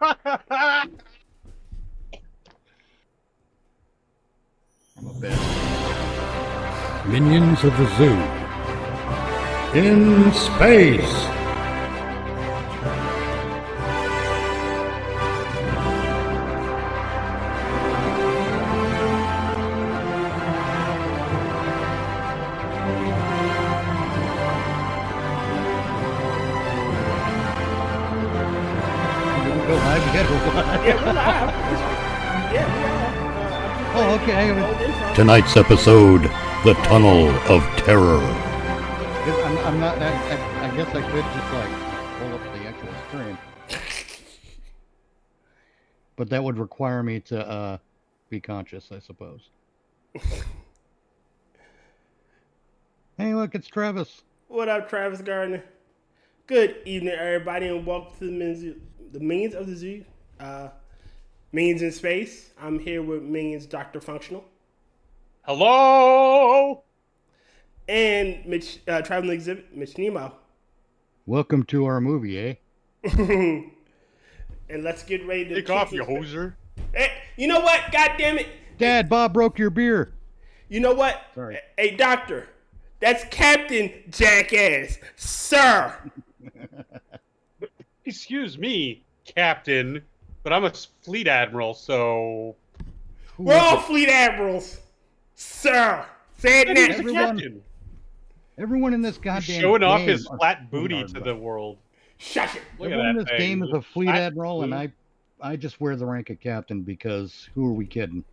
I'm a bitch. Minions of the Zoo. In space. Go live yet or what? Yeah, we're live. Yeah, we are. Oh, okay. Tonight's episode, The Tunnel of Terror. I'm not. I guess I could just like pull up the actual screen, but that would require me to be conscious, I suppose. Hey, look, it's Travis. What up, Travis Gardner? Good evening, everybody, and welcome to the Minions of the Zoo. Minions in Space. I'm here with Minions Dr. Functional. Hello! And Mitch, Traveling Exhibit, Mitch Nemo. Welcome to our movie, eh? And let's get ready to Take off, you hoser. Hey, you know what? God damn it. Dad, Bob broke your beer. You know what? Sorry. Hey, Doctor. That's Captain Jackass. Sir. Excuse me, Captain, but I'm a fleet admiral, so... We're all fleet admirals. Sir. Say it now. Everyone in this goddamn He's showing off his game flat booty to the world. Shut it. Look Everyone at in that this thing. game is a fleet Flat admiral, and booty. I just wear the rank of captain because who are we kidding?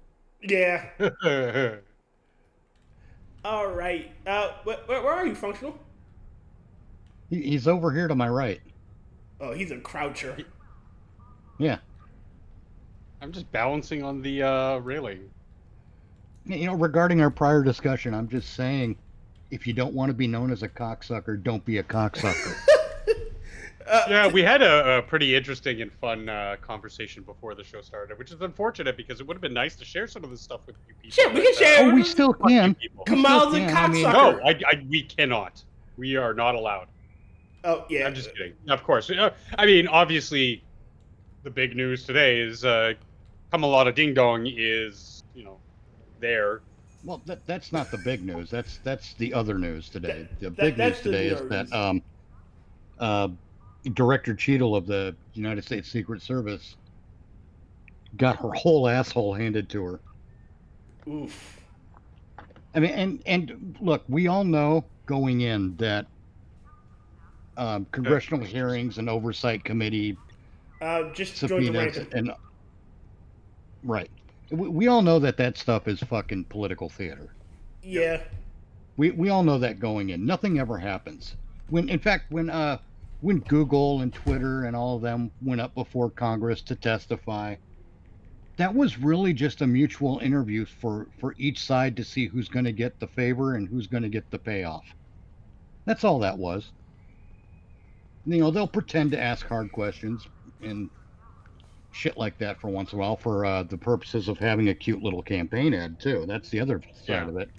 Yeah. All right. Where are you, Functional? He's over here to my right. Oh, he's a croucher. Yeah. I'm just balancing on the railing. You know, regarding our prior discussion, I'm just saying, if you don't want to be known as a cocksucker, don't be a cocksucker. Yeah, we had a pretty interesting and fun conversation before the show started, which is unfortunate because it would have been nice to share some of this stuff with you people. Shit, we can share. Oh, we still can. Kamal's a Yeah, I mean- cocksucker. No, we cannot. We are not allowed. Oh, yeah. I'm just kidding. Of course. I mean, obviously, the big news today is Kamalada Ding Dong is, there. Well, that's not the big news. That's the other news today. The big that's news the today is news. that Director Cheadle of the United States Secret Service got her whole asshole handed to her. Oof. I mean, and look, we all know going in that congressional hearings and oversight committee Just join the subpoenas ranking. and right. We all know that stuff is fucking political theater. Yeah. We all know that going in. Nothing ever happens. When Google and Twitter and all of them went up before Congress to testify, that was really just a mutual interview for each side to see who's going to get the favor and who's going to get the payoff. That's all that was. They'll pretend to ask hard questions and shit like that for once in a while for the purposes of having a cute little campaign ad too. That's the other side of it.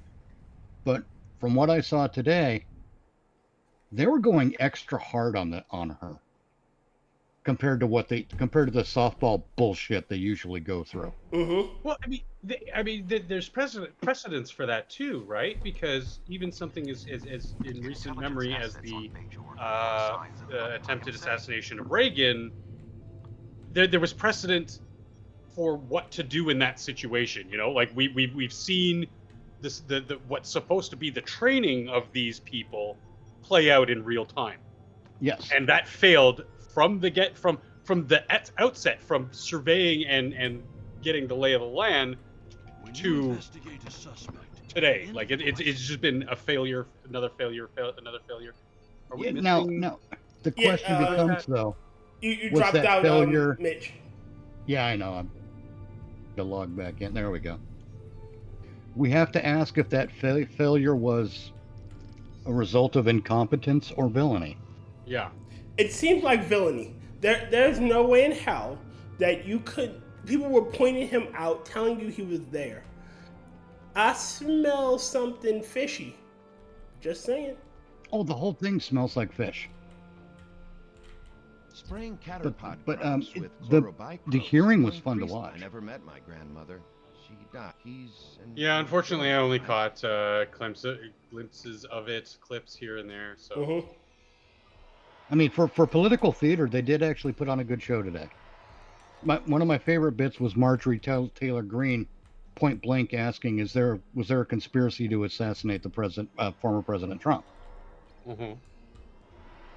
But from what I saw today, they were going extra hard on her compared to the softball bullshit they usually go through. Mm-hmm. Well, there's precedence for that too, right? Because even something as in recent memory as the attempted assassination of Reagan, there was precedent for what to do in that situation. Like we've seen this the what's supposed to be the training of these people play out in real time. Yes. And that failed from the outset, from surveying and getting the lay of the land to today. Like it's just been a failure, another failure, another failure. Are we missing? Now, the question becomes though. You Was dropped that out, failure- Mitch. Yeah, I know. I'm gonna log back in. There we go. We have to ask if that failure was a result of incompetence or villainy. Yeah. It seems like villainy. There's no way in hell that you could. People were pointing him out, telling you he was there. I smell something fishy. Just saying. Oh, the whole thing smells like fish. Spraying caterpillar but crops with the chlorobicrose hearing was fun to increased- watch. I never met my grandmother. She died. Yeah, unfortunately, I only caught glimpses of it, clips here and there. So, Mm-hmm. I mean, for political theater, they did actually put on a good show today. One of my favorite bits was Marjorie Taylor Greene, point blank asking, was there a conspiracy to assassinate the former President Trump? mm-hmm.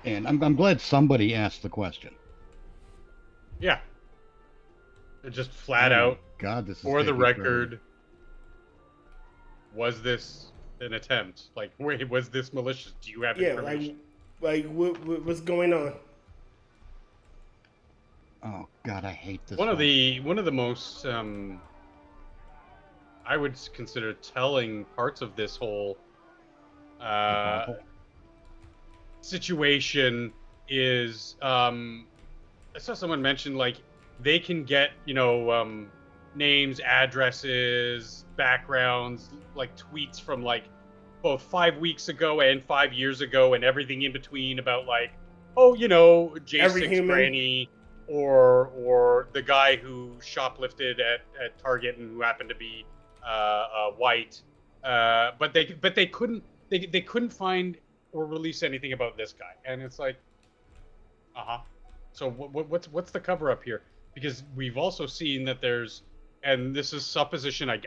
And I'm glad somebody asked the question. Yeah, it just flat out. God, this is For the taking record, was this an attempt? Like, wait, was this malicious? Do you have information? like what's going on? Oh God, I hate this. One of the most I would consider telling parts of this whole situation is I saw someone mention like they can get names, addresses, backgrounds, like tweets from like both 5 weeks ago and 5 years ago and everything in between about like, oh, J6 Granny or the guy who shoplifted at Target and who happened to be white, but they couldn't find or release anything about this guy, and it's like, so what's the cover up here? Because we've also seen that there's, and this is supposition, I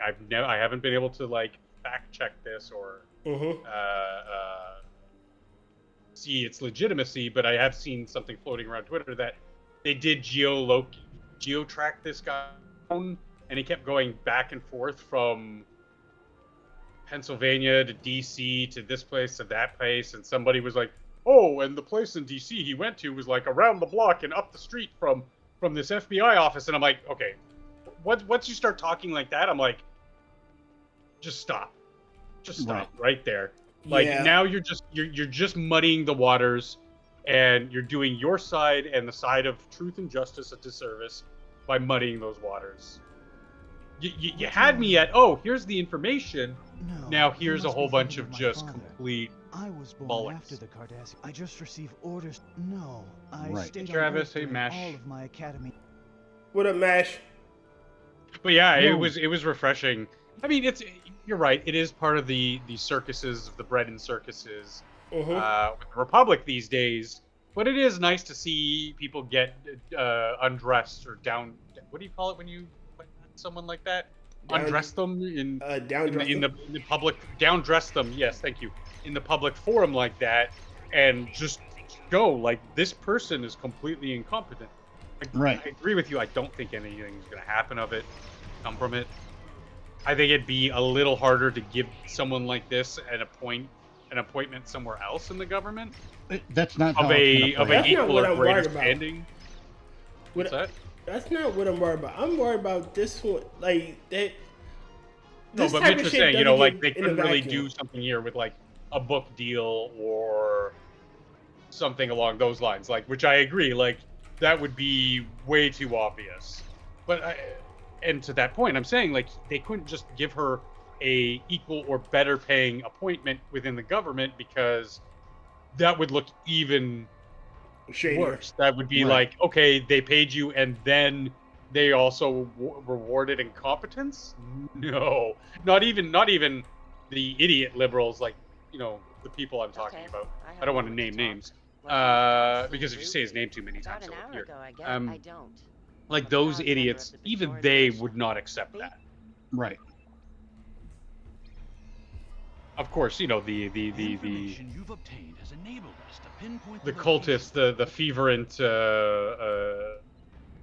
haven't been able to like fact check this or see its legitimacy, but I have seen something floating around Twitter that they did geo-track this guy, and he kept going back and forth from Pennsylvania to DC to this place to that place, and somebody was like, oh, and the place in DC he went to was like around the block and up the street from this FBI office, and I'm like, okay, once you start talking like that, I'm like, just stop right there. Like now you're just muddying the waters, and you're doing your side and the side of truth and justice a disservice by muddying those waters. You had me at, oh, here's the information. No, now here's a whole bunch of my just father. complete I was born bollocks. after the Cardassian. I just received orders. No, I Right. stayed Travis, on hey, Earth Mash. all of my academy. What up, Mash? But yeah, No. it was refreshing. I mean, you're right. It is part of the circuses, the bread and circuses with the Republic these days. But it is nice to see people get undressed or down. What do you call it when you someone like that? Undress them in the public. Down-dress them. Yes, thank you. In the public forum like that, and just go like this person is completely incompetent. Right. I agree with you. I don't think anything's going to happen of it, come from it. I think it'd be a little harder to give someone like this an appointment somewhere else in the government. That's not of how a That's equal not what or I'm greater worried about. standing. What's that? That's not what I'm worried about. I'm worried about this one, like that. No, This but type Mitch of was shit saying, doesn't like get they in a couldn't really vacuum. do something here with like a book deal or something along those lines, like, which I agree, like that would be way too obvious. But and to that point, I'm saying like they couldn't just give her a equal or better paying appointment within the government, because that would look even worse. That would be like, okay, they paid you and then they also rewarded incompetence? No, not even the idiot liberals, like, the people I'm talking about. I don't want to name names, because if you say his name too many times, he'll appear. I don't. Like those idiots, even they would not accept that. Right. Of course, the information you've obtained has enabled us to pinpoint the cultists, the feverent,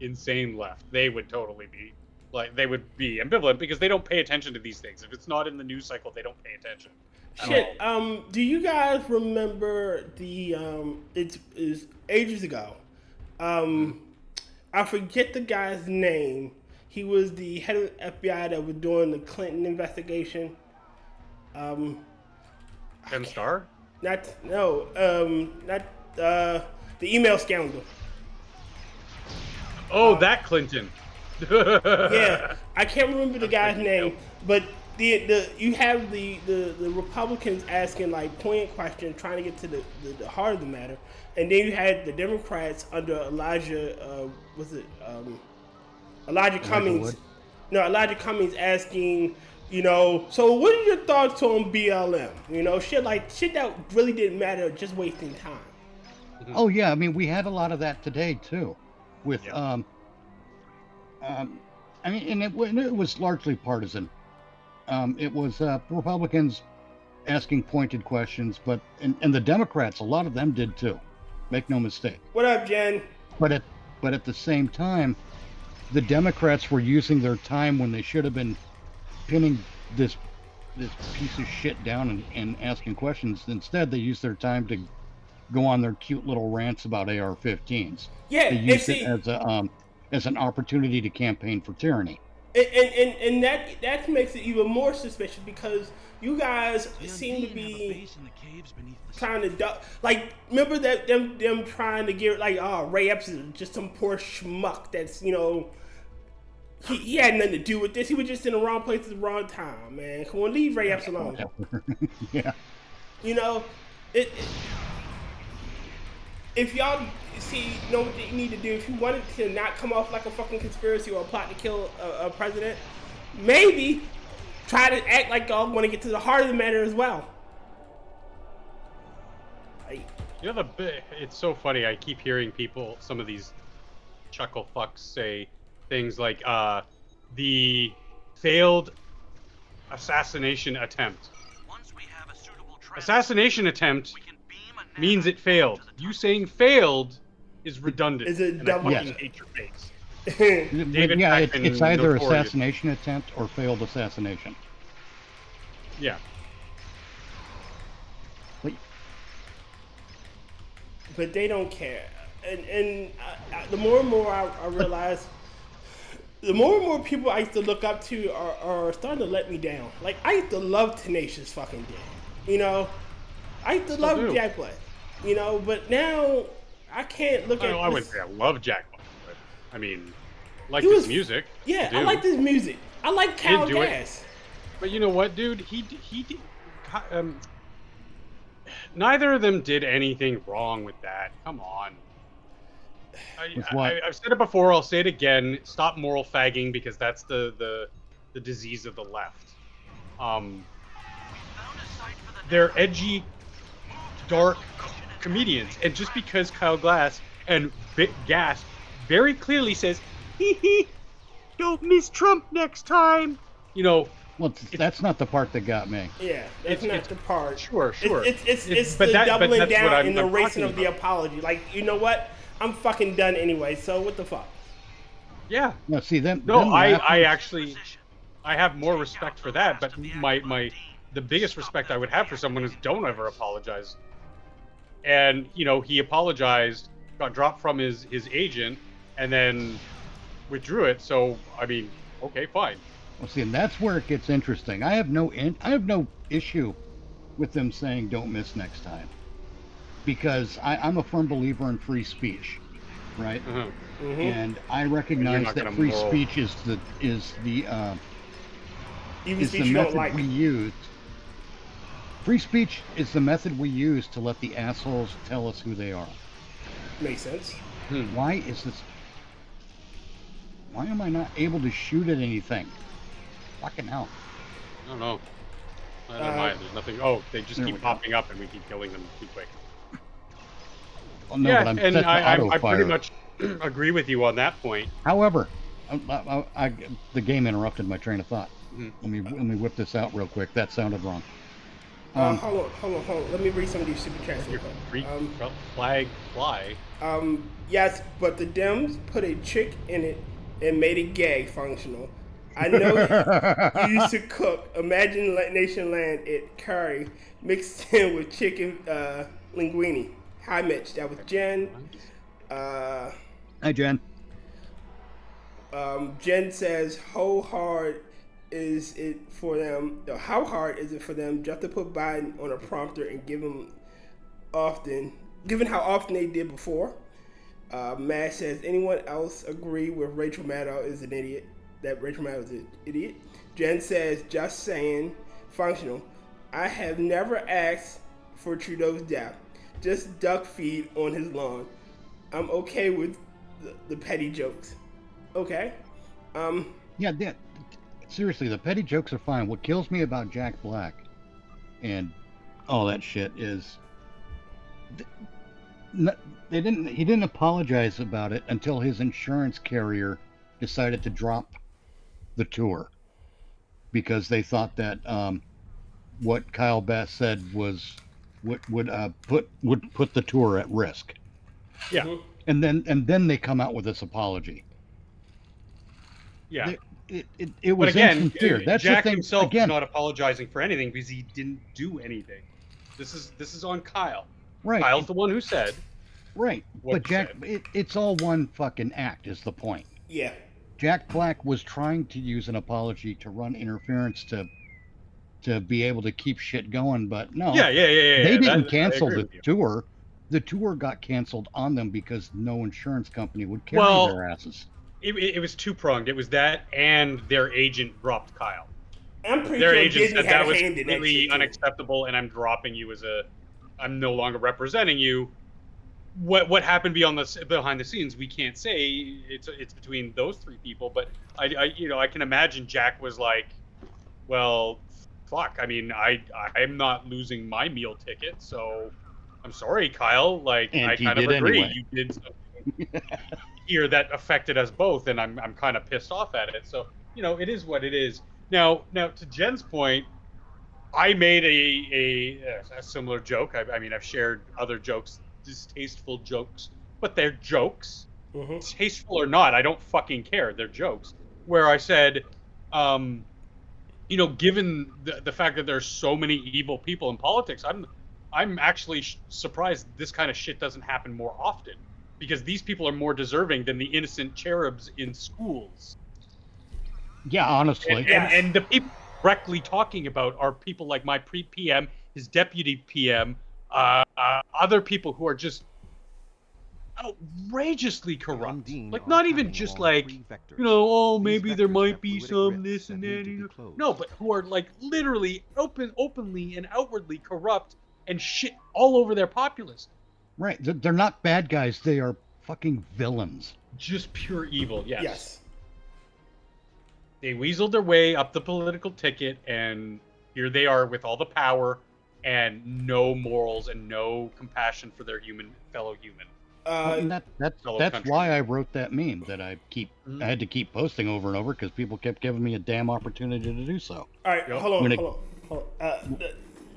insane left, they would totally be like, they would be ambivalent because they don't pay attention to these things. If it's not in the news cycle, they don't pay attention. Shit. Do you guys remember the it is ages ago? I forget the guy's name. He was the head of the FBI that was doing the Clinton investigation. Ken Starr? Not the email scandal. Oh, that Clinton. Yeah, I can't remember the guy's name, but you have the Republicans asking like poignant questions, trying to get to the heart of the matter. And then you had the Democrats under Elijah Cummings. Wood? No, Elijah Cummings asking, so what are your thoughts on BLM? Shit that really didn't matter, just wasting time. Oh yeah, I mean we had a lot of that today too, with I mean, and it was largely partisan. It was Republicans asking pointed questions, but and the Democrats, a lot of them did too. Make no mistake. What up, Jen? But at the same time, the Democrats were using their time when they should have been pinning this piece of shit down and asking questions. Instead, they used their time to go on their cute little rants about AR-15s. Yeah, they used it as an opportunity to campaign for tyranny. And that makes it even more suspicious because you guys seem to be trying to like. Remember that them trying to get Ray Epps is just some poor schmuck that's he had nothing to do with this. He was just in the wrong place at the wrong time, man. Come on, leave Ray Epps alone. Yeah. If y'all know what you need to do, if you wanted to not come off like a fucking conspiracy or a plot to kill a president, maybe try to act like y'all want to get to the heart of the matter as well. It's so funny. I keep hearing some of these chuckle fucks say things like the failed assassination attempt. Assassination attempt means it failed. You saying failed is redundant. Is it and double? I fucking hate your face. Yeah, it's either notorious. assassination attempt or failed assassination. Yeah. But they don't care. And the more and more I realize, the more and more people I used to look up to are starting to let me down. Like, I used to love Tenacious fucking D. I used to love Jack Black. But now I can't look at. I wouldn't say I love Jack Black, but I mean, his music. Yeah, I like his music. I like Kyle Gass. But you know what, dude? He neither of them did anything wrong with that. Come on. I've said it before. I'll say it again. Stop moral fagging because that's the disease of the left. They're edgy, dark comedians, and just because Kyle Gass very clearly says, "Hee, don't miss Trump next time," Well, that's not the part that got me. Yeah, that's not the part. Sure. It's the doubling down and the erasing of the apology. Like, you know what? I'm fucking done anyway. So what the fuck? Yeah. No, see them. No, I actually have more respect for that. But the biggest respect I would have for someone is don't ever apologize. And he apologized, got dropped from his agent, and then withdrew it. So I mean, okay, fine. Well, see, and that's where it gets interesting. I have no issue with them saying "don't miss next time," because I'm a firm believer in free speech, right? Mm-hmm. Mm-hmm. And I recognize that free speech is the method we use. Free speech is the method we use to let the assholes tell us who they are. Makes sense. Why is this? Why am I not able to shoot at anything? Fucking hell. I don't know. I don't mind. There's nothing. Oh, they just keep popping up and we keep killing them too quick. Well, no, yeah, but and I pretty much agree with you on that point. However, the game interrupted my train of thought. Mm-hmm. Let me whip this out real quick. That sounded wrong. Hold on. Let me read some of these super chats. Flag fly. Yes, but the Dems put a chick in it and made it gay functional. I know you used to cook. Imagine Nation Land at curry mixed in with chicken linguine. Hi, Mitch. That was Jen. Hi, Jen. Jen says, how hard is it for them just to put Biden on a prompter and given how often they did before? Matt says, anyone else agree with Rachel Maddow is an idiot? That Rachel Maddow is an idiot? Jen says, just saying, functional. I have never asked for Trudeau's death. just duck feed on his lawn. I'm okay with the petty jokes. Okay. Yeah, seriously, the petty jokes are fine. What kills me about Jack Black and all that shit is he didn't apologize about it until his insurance carrier decided to drop the tour because they thought that what Kyle Bass said was would put the tour at risk. Yeah. Mhm. And then they come out with this apology. Yeah. It was But again, insincere. That's Jack the thing. himself Again, is not apologizing for anything because he didn't do anything. This is on Kyle. right, Kyle's the one who said. right. what But he Jack, said. it's all one fucking act. Is the point? Yeah. Jack Black was trying to use an apology to run interference to be able to keep shit going, but no. Yeah. They didn't I cancel agree the with you. tour. The tour got canceled on them because no insurance company would carry Well, their asses. It was two-pronged. It was that and their agent dropped Kyle. I'm pretty Their sure agent Disney said had that a was hand in that completely shit, too. unacceptable and I'm dropping you I'm no longer representing you. What happened behind the scenes we can't say. It's between those three people, but I can imagine Jack was like, well, fuck, I mean, I'm not losing my meal ticket, so I'm sorry, Kyle, like And I he kind of did agree. anyway. You did something here that affected us both, and I'm kind of pissed off at it. So, it is what it is. Now to Jen's point, I made a similar joke. I mean, I've shared other jokes, distasteful jokes, but they're jokes. Mm-hmm. Tasteful or not, I don't fucking care. They're jokes. Where I said, given the fact that there's so many evil people in politics, I'm actually surprised this kind of shit doesn't happen more often, because these people are more deserving than the innocent cherubs in schools. Yeah, honestly. And the people directly talking about are people like my PM, his deputy PM, other people who are just outrageously corrupt. Like, not even just like, maybe there might be some this and that. No, but who are like literally openly and outwardly corrupt and shit all over their populace. Right. They're not bad guys. They are fucking villains. Just pure evil, yes. Yes. They weaseled their way up the political ticket, and here they are with all the power and no morals and no compassion for their fellow human. And that's country. why I wrote that meme that I had to keep posting over and over because people kept giving me a damn opportunity to do so. All right, Yep. hold on.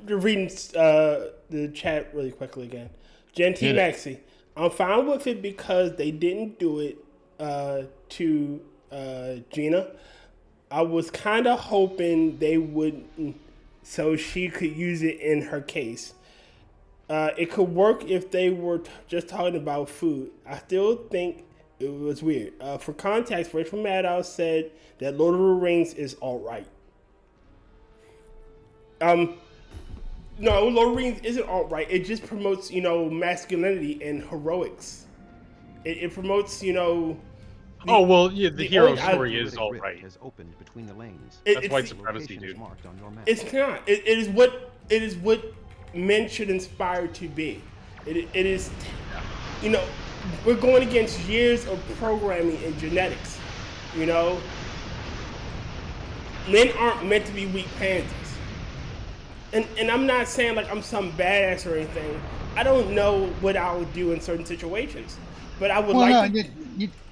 Reading the chat really quickly again. Gen T Hit it. Maxi, I'm fine with it because they didn't do it to Gina. I was kind of hoping they wouldn't, so she could use it in her case. It could work if they were just talking about food. I still think it was weird. For context, Rachel Maddow said that Lord of the Rings is all right. No, Lord of the Rings isn't all right. It just promotes, masculinity and heroics. It promotes, Oh, well, yeah, the hero old- story is all right. Has opened between the lanes. That's white it's- supremacy, dude. Marked on your map. It's not. It is what men should inspire to be. It is, we're going against years of programming and genetics. Men aren't meant to be weak pansies. And I'm not saying like I'm some badass or anything. I don't know what I would do in certain situations, but I would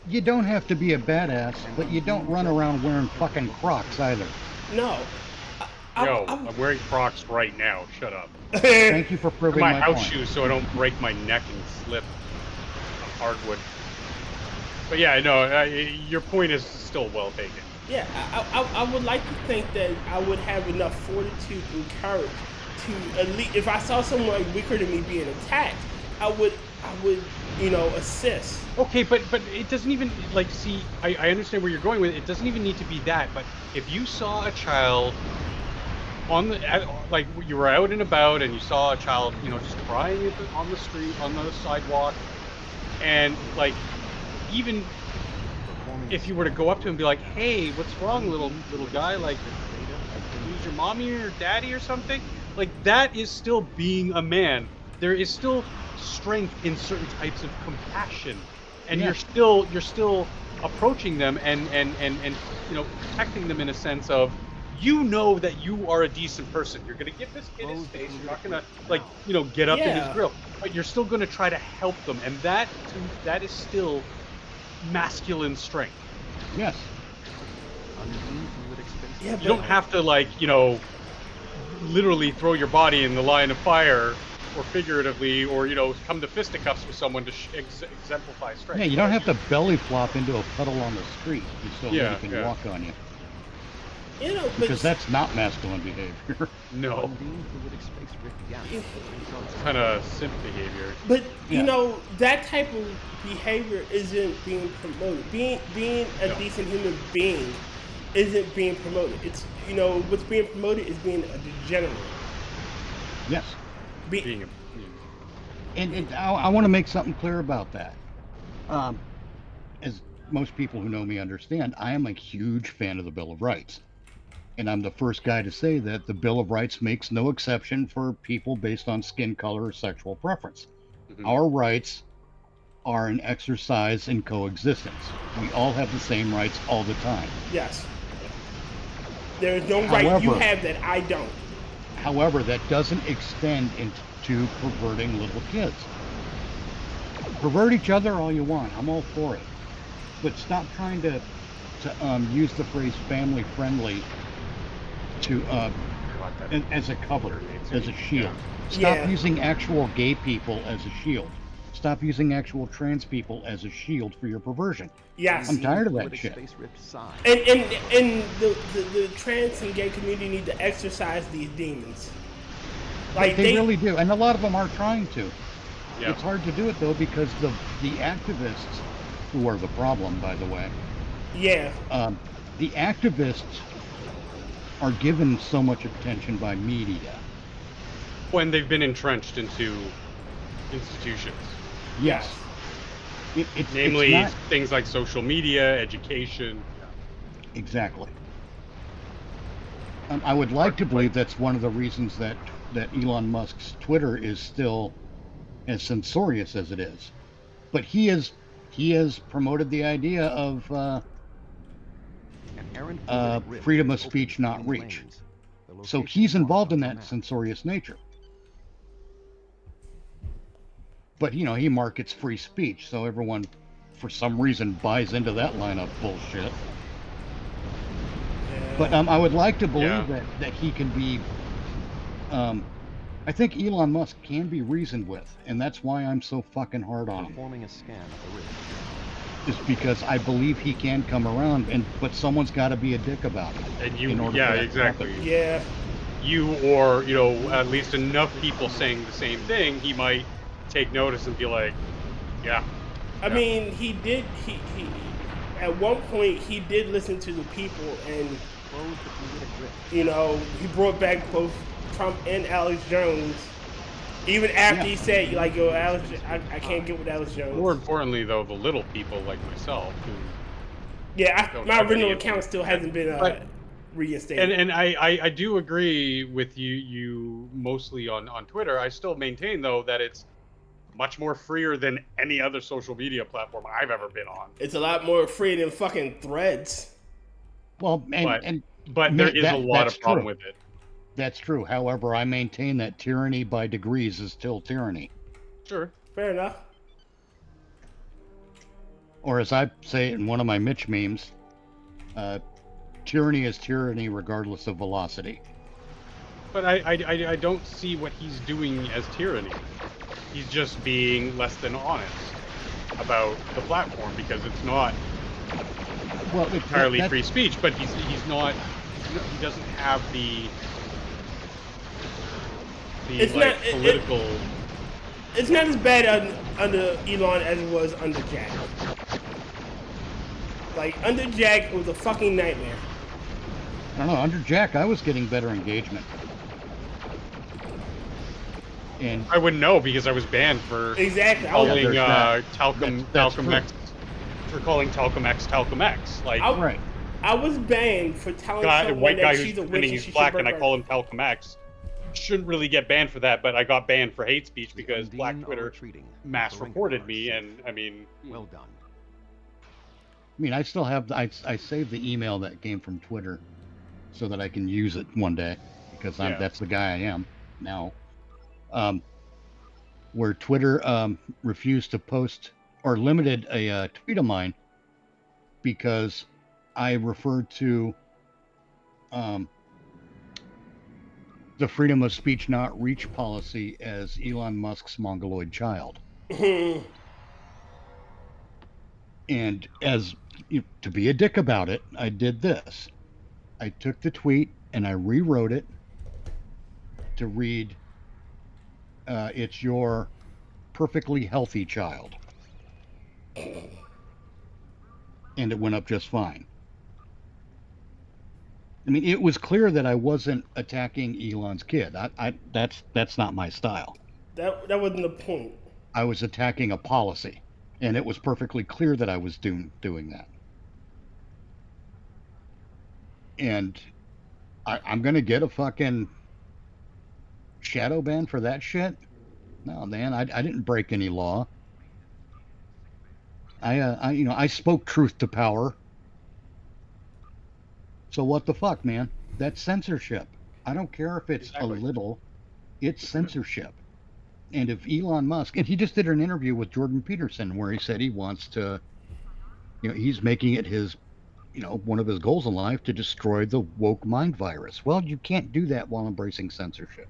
You don't have to be a badass, but you don't run around wearing fucking Crocs either. No. I'm wearing Crocs right now. Shut up. Thank you for proving My my house point. shoes so I don't break my neck and slip on hardwood. But yeah, no, your point is still well taken. Yeah, I would like to think that I would have enough fortitude and courage to at least, if I saw someone weaker than me being attacked, I would assist. Okay, but it doesn't even, I understand where you're going with it. It doesn't even need to be that, but if you saw a child you were out and about and you saw a child, just crying on the street, on the sidewalk, and, even if you were to go up to him and be like, hey, what's wrong, little guy? Use your mommy or daddy or something? That is still being a man. there is still strength in certain types of compassion, and Yeah. you're still approaching them and protecting them in a sense of, that you are a decent person. You're gonna give this kid his space. You're not gonna get up to his Yeah. grill, but you're still gonna try to help them, and that is still masculine strength. Yes. Yeah, You don't have to literally throw your body in the line of fire, or figuratively, or come to fisticuffs with someone to exemplify strength. Yeah, you don't have to belly flop into a puddle on the street so Yeah, he can yeah. walk on you. but Because that's not masculine behavior. No, kind of simp behavior. But Yeah. that type of behavior isn't being promoted. Being a No. decent human being isn't being promoted. It's what's being promoted is being a degenerate. Yes. Being And I want to make something clear about that. As most people who know me understand, I am a huge fan of the Bill of Rights. And I'm the first guy to say that the Bill of Rights makes no exception for people based on skin color or sexual preference. Mhm. Our rights are an exercise in coexistence. We all have the same rights all the time. Yes. There is no right you However- have that I don't. However, that doesn't extend into perverting little kids. Pervert each other all you want. I'm all for it. But stop trying to use the phrase family friendly to as a cover, as a shield. Stop Yeah. using actual gay people as a shield. Stop using actual trans people as a shield for your perversion. Yes. I'm tired of that shit. And the trans and gay community need to exercise these demons. Like They really do, and a lot of them are trying to. Yeah. It's hard to do it though because the activists, who are the problem, by the way, Yeah. the activists are given so much attention by media. When they've been entrenched into institutions, Yes. It's namely not, things like social media, education. exactly. I would like to believe that's one of the reasons that Elon Musk's Twitter is still as censorious as it is. But he has promoted the idea of freedom of speech, not reach. So he's involved in that censorious nature. But he markets free speech, so everyone, for some reason, buys into that line of bullshit. But I would like to believe that he can be. I think Elon Musk can be reasoned with, and that's why I'm so fucking hard on him. Performing a scan of the wrist. Is because I believe he can come around, but someone's got to be a dick about it. And in order for that to exactly. happen. Yeah. You or at least enough people saying the same thing, he might take notice and be like, yeah. I mean, he did. He at one point he did listen to the people, and Close the fluidic grip. he brought back both Trump and Alex Jones. Even after he said, like, yo, Alex, I can't get with Alex Jones. More importantly, though, the little people like myself who don't My have original any account still hasn't been But- reinstated. and I do agree with you mostly on Twitter. I still maintain though that it's much more freer than any other social media platform I've ever been on. It's a lot more free than fucking Threads. Well, But there is a lot that's of problem true. with it. That's true. However, I maintain that tyranny by degrees is still tyranny. Sure. Fair enough. Or as I say it in one of my Mitch memes, tyranny is tyranny regardless of velocity. But I don't see what he's doing as tyranny. He's just being less than honest about the platform because it's not Well, entirely free speech. But he's not. He doesn't have the It's like not- political. It's not as bad under Elon as it was under Jack. Like, under Jack, it was a fucking nightmare. I don't know. Under Jack, I was getting better engagement. And I wouldn't know because I was banned for Exactly. Oh, calling there's that. Talcum That's Talcum true. X for calling Talcum X Talcum X. Like right. I was banned for telling guy, someone white guy that who's she's a witch pretending and he's she black, should and I burn call him Talcum X. shouldn't really get banned for that, but I got banned for hate speech because Black Twitter mass reported me, and I mean, Well done. I mean, I still have I saved the email that came from Twitter so that I can use it one day because that's the guy I am now. Where Twitter refused to post or limited a tweet of mine because I referred to the freedom of speech not reach policy as Elon Musk's mongoloid child. And as to be a dick about it, I did this. I took the tweet and I rewrote it to read, it's your perfectly healthy child. And it went up just fine. I mean, it was clear that I wasn't attacking Elon's kid. That's not my style. That wasn't the point. I was attacking a policy, and it was perfectly clear that I was doing that. And I'm gonna get a fucking shadow ban for that shit? No, man, I didn't break any law. I spoke truth to power. So what the fuck, man? That's censorship. I don't care if it's a little, it's censorship. And if Elon Musk, and he just did an interview with Jordan Peterson where he said he wants to, he's making it his, one of his goals in life to destroy the woke mind virus. Well, you can't do that while embracing censorship.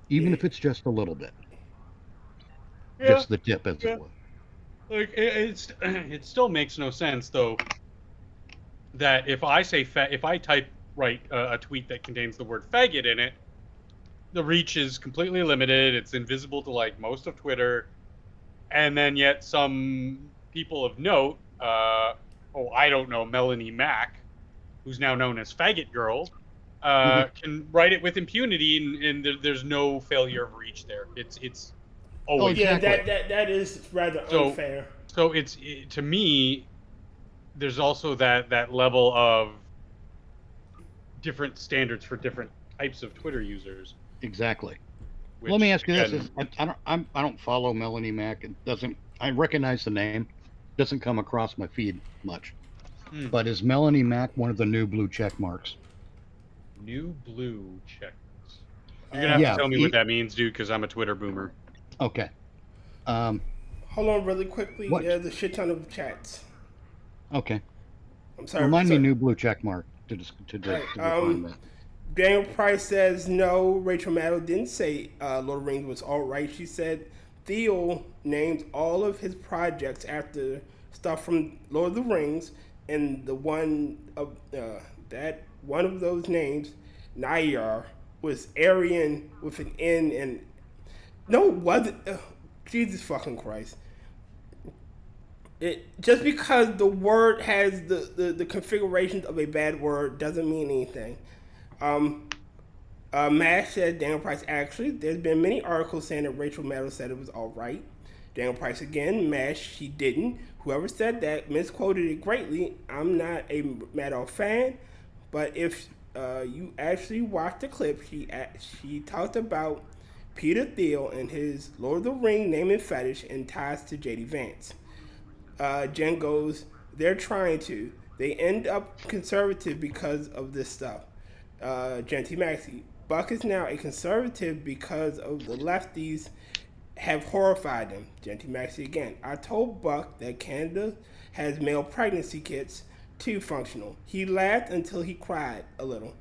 Even if it's just a little bit. Yeah. Just the tip, as it were. Like, it still makes no sense, though, that if I say if I write a tweet that contains the word faggot in it, the reach is completely limited. It's invisible to like most of Twitter, and then yet some people of note, I don't know, Melanie Mack, who's now known as Faggot Girl, can write it with impunity, and there's no failure of reach there. It's always exactly. that is rather unfair. So to me, there's also that level of different standards for different types of Twitter users. Exactly. Let me ask you this: I don't follow Melanie Mack. I recognize the name. Doesn't come across my feed much. But is Melanie Mack one of the new blue check marks? New blue check marks. You're gonna have to tell me what that means, dude, because I'm a Twitter boomer. Okay. Hold on, really quickly. What? There's a shit ton of chats. Okay. I'm sorry. Remind me new blue check mark to define that. Daniel Price says no. Rachel Maddow didn't say Lord of the Rings was all right. She said Theo named all of his projects after stuff from Lord of the Rings, and the one of those names, Nayar, was Aryan with an N, and no, it wasn't. Jesus fucking Christ! It just because the word has the configurations of a bad word doesn't mean anything. Mash said Daniel Price actually. There's been many articles saying that Rachel Maddow said it was all right. Daniel Price again. Mash, she didn't. Whoever said that misquoted it greatly. I'm not a Maddow fan, but if you actually watch the clip, she talked about Peter Thiel and his Lord of the Ring naming fetish and ties to J.D. Vance. Jen goes, they're trying to. They end up conservative because of this stuff. Genty Maxey, Buck is now a conservative because of the lefties have horrified them. Genty Maxey again. I told Buck that Canada has male pregnancy kits too functional. He laughed until he cried a little.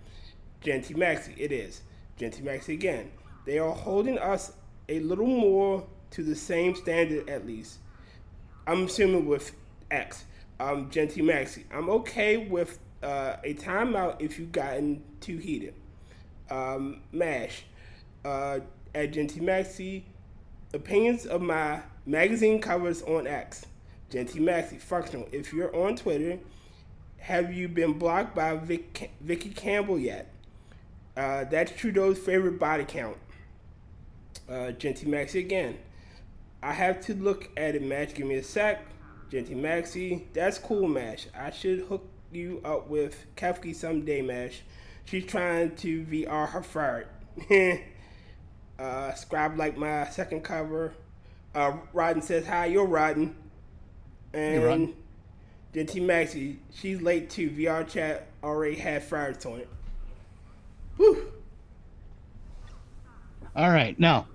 Genty Maxey, it is. Genty Maxey again. They are holding us a little more to the same standard at least. I'm assuming with X. Genty Maxey, I'm okay with a timeout if you've gotten too heated. Mash. At Genty Maxey, opinions of my magazine covers on X. Genty Maxey, functional. If you're on Twitter, have you been blocked by Vicky Campbell yet? That's Trudeau's favorite body count. Genty Maxey again. I have to look at it, Mash. Give me a sec. Genty Maxey, that's cool, Mash. I should hook you up with Kefki someday, Mash. She's trying to VR her fart. Scribe like my second cover. Rodden says, hi, you're Rodden. And Rodden. then T Maxie, she's late too. VR chat already had farts on it. Whew. All right, now,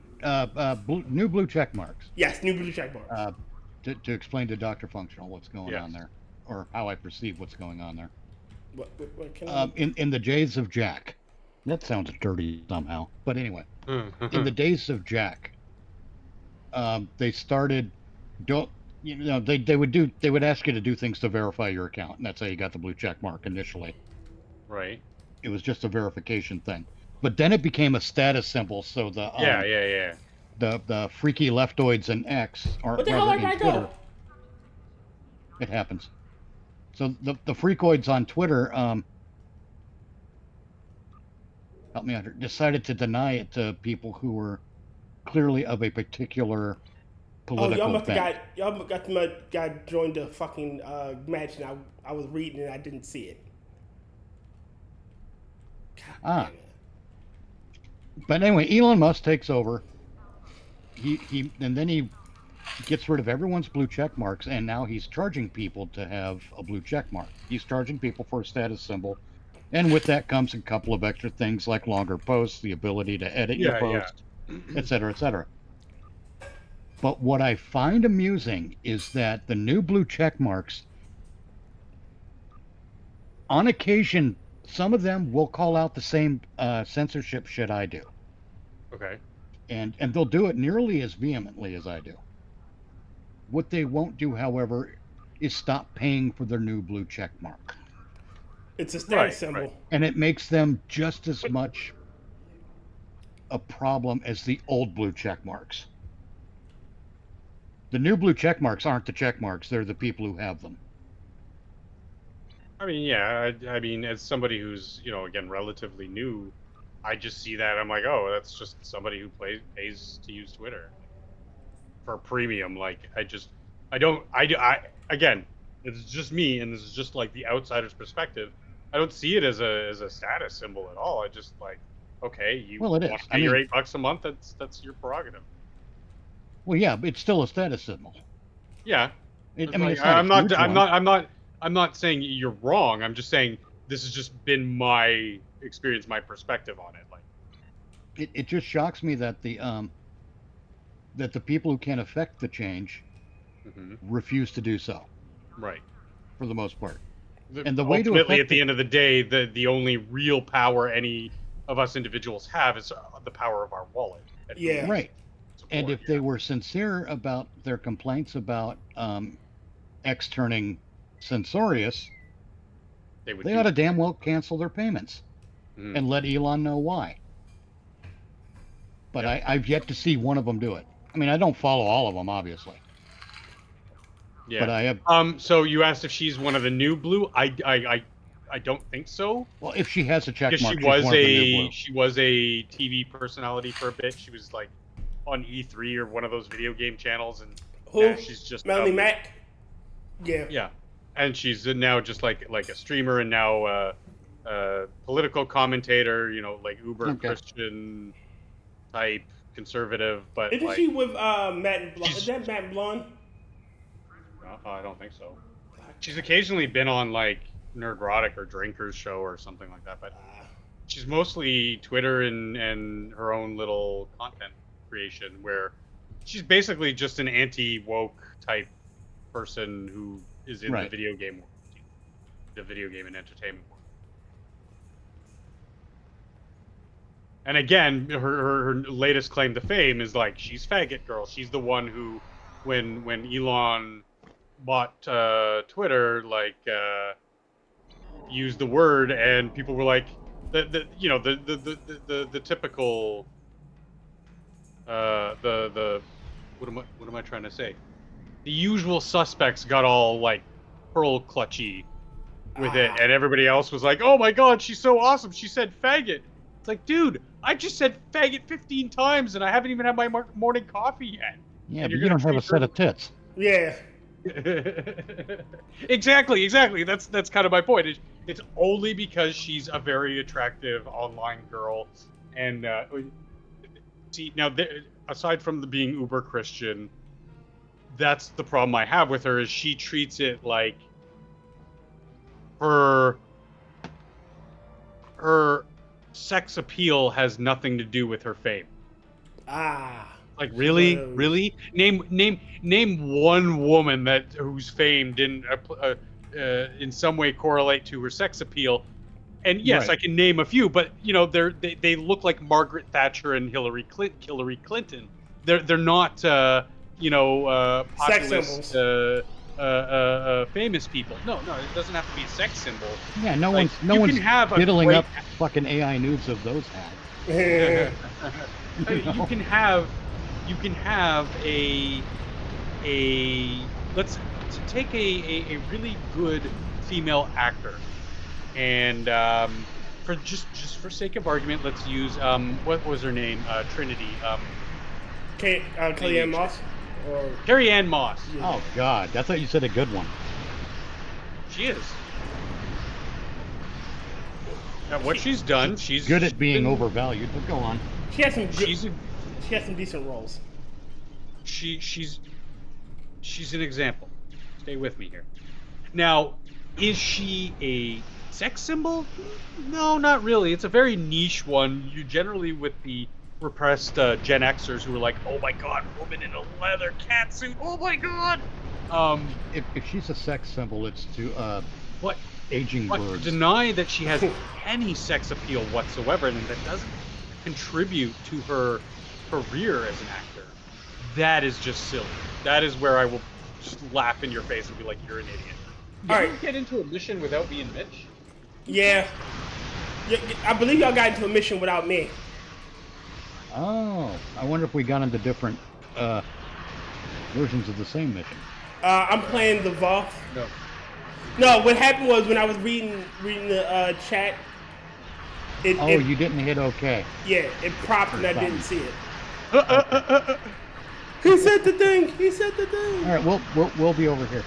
new blue check marks. Yes, new blue check marks. To explain to Dr. Functional what's going Yes. on there, or how I perceive what's going on there. What can I... In the days of Jack, that sounds dirty somehow, but anyway, in the days of Jack, they started, they would ask you to do things to verify your account, and that's how you got the blue check mark initially. Right. It was just a verification thing, but then it became a status symbol. So the Yeah. the freaky leftoids and X are What the hell rather did I in Twitter. go? It happens. So the freakoids on Twitter, help me out here, decided to deny it to people who were clearly of a particular political y'all got joined the fucking match, and I was reading and I didn't see it. God damn it. But anyway, Elon Musk takes over. He gets rid of everyone's blue check marks, and now he's charging people to have a blue check mark. He's charging people for a status symbol, and with that comes a couple of extra things like longer posts, the ability to edit your post, etc., etc. But what I find amusing is that the new blue check marks, on occasion, some of them will call out the same censorship shit I do. Okay. And they'll do it nearly as vehemently as I do. What they won't do, however, is stop paying for their new blue check mark. It's a status symbol. Right. And it makes them just as much a problem as the old blue check marks. The new blue check marks aren't the check marks, they're the people who have them. I mean, yeah. I mean, as somebody who's, again, relatively new, I just see that. I'm like, oh, that's just somebody who pays to use Twitter for premium. Like, again, it's just me, and this is just like the outsider's perspective. I don't see it as a status symbol at all. I just like, okay, you Well, it is. want to pay your $8 a month. That's your prerogative. Well, yeah, but it's still a status symbol. Yeah. It's I'm not a huge one. I'm not saying you're wrong. I'm just saying this has just been my experience, my perspective on it. Like, it just shocks me that the people who can affect the change refuse to do so. Right. For the most part. And the way ultimately, to at the end of the day, the only real power any of us individuals have is the power of our wallet. Yeah. Right. And if they were sincere about their complaints about X turning censorious, they ought to damn well cancel their payments and let Elon know why. But I've yet to see one of them do it. I mean, I don't follow all of them, obviously. Yeah. But I have. So you asked if she's one of the new blue. I don't think so. Well, if she has a check mark, she was a TV personality for a bit. She was like on E3 or one of those video game channels, and who? She's just Melanie Mac. Yeah. Yeah, and she's now just like a streamer and now political commentator. Like uber Christian type conservative, but isn't she with Matt Blonde? Is that Matt Blonde? I don't think so. She's occasionally been on like Nerdrotic or Drinker's Show or something like that, but she's mostly Twitter and her own little content creation, where she's basically just an anti-woke type person who is in the video game world, the video game and entertainment world. And again, her latest claim to fame is like she's faggot girl. She's the one who, when Elon bought Twitter, like used the word, and people were like, the typical what am I trying to say? The usual suspects got all like pearl clutchy with it, and everybody else was like, oh my god, she's so awesome, she said faggot. It's like, dude, I just said faggot 15 times and I haven't even had my morning coffee yet. Yeah, but you don't have a set of tits. Yeah. Exactly. That's kind of my point. it's only because she's a very attractive online girl. And see, now aside from being uber Christian, that's the problem I have with her, is she treats it like her sex appeal has nothing to do with her fame. Like, really? Name one woman whose fame didn't in some way correlate to her sex appeal. And yes, Right. I can name a few, but they look like Margaret Thatcher and Hillary Clinton. They're not Sex populist symbols. famous people. No, it doesn't have to be a sex symbol. Yeah, no Like, one's you can have a diddling great- up fucking AI nudes of those hats. You can have a let's take a really good female actor, and for just for sake of argument, let's use what was her name, Trinity, Kellyanne Moss? Or... Carrie Ann Moss. Oh God, I thought you said a good one. She is. Now, what she's done, she's Good at being been- overvalued, but go on. She has some good, She's she has some decent roles. she's an example. Stay with me here. Now, is she a sex symbol? No, not really. It's a very niche one. You generally, with the repressed Gen Xers who are like, "Oh my God, woman in a leather catsuit! Oh my God!" If she's a sex symbol, it's to What? aging But birds. deny that she has any sex appeal whatsoever, and that doesn't contribute to her career as an actor. That is just silly. That is where I will just laugh in your face and be like, "You're an idiot." All right. You get into a mission without being Mitch? Yeah. I believe y'all got into a mission without me. Oh, I wonder if we got into different versions of the same mission. I'm playing the Voth. No. No, what happened was when I was reading the chat, You didn't hit OK. yeah, it propped and I didn't see it. Okay. He said the thing. He said the thing. All right, we'll be over here.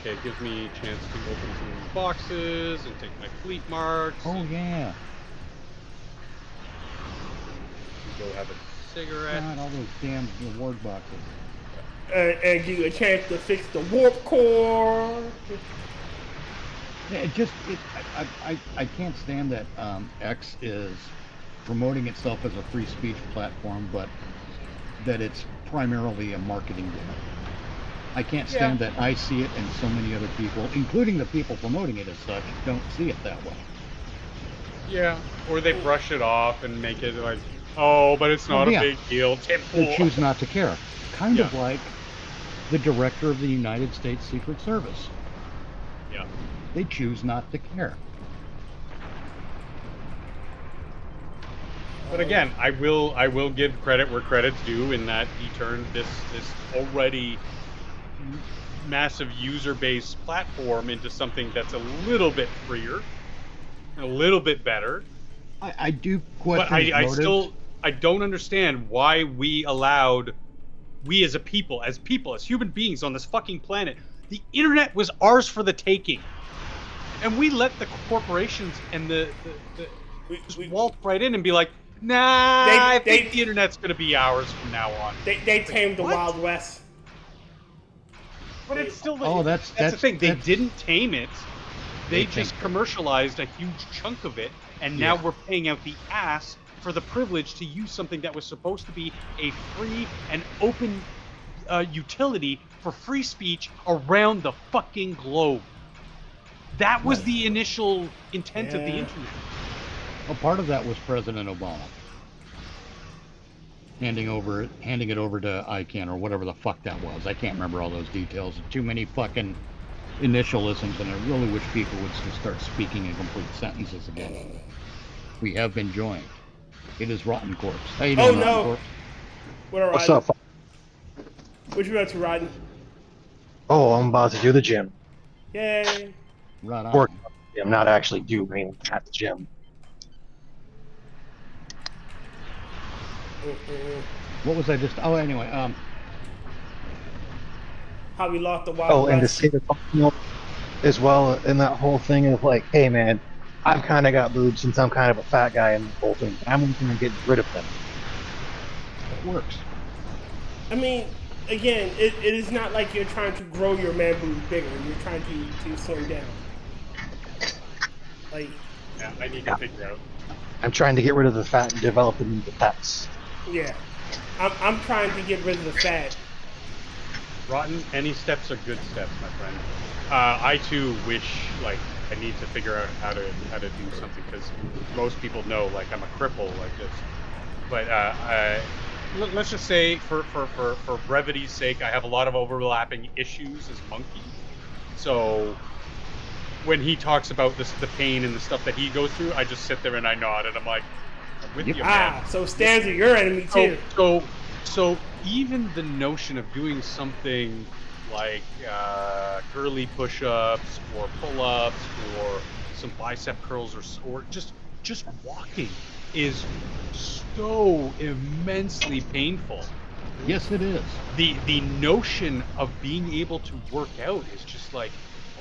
Okay, it gives me a chance to open some of these boxes and take my fleet marks. Oh yeah. Go have a cigarette. God, all those damn reward boxes. And give you a chance to fix the warp core. Yeah, I can't stand that X is promoting itself as a free speech platform, but that it's primarily a marketing gimmick. I can't stand that I see it and so many other people, including the people promoting it as such, don't see it that way. Yeah, or they brush it off and make it like, oh, but it's not yeah. a big deal. They choose not to care. Kind of Yeah. like the director of the United States Secret Service. Yeah. They choose not to care. But again, I will give credit where credit's due in that he turned this already massive user base platform into something that's a little bit freer, a little bit better. I do question But his I motives. still don't understand why we as a people, as human beings on this fucking planet, the internet was ours for the taking, and we let the corporations and the just waltz right in and be like, nah, I think the internet's gonna be ours from now on. They tamed the what? Wild West. But it's still that's the thing. They that's- didn't tame it. They They just tamed it. commercialized a huge chunk of it, and now Yeah. we're paying out the ass for the privilege to use something that was supposed to be a free and open utility for free speech around the fucking globe. That was the initial intent of the Yeah. internet. Well, part of that was President Obama handing it over to ICANN or whatever the fuck that was. I can't remember all those details. Too many fucking initialisms, and I really wish people would just start speaking in complete sentences again. We have been joined. It is Rotten Corpse. How you doing, Oh, Rotten no. Corpse? What are What's riding? up? What you about to riding? Oh, I'm about to do the gym. Yay. Right on. Work. I'm not actually doing at the gym. What was I just? Oh, anyway. How we lost the Wild Oh, and to West. say that, you know, as well in that whole thing of like, hey man, I've kind of got boobs since I'm kind of a fat guy in the whole thing. I'm going to get rid of them. It works. I mean, again, it is not like you're trying to grow your man boobs bigger. You're trying to slim down. Like, Yeah, I need to figure out. I'm trying to get rid of the fat and develop them into pecs. yeah, I'm trying to get rid of the fat. Rotten, any steps are good steps, my friend. I too wish, like, I need to figure out how to do something, because most people know, like, I'm a cripple like this. But let's just say, for brevity's sake, I have a lot of overlapping issues as Monkey. So when he talks about the pain and the stuff that he goes through, I just sit there and I nod, and I'm like, I'm with you, man. So Stan's your enemy too. So even the notion of doing something like girly push-ups or pull-ups or some bicep curls or just walking is so immensely painful. Yes, it is. The notion of being able to work out is just like,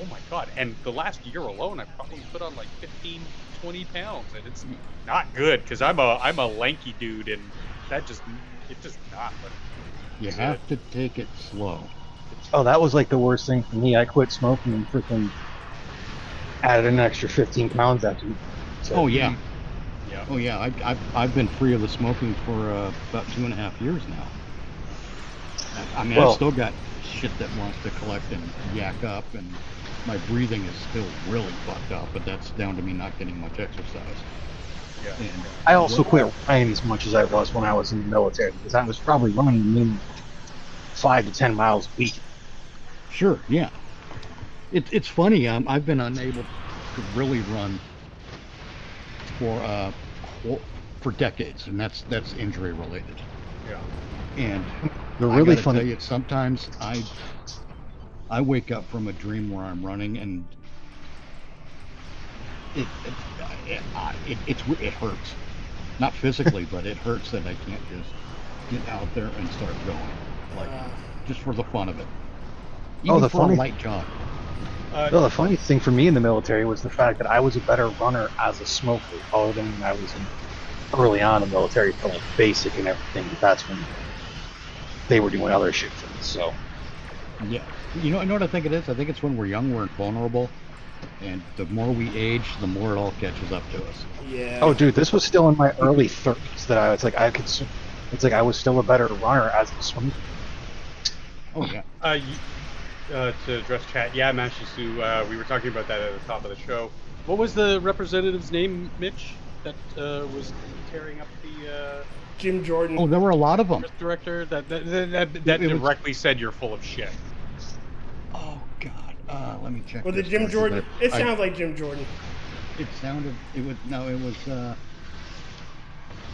oh my god. And the last year alone, I probably put on like 15, 20 pounds, and it's not good because I'm a lanky dude, and it just not. You have to take it slow. Oh, that was like the worst thing for me. I quit smoking and freaking added an extra 15 pounds after. So, Oh yeah. Yeah. Oh yeah. I've been free of the smoking for about 2.5 years now. I mean, Well, I've still got shit that wants to collect and yak up, and my breathing is still really fucked up. But that's down to me not getting much exercise. Yeah. And I also quit running as much as I was when I was in the military, because I was probably running 5 to 10 miles a week. Sure, yeah. It's funny. I've been unable to really run for decades, and that's injury related. Yeah. And The I really gotta funny tell you, sometimes I wake up from a dream where I'm running, and it hurts. Not physically, but it hurts that I can't just get out there and start going, like just for the fun of it. Even the for funny- a light jog. No, the funny thing for me in the military was the fact that I was a better runner as a smoker, other than when I was early on in the military for like basic and everything. That's when they were doing other shit for me. So Yeah, you know what I think it is? I think it's when we're young, we're vulnerable, and the more we age, the more it all catches up to us. Yeah. oh, dude, this was still in my early 30s that I was like, it's like I was still a better runner as a smoker. Oh yeah. To address chat, yeah, Mashisu, we were talking about that at the top of the show. What was the representative's name, Mitch, that was tearing up the Jim Jordan. Oh, there were a lot of them. press director that It was- directly said you're full of shit? Oh God. Let me check. Was it this Jim first, Jordan? 'cause It sounds like Jim Jordan. It sounded. It was no. It was.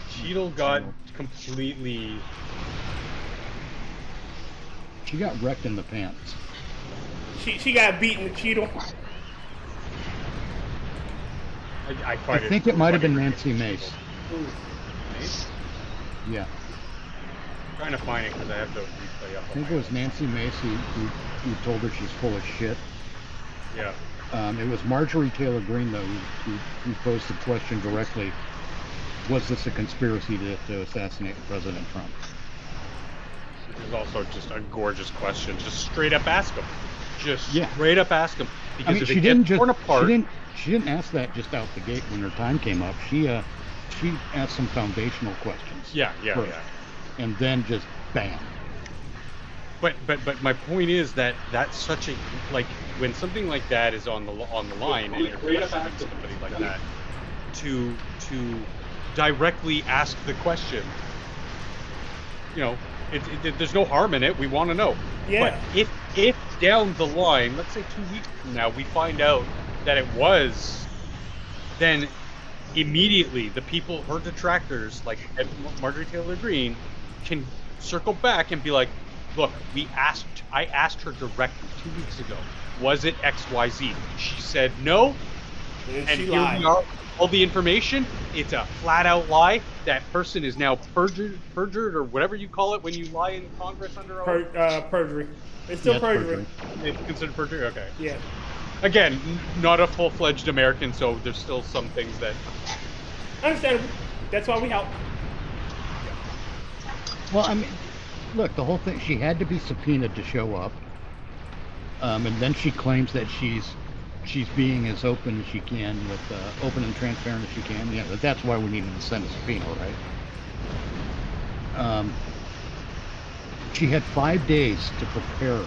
Cheadle got completely. She got wrecked in the pants. She got beaten with Cheadle. I I find think it might have been Nancy Mace. Mace? Yeah. I'm trying to find it because I have the replay up. I think it was Nancy Mace who told her she's full of shit. Yeah. It was Marjorie Taylor Greene, though, who posed the question directly, was this a conspiracy to assassinate President Trump? Which is also just a gorgeous question. Just straight up ask him. Just Yeah. straight up ask him. Because I mean, if she it didn't gets just torn apart, she didn't ask that just out the gate when her time came up. She asked some foundational questions. yeah. first, and then just bam. But my point is that that's such a, like, when something like that is on the line and you're questioning somebody like that, to directly ask the question, you know, there's no harm in it. We want to know. Yeah. But if down the line, let's say 2 weeks from now, we find out that it was, then immediately the people, her detractors, like Marjorie Taylor Greene, can circle back and be like, look, I asked her directly 2 weeks ago, was it XYZ? She said no, and she here lied. we are. All the information, it's a flat out lie. That person is now perjured, or whatever you call it when you lie in Congress under oath. Perjury. It's still Yes, perjury. It's considered perjury? Okay. Yeah. again, not a full-fledged American, so there's still some things that. Understandable. That's why we help. Well, I mean, look, the whole thing, she had to be subpoenaed to show up. And then she claims that she's being as open as she can, with open and transparent as she can. Yeah, that's why we needed to send a subpoena, right? She had 5 days to prepare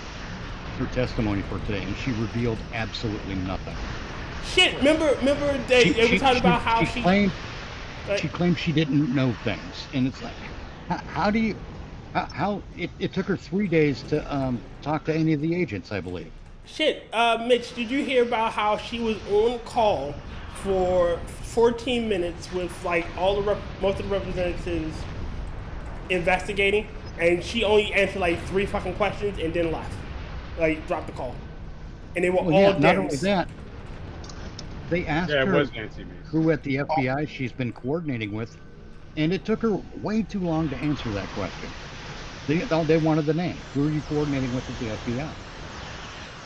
her testimony for today, and she revealed absolutely nothing. Shit, remember they were talking about how she claimed she claimed she didn't know things, and it's like, how do you? How it took her 3 days to talk to any of the agents, I believe. Shit, Mitch, did you hear about how she was on call for 14 minutes with like most of the representatives investigating, and she only answered like 3 fucking questions and then left, like dropped the call, and they were all not dense. only that, they asked Yeah, it her was Nancy Mace. who at the FBI she's been coordinating with, and it took her way too long to answer that question. They wanted the name. Who are you coordinating with at the FBI?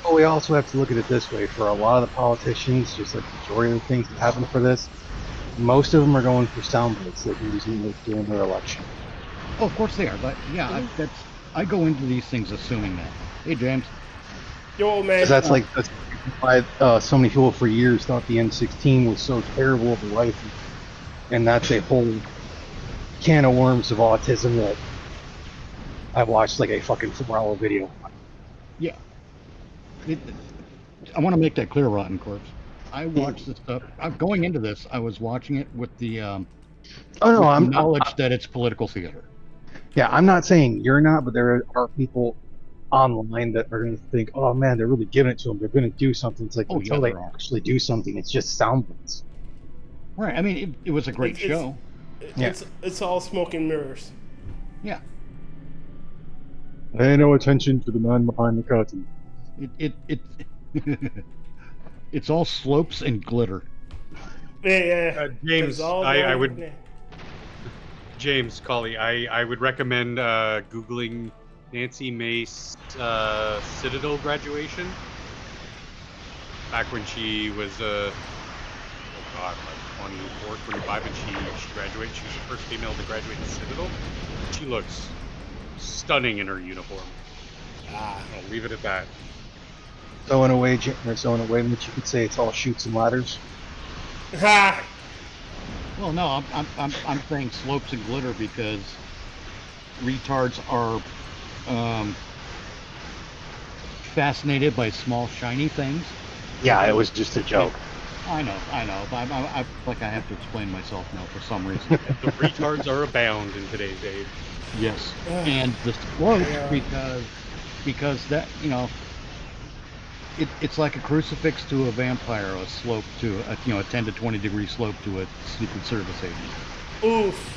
Well, we also have to look at it this way. For a lot of the politicians, just like the majority of the things that happen for this, most of them are going for sound bites that they're using during their election. Oh, of course they are, but yeah, I go into these things assuming that. Hey, James. Yo, old man. That's why so many people for years thought the M16 was so terrible of a rifle, and that's a whole can of worms of autism that I watched like a fucking 4-hour video. Yeah. I want to make that clear, Rotten Corpse. I watched this stuff. Going into this, I was watching it with the knowledge that it's political theater. Yeah, I'm not saying you're not, but there are people online that are going to think, oh man, they're really giving it to them. They're going to do something. It's like, until they actually do something, it's just sound bites. Right. I mean, it was a great show. It's all smoke and mirrors. Yeah. Pay no attention to the man behind the curtain. It's all slopes and glitter. Yeah. James, I would. James Colley, I would recommend googling Nancy Mace Citadel graduation. Back when she was like 24, 25, and she graduated. She was the first female to graduate the Citadel. She looks stunning in her uniform. I'll leave it at that. So in a way, Mitch, you could say it's all shoots and ladders. Well, no, I'm saying slopes and glitter because retards are fascinated by small shiny things. Yeah, it was just a joke. I know. I like I have to explain myself now for some reason. The retards are abound in today's age. Yes, and the slopes because that it's like a crucifix to a vampire, a slope to a 10 to 20 degree slope to a Secret Service agent. Oof.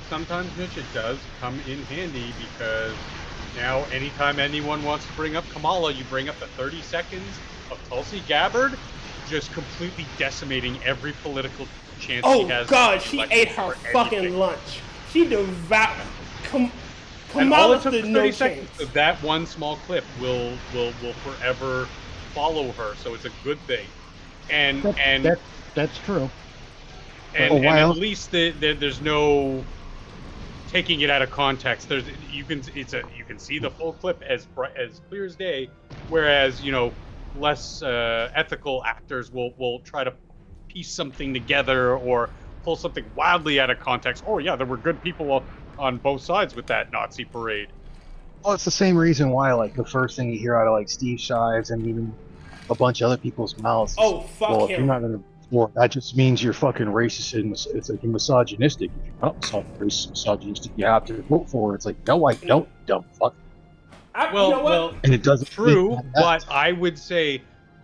Sometimes, Mitch, it does come in handy because now anytime anyone wants to bring up Kamala, you bring up the 30 seconds of Tulsi Gabbard just completely decimating every political chance she has. Oh God, she ate her fucking lunch. She devoured. And all it Kamala took stood 30 no seconds chance. of that one small clip will forever follow her, so it's a good thing. And that's true. And at least there's no taking it out of context. You can see the full clip as clear as day, whereas less ethical actors will try to piece something together or pull something wildly out of context. Oh yeah, there were good people on both sides with that Nazi parade. Well, it's the same reason why, like, the first thing you hear out of, like, Steve Shives and even a bunch of other people's mouths is, Oh, fuck well, him. if you're not going to war, that just means you're fucking racist and it's like you're misogynistic. If you're not racist, misogynistic, you have to vote for it. It's like, no, I don't, dumb fuck. Well, and it doesn't. True, but I would say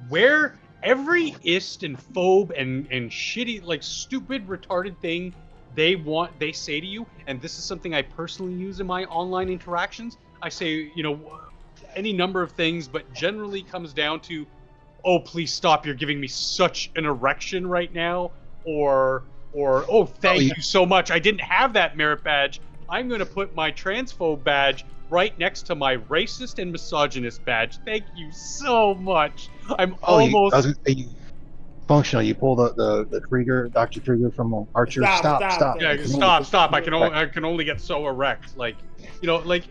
where every ist and phobe and shitty, like, stupid, retarded thing they say to you, and this is something I personally use in my online interactions. I say, any number of things, but generally comes down to, oh, please stop, you're giving me such an erection right now, or oh, thank you so much, I didn't have that merit badge, I'm going to put my transphobe badge right next to my racist and misogynist badge. Thank you so much. I'm almost... Functional. You pull the Krieger, Dr. Krieger from Archer. Stop. Yeah, stop. I can only get so erect. Like, like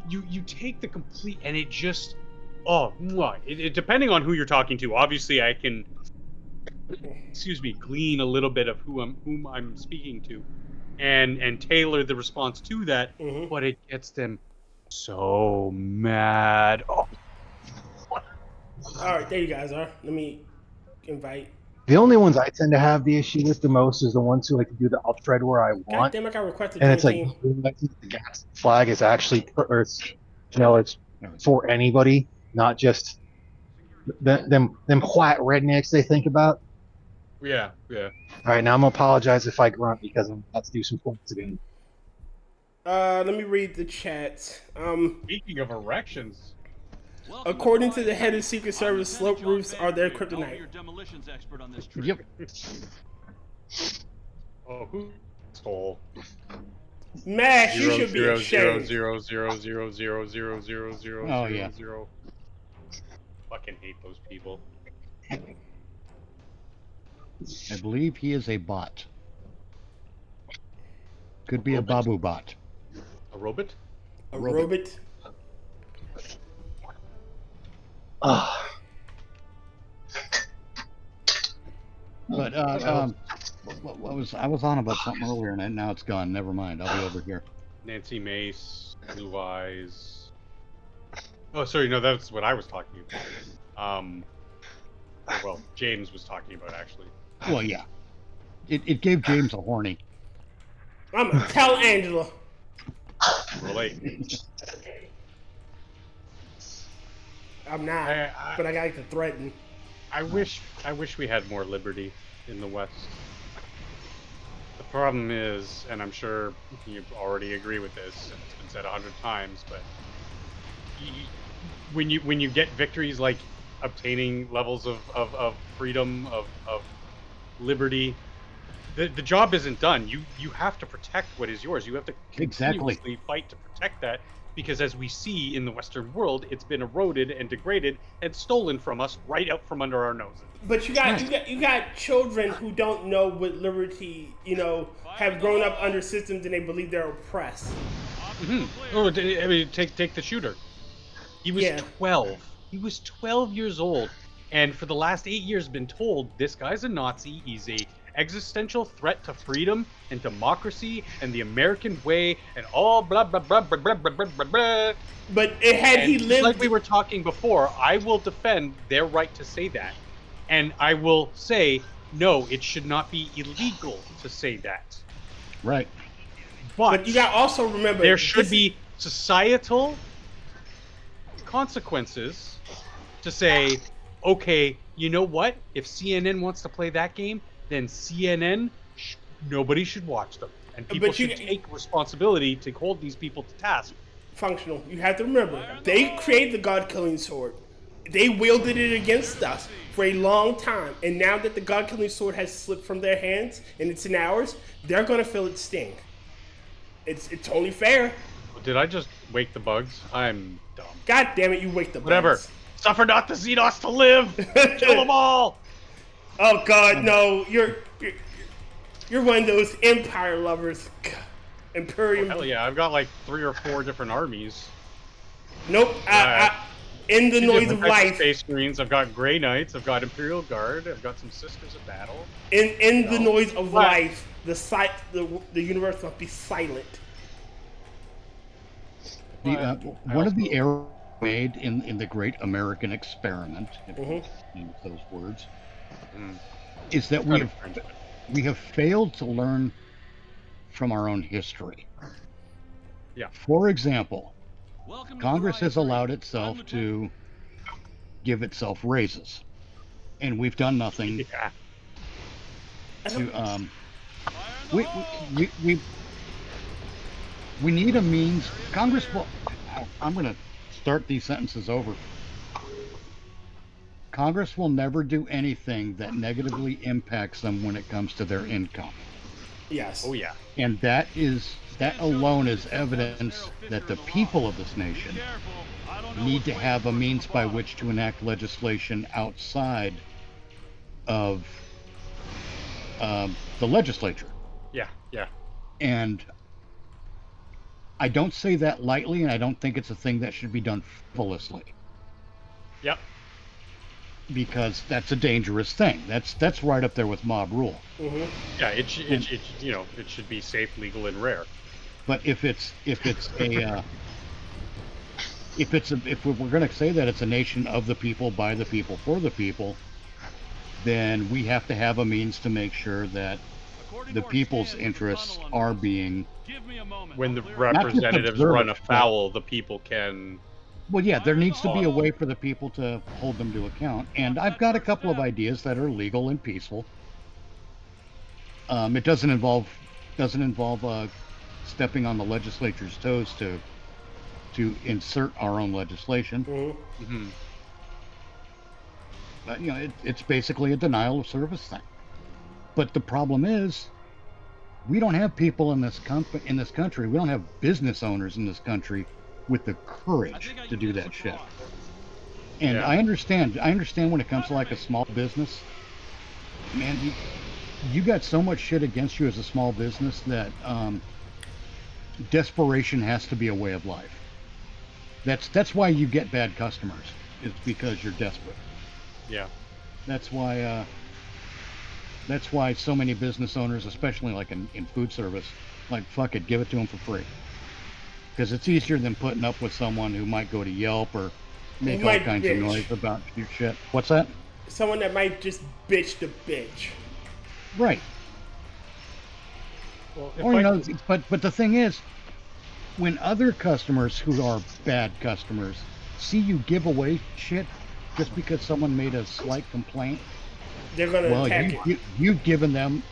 you take the complete, and it just, depending on who you're talking to, obviously I can, glean a little bit of whom I'm speaking to, and tailor the response to that. But it gets them so mad. Oh. All right, there you guys are. Let me invite. The only ones I tend to have the issue with the most is the ones who like to do the up thread where I want. God damn, I got requested. And it's like the gas flag is actually, it's for anybody, not just them white rednecks they think about. Yeah. All right, now I'm gonna apologize if I grunt because I'm about to do some points again. Let me read the chat. Speaking of erections. According to the head of Secret Service, slope roofs are their kryptonite. Yep. Oh, who's tall? Mash, you should be ashamed. 0.00000000000. Oh yeah. Fucking hate those people. I believe he is a bot. Could be a Babu bot. A robot? A robot? But I was on about something earlier, and now it's gone. Never mind. I'll be over here. Nancy Mace, Blue Eyes. Oh, sorry. No, that's what I was talking about. Well, James was talking about actually. Well, yeah. It gave James a horny. I'm gonna tell Angela. Relate. I'm not, but I got to threaten. I wish we had more liberty in the West. The problem is, and I'm sure you already agree with this, and it's been said 100 times, but when you get victories like obtaining levels of freedom, of liberty, the job isn't done. You have to protect what is yours. You have to continuously fight to protect that. Because as we see in the Western world, it's been eroded and degraded and stolen from us right out from under our noses. But you got children who don't know what liberty, have grown up under systems and they believe they're oppressed. Mm-hmm. Oh, I mean, take the shooter. He was 12. He was 12 years old, and for the last 8 years, been told this guy's a Nazi. He's a existential threat to freedom and democracy and the American way and all blah blah blah blah blah blah blah blah. But he lived, like we were talking before, I will defend their right to say that, and I will say no, it should not be illegal to say that. Right. But you got to also remember there should be societal consequences to say, okay, you know what? If CNN wants to play that game, then CNN, nobody should watch them. And people should take responsibility to hold these people to task. Functional. You have to remember, they created the God-killing sword. They wielded it against us for a long time. And now that the God-killing sword has slipped from their hands and it's in ours, they're going to feel its sting. It's only fair. Did I just wake the bugs? I'm dumb. God damn it, you wake the bugs. Whatever. Suffer not the Xenos to live! Kill them all! Oh God, no! You're one of those Empire lovers. Imperium. Oh, hell yeah! I've got like 3 or 4 different armies. Nope. In the noise of life. Space Marines. I've got Grey Knights. I've got Imperial Guard. I've got some Sisters of Battle. In the noise of life, the universe must be silent. One of the errors made in the Great American Experiment, if you use those words, is that we have failed to learn from our own history. Yeah. For example, Congress has allowed itself to give itself raises, and we've done nothing to we need a means. Congress will. I'm going to start these sentences over. Congress will never do anything that negatively impacts them when it comes to their income. Yes. Oh yeah. And that alone is evidence that the people of this nation need to have a means by which to enact legislation outside of the legislature. Yeah. Yeah. And I don't say that lightly, and I don't think it's a thing that should be done frivolously. Yep. Because that's a dangerous thing. That's right up there with mob rule. Mm-hmm. Yeah. It should be safe, legal, and rare. But if we're going to say that it's a nation of the people, by the people, for the people, then we have to have a means to make sure that the people's interests are being. When the representatives run afoul, the people can. Well, yeah, there needs to be a way for the people to hold them to account, and I've got a couple of ideas that are legal and peaceful. It doesn't involve stepping on the legislature's toes to insert our own legislation. Mm-hmm. But, it's basically a denial of service thing. But the problem is, we don't have people in this country. We don't have business owners in this country with the courage to do that shit. And Yeah. I understand when it comes to like a small business, man, you got so much shit against you as a small business that desperation has to be a way of life. That's why you get bad customers. It's because you're desperate. Yeah. That's why so many business owners, especially like in food service, like, fuck it, give it to them for free. Because it's easier than putting up with someone who might go to Yelp or make all kinds of noise about your shit. What's that? Someone that might just bitch the bitch. Right. Well, Or but the thing is, when other customers who are bad customers see you give away shit just because someone made a slight complaint, They're gonna attack it. you've given them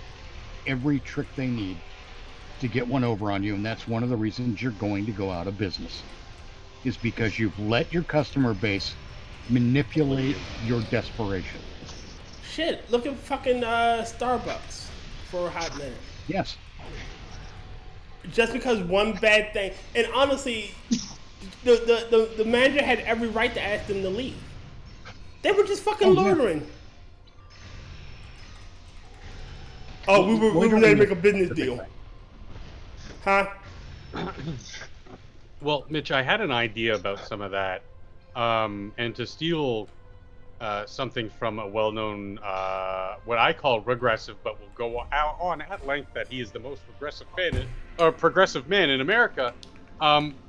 every trick they need to get one over on you, and that's one of the reasons you're going to go out of business, is because you've let your customer base manipulate your desperation. Shit, look at fucking Starbucks for a hot minute. Yes. Just because one bad thing, and honestly, the manager had every right to ask them to leave. They were just fucking loitering. Oh, we were ready to make a business deal. Huh? Well, Mitch, I had an idea about some of that, and to steal something from a well-known, what I call regressive, but will go out on at length that he is the most progressive man in America.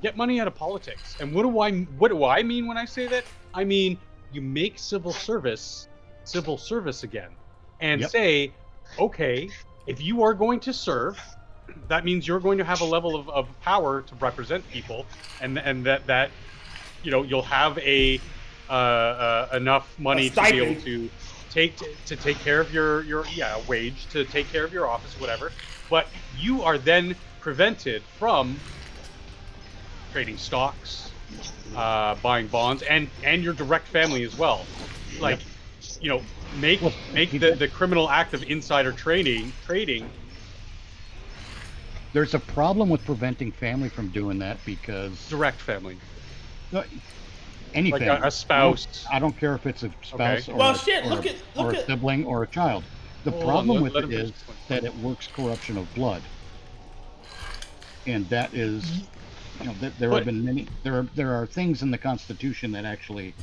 Get money out of politics. And what do I mean when I say that? I mean, you make civil service again, and say, okay, if you are going to serve, that means you're going to have a level of power to represent people, and that you'll have a enough money to be able to take care of your wage, to take care of your office, whatever. But you are then prevented from trading stocks, buying bonds, and your direct family as well. Like, make the criminal act of insider trading. There's a problem with preventing family from doing that because Direct family. any Like family, a spouse. I don't care if it's a spouse or, Well, a, shit, or, look a, at- or look a at- sibling or a child. The Hold on, problem let with him it is explain. that it works corruption of blood, and that is, there But- have been many. There are things in the Constitution that actually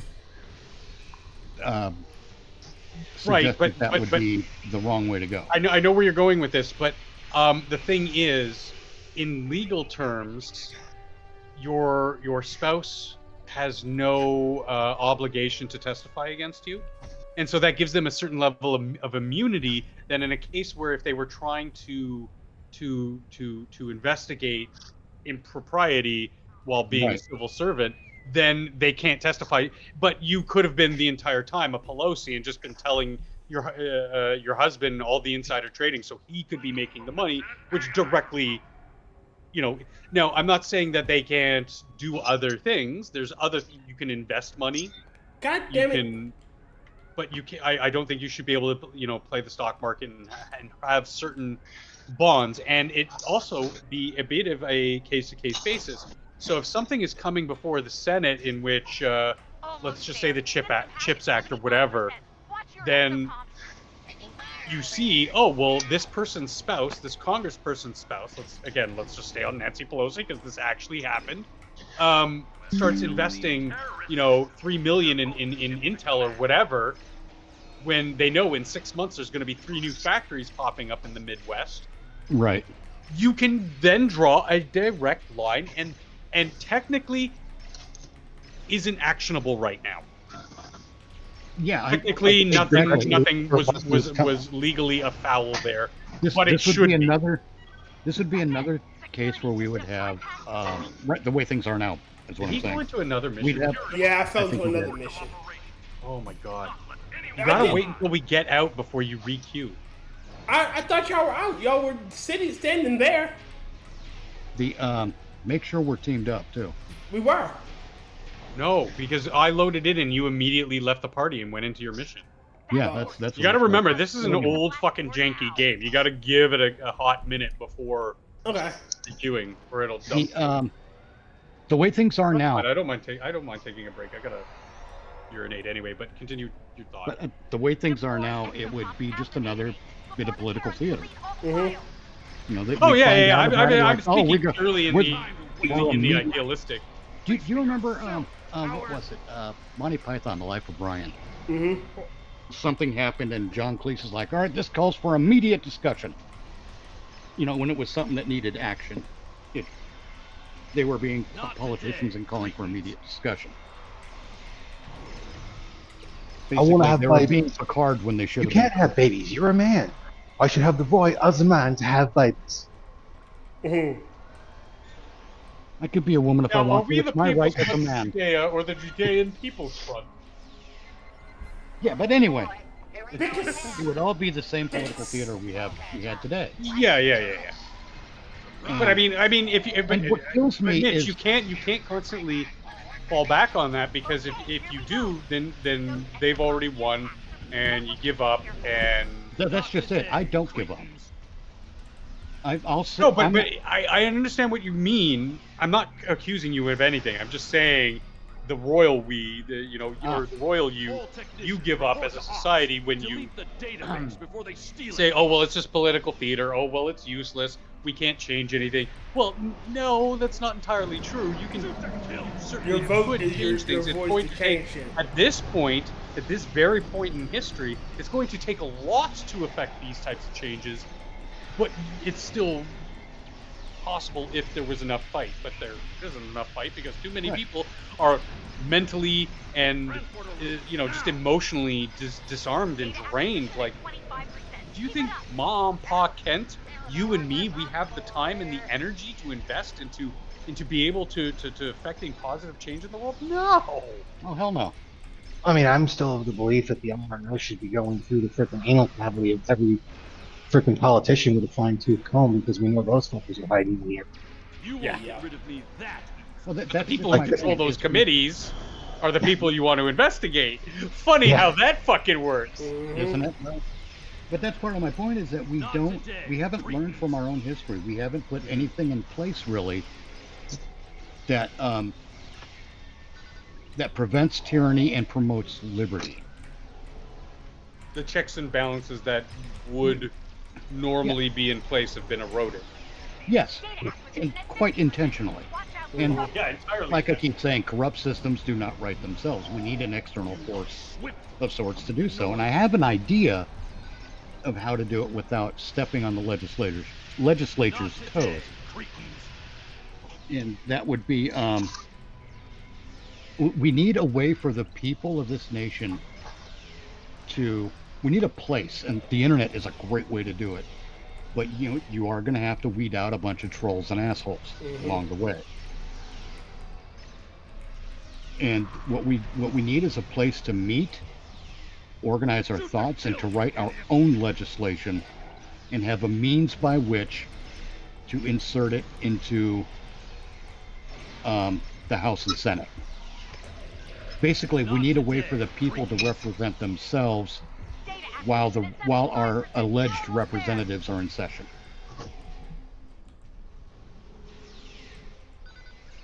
suggest but- that but- would but- be the wrong way to go. I know where you're going with this, but the thing is, in legal terms, your spouse has no obligation to testify against you, and so that gives them a certain level of immunity. Then, in a case where if they were trying to investigate impropriety while being a Right. civil servant, then they can't testify. But you could have been the entire time a Pelosi and just been telling your husband all the insider trading, so he could be making the money, which directly, No, I'm not saying that they can't do other things. There's you can invest money. God damn it. But you can. I don't think you should be able to, play the stock market and have certain bonds, and it also be a bit of a case-to-case basis. So if something is coming before the Senate in which, let's just say the CHIPS Act or whatever, then you see, oh, well, this person's spouse, this congressperson's spouse, let's just stay on Nancy Pelosi because this actually happened, starts investing, $3 million in Intel or whatever, when they know in 6 months there's going to be 3 new factories popping up in the Midwest. Right. You can then draw a direct line and technically isn't actionable right now. Yeah. Technically, nothing exactly. was legally afoul there. But it should be. This would be another case where we would have the way things are now. Is what I'm saying. He go into another mission. I fell into another mission. Oh my god! You gotta wait until we get out before you re-queue. I thought y'all were out. Y'all were standing there. Make sure we're teamed up too. We were. No, because I loaded it and you immediately left the party and went into your mission. Yeah, that's. You got to remember, this is an old fucking janky game. You got to give it a hot minute before queuing, or it'll dump. The way things are now. I don't mind taking a break. I gotta urinate anyway. But continue your thought. But the way things are now, it would be just another bit of political theater. Mm-hmm. I'm speaking purely in the idealistic. Do you remember what was it? Monty Python, The Life of Brian. Mm-hmm. Something happened and John Cleese is like, all right, this calls for immediate discussion. When it was something that needed action. They were being politicians and calling for immediate discussion. Basically, I want to have they were being Picard when they should have. You can't have babies. You're a man. I should have the right as a man to have babies. Mm-hmm. I could be a woman if I want to. It's my right as a man. Or the Judean People's Front. Yeah, but anyway, it would all be the same political theater we had today. Yeah. But I mean, what kills me Mitch, is you can't constantly fall back on that, because if you do, then they've already won, and you give up, and that's just it. I don't give up. I'll say. No, but I understand what you mean. I'm not accusing you of anything. I'm just saying the royal we, or the royal you give up as a society when you say, oh well, it's just political theater. Oh well, it's useless. We can't change anything. Well, no, that's not entirely true. You can certainly change things. It's going to take, at this very point in history, it's going to take a lot to affect these types of changes. But it's still possible if there was enough fight. But there isn't enough fight because too many people are mentally and just emotionally disarmed and drained. Like, do you think Mom, Pa, Kent, you and me, we have the time and the energy to invest into be able to affecting positive change in the world? No. Oh hell no. I mean, I'm still of the belief that the IRS should be going through the frickin' anal cavity of every frickin' politician with a fine-tooth comb, because we know those fuckers are hiding in here. You won't get rid of me that. Well, the people who control those committees are the people you want to investigate. Funny how that fucking works, isn't it? But that's part of my point, is that we haven't learned from our own history. We haven't put anything in place really that that prevents tyranny and promotes liberty. The checks and balances that would normally be in place have been eroded. Yes, and quite intentionally. And entirely. Like I keep saying, corrupt systems do not right themselves. We need an external force of sorts to do so. And I have an idea of how to do it without stepping on the legislature's toes. And that would be, we need a way for the people of this nation we need a place, and the internet is a great way to do it. But you are going to have to weed out a bunch of trolls and assholes along the way. And what we need is a place to meet, organize our thoughts, and to write our own legislation, and have a means by which to insert it into the House and Senate. Basically, we need a way for the people to represent themselves while our alleged representatives are in session.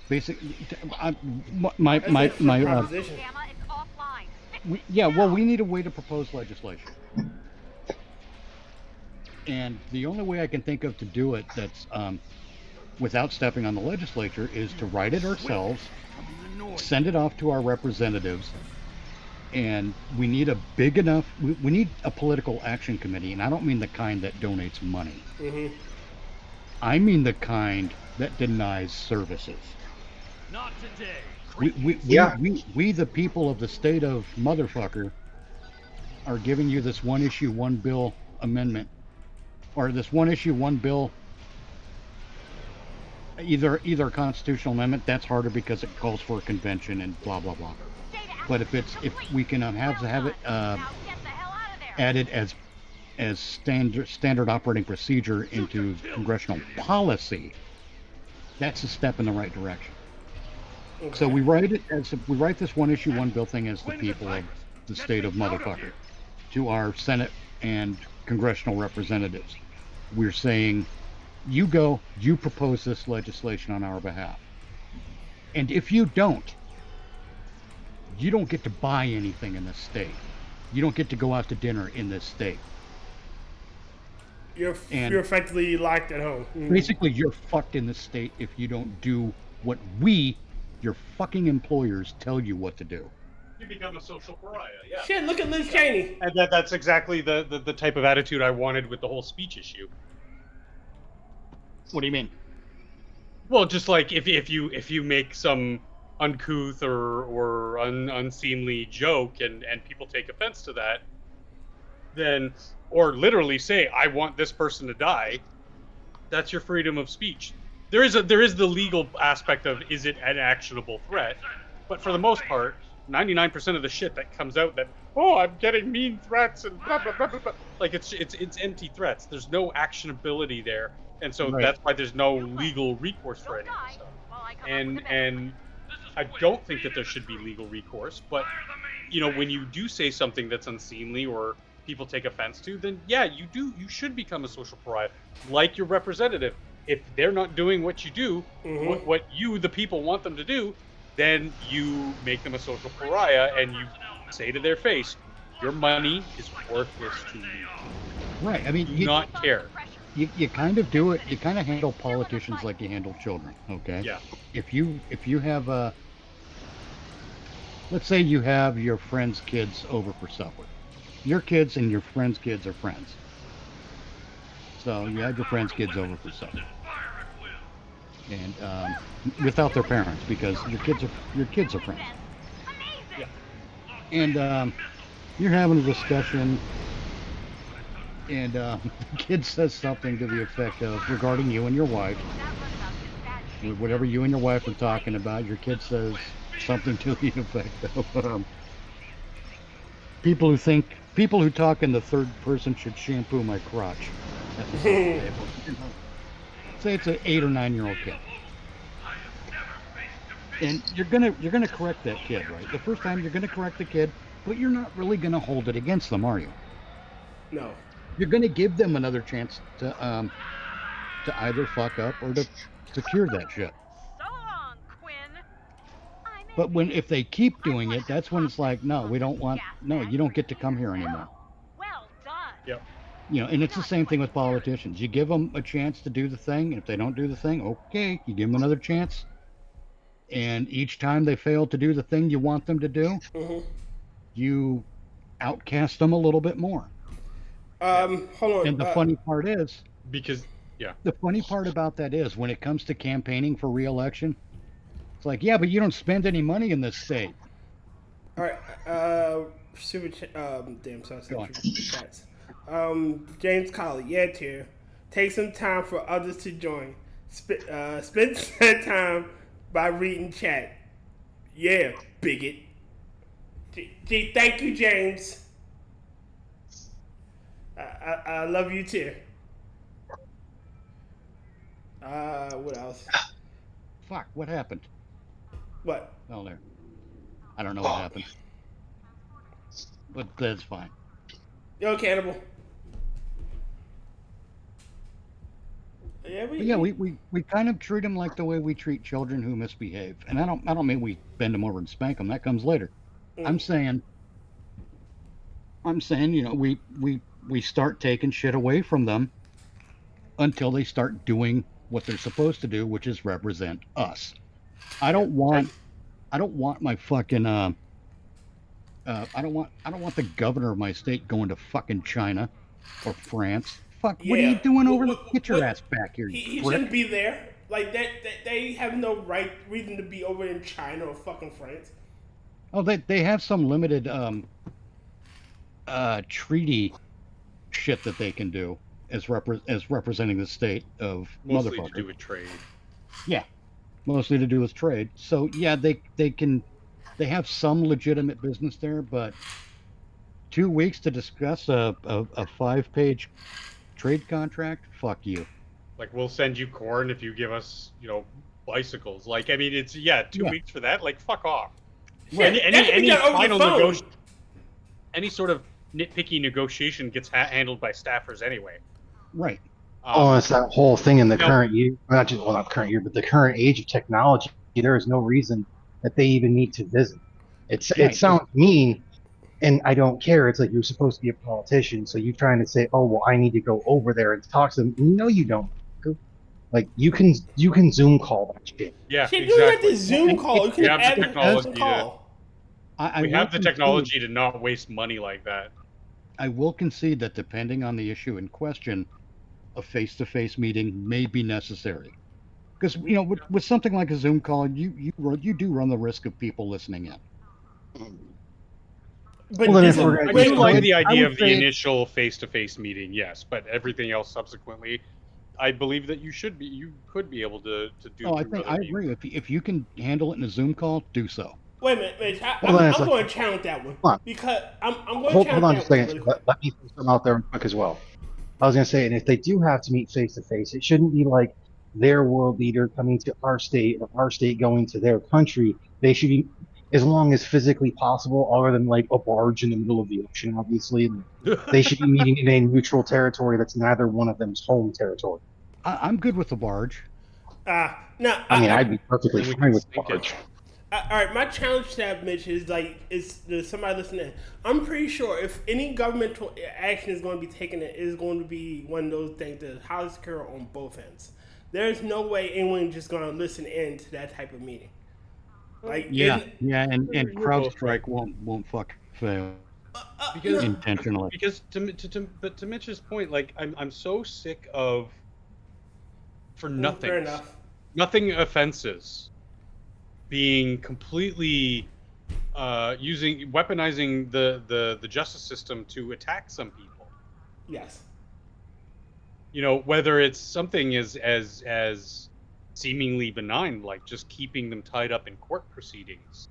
Basically, my That's my an interesting my proposition. well, we need a way to propose legislation, and the only way I can think of to do it that's without stepping on the legislature is to write it ourselves, send it off to our representatives, and we need a big enough. We need a political action committee, and I don't mean the kind that donates money. Mm-hmm. I mean the kind that denies services. Not today. We, the people of the state of motherfucker, are giving you this one issue, one bill amendment, or this one issue, one bill. Either a constitutional amendment, that's harder because it calls for a convention and blah blah blah. But if we can have it added as standard operating procedure into congressional policy, that's a step in the right direction. Okay. So we write this one issue, one bill thing as the people of the state of motherfucker to our Senate and congressional representatives. We're saying, you propose this legislation on our behalf. And if you don't get to buy anything in this state. You don't get to go out to dinner in this state. You're effectively locked at home. Mm. Basically, you're fucked in this state if you don't do what your fucking employers, tell you what to do. You become a social pariah, yeah. Shit, look at Liz Cheney. And that's exactly the type of attitude I wanted with the whole speech issue. What do you mean? Well, just like if you make some uncouth or unseemly joke and people take offense to that, then, or literally say, I want this person to die, that's your freedom of speech. There is the legal aspect of, is it an actionable threat? But for the most part, 99% of the shit that comes out that, oh, I'm getting mean threats and blah blah blah blah, blah, like it's empty threats. There's no actionability there, and so that's why there's no legal recourse for any of this stuff. And I don't think that there should be legal recourse, but when you do say something that's unseemly or people take offense to, then yeah, you should become a social pariah, like your representative. If they're not doing what you do, what you, the people, want them to do, then you make them a social pariah and you say to their face, your money is worthless to me. Right. I mean, you not care. You kind of do it. You kind of handle politicians like you handle children. Okay. Yeah. If you have let's say you have your friend's kids over for supper. Your kids and your friend's kids are friends. So you have your friend's kids over for supper. And without their parents, because your kids are friends. Yeah. And you're having a discussion, and the kid says something to the effect of, regarding you and your wife, whatever you and your wife are talking about, your kid says something to the effect of, people who talk in the third person should shampoo my crotch. Say it's an 8 or 9 year old kid, and you're gonna correct that kid, right? The first time you're gonna correct the kid, but you're not really gonna hold it against them, are you? No. You're gonna give them another chance to either fuck up or to cure that shit. So long, Quinn. But if they keep doing it, that's when it's like, no, you don't get to come here anymore. Well done. Yep. And it's the same thing with politicians. You give them a chance to do the thing, and if they don't do the thing, okay, you give them another chance. And each time they fail to do the thing you want them to do, you outcast them a little bit more. Hold on. And the funny part is, the funny part about that is, when it comes to campaigning for re-election, it's like, yeah, but you don't spend any money in this state. All right. Super chats. James Colley, Tier. Take some time for others to join. Spend that time by reading chat. Yeah, bigot. Thank you, James. I love you too. What else? Fuck, what happened? What? Oh, there. I don't know what happened. But that's fine. Yo, Cannibal. Yeah, Yeah, But yeah, we kind of treat them like the way we treat children who misbehave, and I don't mean we bend them over and spank them. That comes later. I'm saying, you know, we start taking shit away from them until they start doing what they're supposed to do, which is represent us. I don't want my fucking I don't want the governor of my state going to fucking China or France. Fuck, what are you doing over there? Get your ass back here, He you prick. shouldn't be there. Like that, they have no reason to be over in China or fucking France. Oh, they have some limited treaty shit that they can do as representing the state of Mostly motherfucker. to do with trade. Yeah, mostly to do with trade. So yeah, they have some legitimate business there, but 2 weeks to discuss a 5-page trade contract? Fuck you. Like, we'll send you corn if you give us, you know, bicycles. Like, I mean, it's 2 weeks for that. Like, fuck off. Yeah, Any final any sort of nitpicky negotiation gets handled by staffers anyway. Right. It's that whole thing in the current year, not current year, but the current age of technology. There is no reason that they even need to visit. It sounds mean, and I don't care. It's like you're supposed to be a politician, so you're trying to say, oh, well, I need to go over there and talk to them. No, you don't. Like, you can Zoom call that shit. Yeah, Shit, exactly. you don't have to Zoom call. You can have the add a Zoom technology call. we have the technology to not waste money like that. I will concede that depending on the issue in question, a face-to-face meeting may be necessary. Because, you know, with something like a Zoom call, you do run the risk of people listening in. But Well, then I do like the idea of the say- initial face-to-face meeting, yes, but everything else subsequently, I believe that you could be able to do. Oh, I through think other I agree. If you can handle it in a Zoom call, do so. Wait a minute, Mitch. Well, then I'm it's like- going to challenge that one. Hold on. Because I'm going to Hold challenge on that just a one. second. Really quick. Let me put something out there quick as well. I was going to say, and if they do have to meet face to face, it shouldn't be like their world leader coming to our state or our state going to their country. They should be, as long as physically possible, other than like a barge in the middle of the ocean, obviously. They should be meeting in a neutral territory that's neither one of them's home territory. I'm good with the barge. Now, I mean, I'd be perfectly we fine can with the sneak it. barge. all right, my challenge to that, Mitch, is like, there's somebody listening. I'm pretty sure if any governmental action is going to be taken, it is going to be one of those things that is highly secure on both ends. There's no way anyone just going to listen in to that type of meeting. Like, And You're CrowdStrike won't fuck fail Because intentionally. Because to Mitch's point, like I'm so sick of nothing. Fair enough. Nothing offenses being completely weaponizing the justice system to attack some people. Yes. You know, whether it's something as seemingly benign, like just keeping them tied up in court proceedings.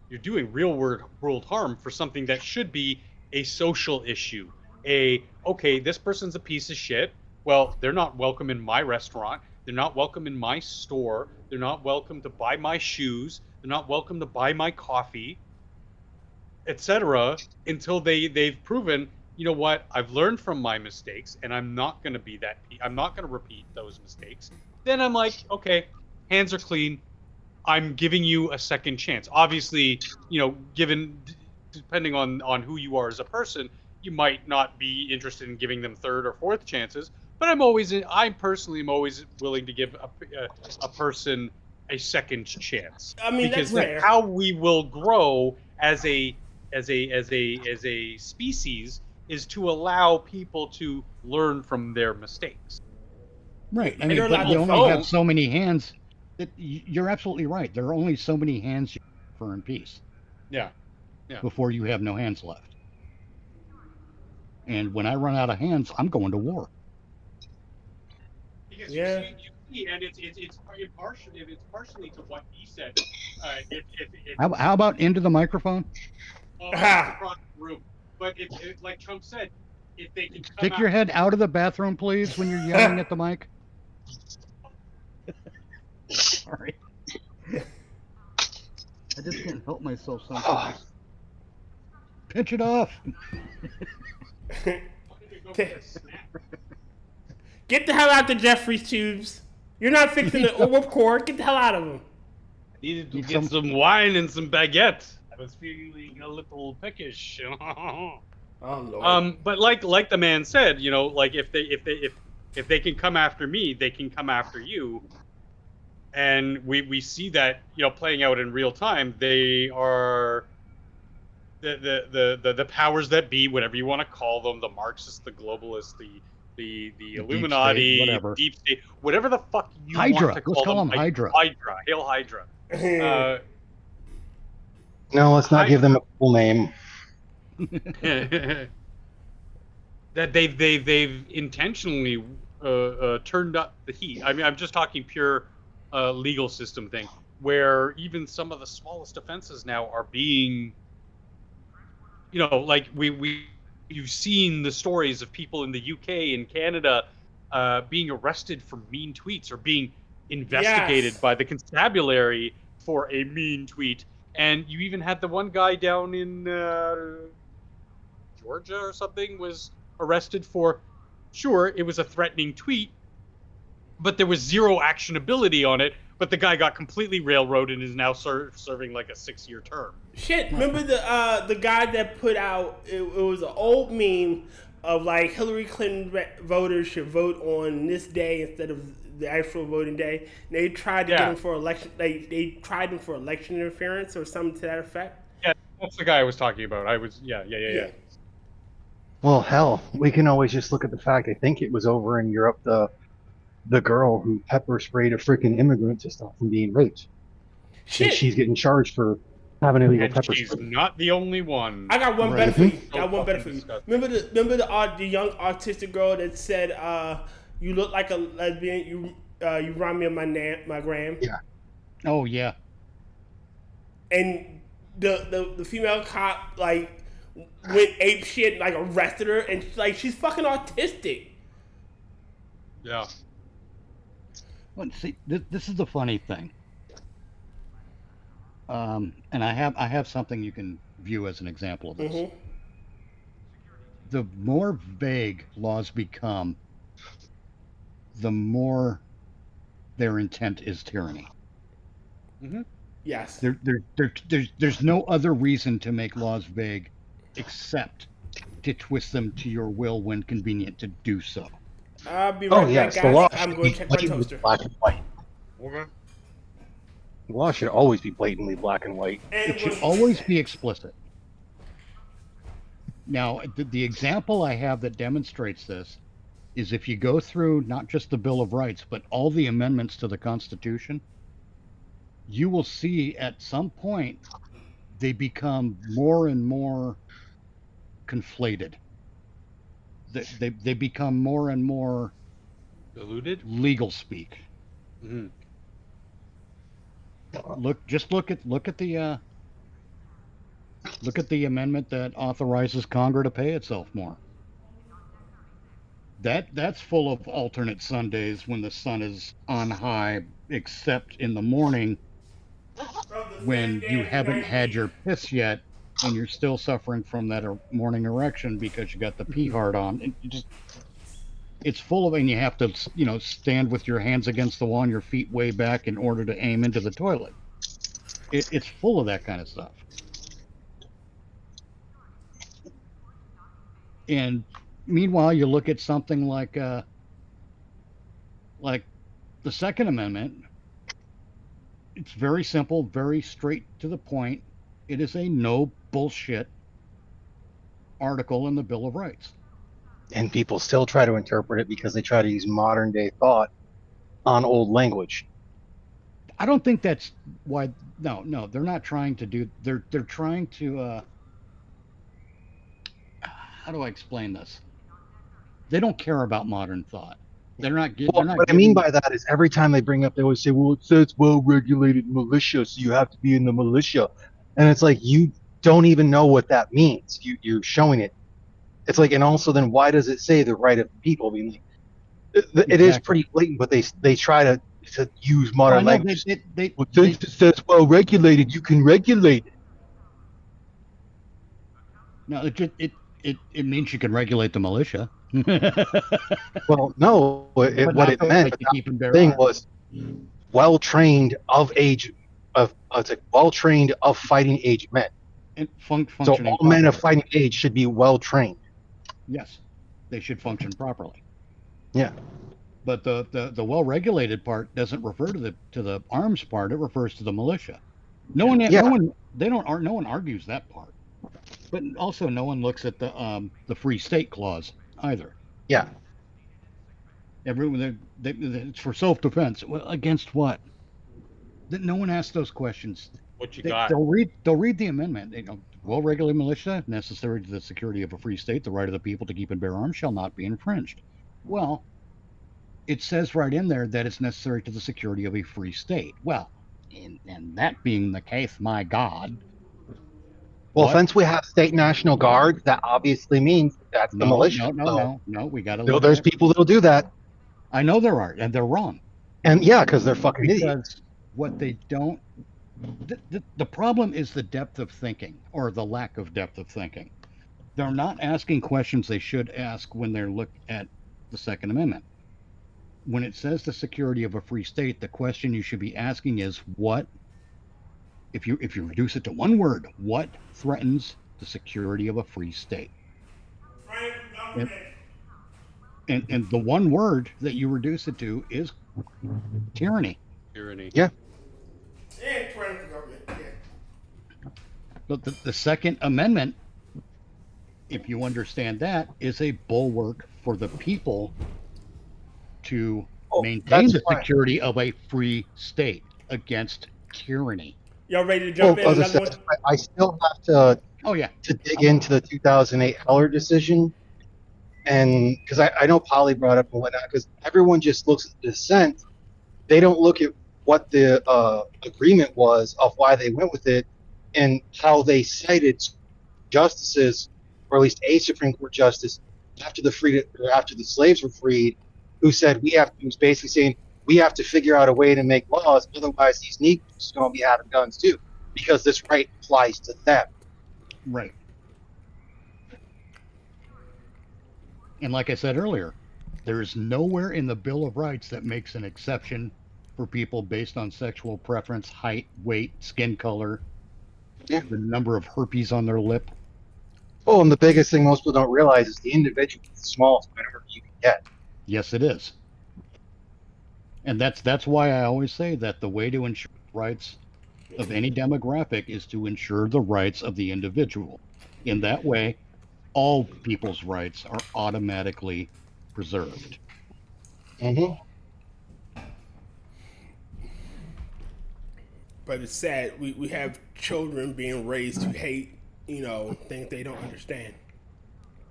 You're doing real world harm for something that should be a social issue. Okay, this person's a piece of shit. Well, they're not welcome in my restaurant. They're not welcome in my store. They're not welcome to buy my shoes. They're not welcome to buy my coffee, etc. Until they've proven, you know what, I've learned from my mistakes, and I'm not going to be that. I'm not going to repeat those mistakes. Then I'm like, okay, hands are clean. I'm giving you a second chance. Obviously, you know, depending on who you are as a person, you might not be interested in giving them third or fourth chances. But I personally am always willing to give a person a second chance. I mean, because that's fair. how we will grow as a species is to allow people to learn from their mistakes. Right. I And mean, they're but allowed you to only vote. have so many hands. You're absolutely right. There are only so many hands you can for in peace Yeah. before you have no hands left. And when I run out of hands, I'm going to war. Because Yeah. you see, and it's partially to what he said. If How about into the microphone? across the room, but if like Trump said, if they can come Stick out, your head out of the bathroom, please, when you're yelling at the mic. Sorry. I just can't help myself sometimes. Pinch it off. Get the hell out the Jeffries tubes. You're not fixing the whipped core. Get the hell out of them. Needed to get some wine and some baguette. I was feeling a little peckish. Oh Lord. But like the man said, you know, like if they can come after me, they can come after you. And we see that, you know, playing out in real time. They are the powers that be, whatever you want to call them, the Marxists, the globalists, the Illuminati, deep state, whatever the fuck you Hydra. want to call Let's call them. them Hydra. Hydra. Hail Hydra. No, let's not give them a full name. That they've intentionally turned up the heat. I mean, I'm just talking pure legal system thing, where even some of the smallest offenses now are being, you know, like you've seen the stories of people in the UK and Canada being arrested for mean tweets or being investigated by the constabulary for a mean tweet. And you even had the one guy down in Georgia or something was arrested for, sure, it was a threatening tweet, but there was zero actionability on it. But the guy got completely railroaded and is now serving like a 6-year term. Shit, remember the guy that put out, it was an old meme of like Hillary Clinton voters should vote on this day instead of the actual voting day. And they tried to get him for election, they tried him for election interference or something to that effect. Yeah, that's the guy I was talking about. Yeah. Well, hell, we can always just look at the fact. I think it was over in Europe, the girl who pepper sprayed a freaking immigrant to stop from being raped. Shit. And she's getting charged for having illegal pepper She's spray. not the only one. I got one better for you. Remember the young autistic girl that said, "You look like a lesbian. You remind me of my gram." Yeah. Oh yeah. And the female cop like went ape shit, like arrested her, and like she's fucking autistic. Yeah. Well, see, this is the funny thing. And I have something you can view as an example of this. Mm-hmm. The more vague laws become, the more their intent is tyranny. Mm-hmm. Yes. There's no other reason to make laws vague except to twist them to your will when convenient to do so. I'll be right back, guys. The law I'm should going be to check my blatantly toaster. black and white. Okay. The law should always be blatantly black and white. It should always be explicit. Now, the example I have that demonstrates this is if you go through not just the Bill of Rights, but all the amendments to the Constitution, you will see at some point they become more and more conflated. They become more and more diluted legal speak. Mm-hmm. Look at the amendment that authorizes Congress to pay itself more. That's full of alternate Sundays when the sun is on high, except in the morning when you haven't had your piss yet and you're still suffering from that morning erection because you got the pee hard on. It's full of, and you have to, stand with your hands against the wall and your feet way back in order to aim into the toilet. It's full of that kind of stuff. And meanwhile, you look at something like the Second Amendment. It's very simple, very straight to the point. It is a no bullshit article in the Bill of Rights. And people still try to interpret it because they try to use modern day thought on old language. I don't think that's why. No, they're not trying to do. They're trying to. How do I explain this? They don't care about modern thought. They're not getting. Well, what I mean by that is every time they bring up, they always say, "Well, it says well-regulated militia, so you have to be in the militia," and it's like you don't even know what that means. You're showing it. It's like, and also then why does it say the right of the people? I mean, it is pretty blatant, but they try to use modern language. Since it says well-regulated, you can regulate it. No, it means you can regulate the militia. Well, no, But what not it the meant, right but to that keep and bear thing arms. was well-trained of age, it's like well-trained of fighting age men. And So functioning all men of properly. fighting age should be well-trained. Yes, they should function properly. Yeah. But the well-regulated part doesn't refer to the arms part. It refers to the militia. No one argues that part. But also, no one looks at the free state clause either. Yeah. Everyone, it's for self-defense. Well, against what? No one asks those questions. What you got? They'll read the amendment. Well-regulated militia, necessary to the security of a free state, the right of the people to keep and bear arms shall not be infringed. Well, it says right in there that it's necessary to the security of a free state. Well, and that being the case, my God. Well, what? since we have state national guard, that obviously means that's the militia. No. We got to So look there's at people that'll do that. I know there are, and they're wrong. And yeah, because they're fucking idiots. Because what they don't. The problem is the depth of thinking, or the lack of depth of thinking. They're not asking questions they should ask when they're looking at the Second Amendment. When it says the security of a free state, the question you should be asking is what, if you reduce it to one word, what threatens the security of a free state? And the one word that you reduce it to is tyranny. Tyranny. Yeah. And tyrannical government. Yeah. But the Second Amendment, if you understand that, is a bulwark for the people to maintain the security of a free state against tyranny. Y'all ready to jump in? Another one? I still have to. Oh yeah. To dig into the 2008 Heller decision, and because I know Polly brought up and whatnot, because everyone just looks at the dissent, they don't look at what the agreement was of why they went with it, and how they cited justices, or at least a Supreme Court justice, after the slaves were freed, who said who's basically saying we have to figure out a way to make laws, otherwise these Negroes are going to be having guns too, because this right applies to them. Right. And like I said earlier, there is nowhere in the Bill of Rights that makes an exception for people based on sexual preference, height, weight, skin color, the number of herpes on their lip. Oh, and the biggest thing most people don't realize is the individual is the smallest minority you can get. Yes, it is. And that's why I always say that the way to ensure rights of any demographic is to ensure the rights of the individual. In that way, all people's rights are automatically preserved. Mm-hmm. But it's sad. We have children being raised to hate, things they don't understand.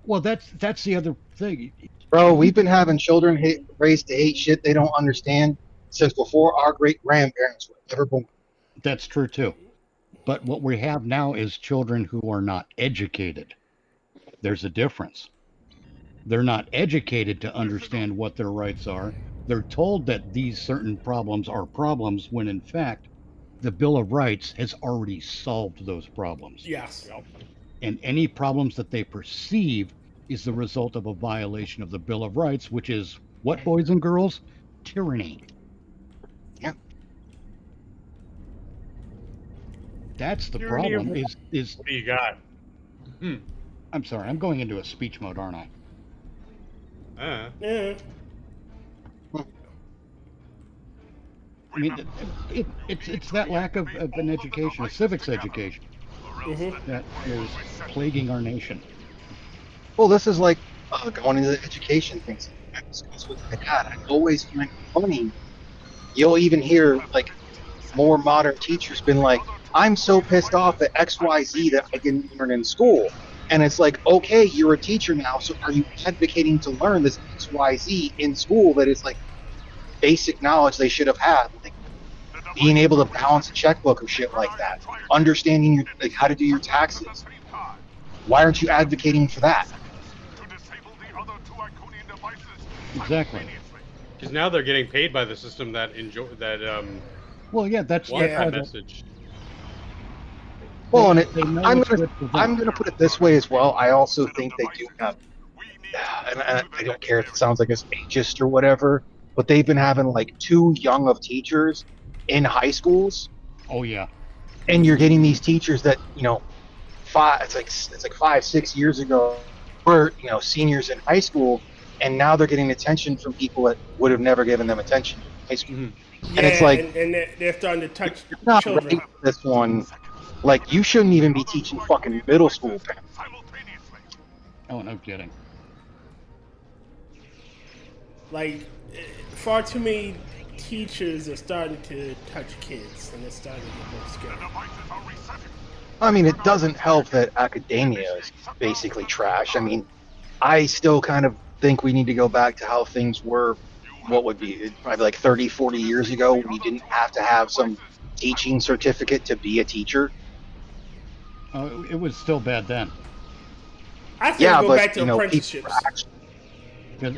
Well, that's the other thing. Bro, we've been having children raised to hate shit they don't understand since before our great-grandparents were ever born. That's true, too. But what we have now is children who are not educated. There's a difference. They're not educated to understand what their rights are. They're told that these certain problems are problems when, in fact, the Bill of Rights has already solved those problems. Yes. And any problems that they perceive is the result of a violation of the Bill of Rights, which is what, boys and girls? Tyranny. Yeah. That's the problem. Is what do you got? I'm sorry, I'm going into a speech mode, aren't I? Yeah. I mean, it's that lack of an education, a civics education, that is plaguing our nation. Well, this is like going into the education things. I discussed with my dad. I always find it funny. You'll even hear like more modern teachers been like, "I'm so pissed off at XYZ that I didn't learn in school." And it's like, okay, you're a teacher now, so are you advocating to learn this XYZ in school that is like basic knowledge they should have had? Like being able to balance a checkbook or shit like that. Understanding like how to do your taxes. Why aren't you advocating for that? Exactly. Because now they're getting paid by the system that Well, yeah, that's that message. Well, and I'm gonna put it this way as well. I also think they do have, I don't care if it sounds like it's ageist or whatever, but they've been having like too young of teachers in high schools, Oh yeah. and you're getting these teachers that it's like 5-6 years ago were seniors in high school, and now they're getting attention from people that would have never given them attention in high school. Yeah, And it's like, and they're starting to touch you're not children. ready for this one. Like, you shouldn't even be teaching fucking middle school. Oh, no kidding. Like, far too many teachers are starting to touch kids, and it's starting to get more scary. I mean, it doesn't help that academia is basically trash. I mean, I still kind of think we need to go back to how things were, what would be, probably like 30, 40 years ago. We didn't have to have some teaching certificate to be a teacher. It was still bad then. I think go back to people apprenticeships.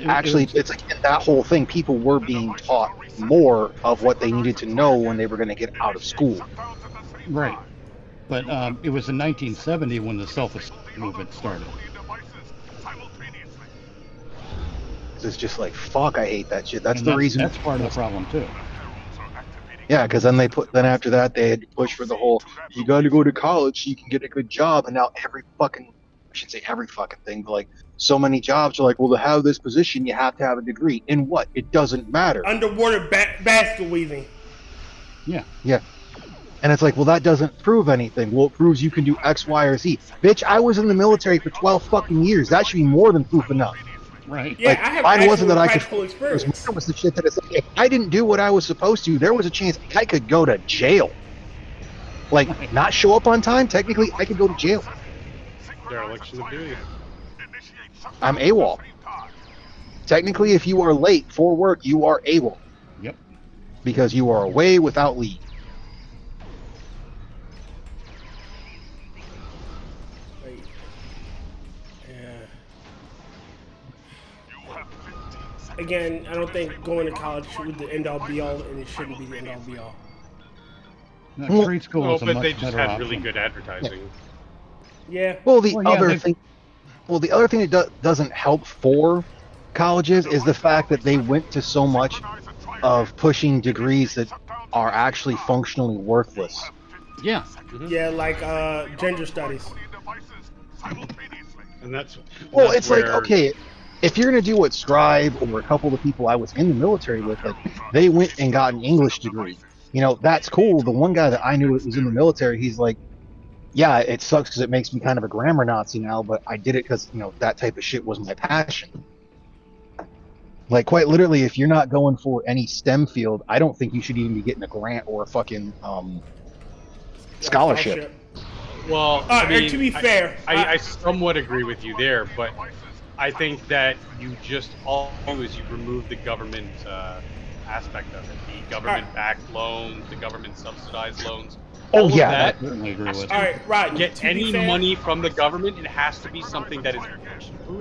Actually, it's like in that whole thing, people were being taught more of what they needed to know when they were going to get out of school. Right. But it was in 1970 when the self-esteem movement started. It's just like, fuck, I hate that shit. That's the reason. That's part of the problem too. Yeah, because then after that they had to push for the whole, you got to go to college so you can get a good job, and now I should say every fucking thing, but like so many jobs are like, well, to have this position you have to have a degree in what? It doesn't matter. Underwater basket weaving. Yeah. Yeah. And it's like, well, that doesn't prove anything. Well, it proves you can do X, Y, or Z. Bitch, I was in the military for 12 fucking years. That should be more than proof enough. Right. Yeah, like, I have mine wasn't that I could. experience. It was the shit that it's like, if I didn't do what I was supposed to, there was a chance I could go to jail. Like, not show up on time, technically, I could go to jail. Dereliction of duty. I'm AWOL. Technically, if you are late for work, you are AWOL. Yep. Because you are away without leave. Again, I don't think going to college is the end all be all, and it shouldn't be the end all be all. No, trade school No, is a but much they just better had option. really good advertising. Yeah. Well, the other thing that doesn't help for colleges is the fact that they went to so much of pushing degrees that are actually functionally worthless. Yeah. Yeah, like gender studies. And that's it's like, okay, if you're going to do what Scribe or a couple of the people I was in the military with, like, they went and got an English degree. That's cool. The one guy that I knew that was in the military, he's like, yeah, it sucks because it makes me kind of a grammar Nazi now, but I did it because, that type of shit was my passion. Like, quite literally, if you're not going for any STEM field, I don't think you should even be getting a grant or a fucking scholarship. Well, I mean, to be fair, I somewhat agree with you there, but I think that you just always remove the government aspect of it, the government-backed loans, the government-subsidized loans. Oh, All yeah. of that Certainly agree with. all right, right. get any money from the government, it has to be something that is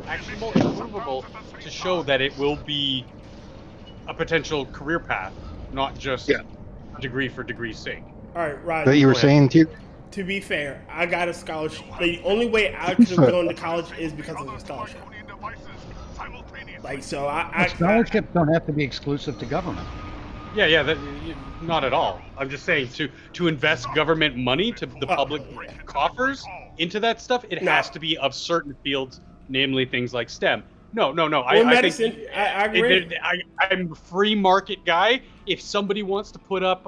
actually more provable to show that it will be a potential career path, not just a degree for degree's sake. All right, right. That you were saying, too? To be fair, I got a scholarship. The only way I could have gone to college is because of a scholarship. Like, so scholarships don't have to be exclusive to government. Yeah, not at all. I'm just saying to invest government money to the public coffers into that stuff, it has to be of certain fields, namely things like STEM. No. Or medicine. I agree. I'm a free market guy. If somebody wants to put up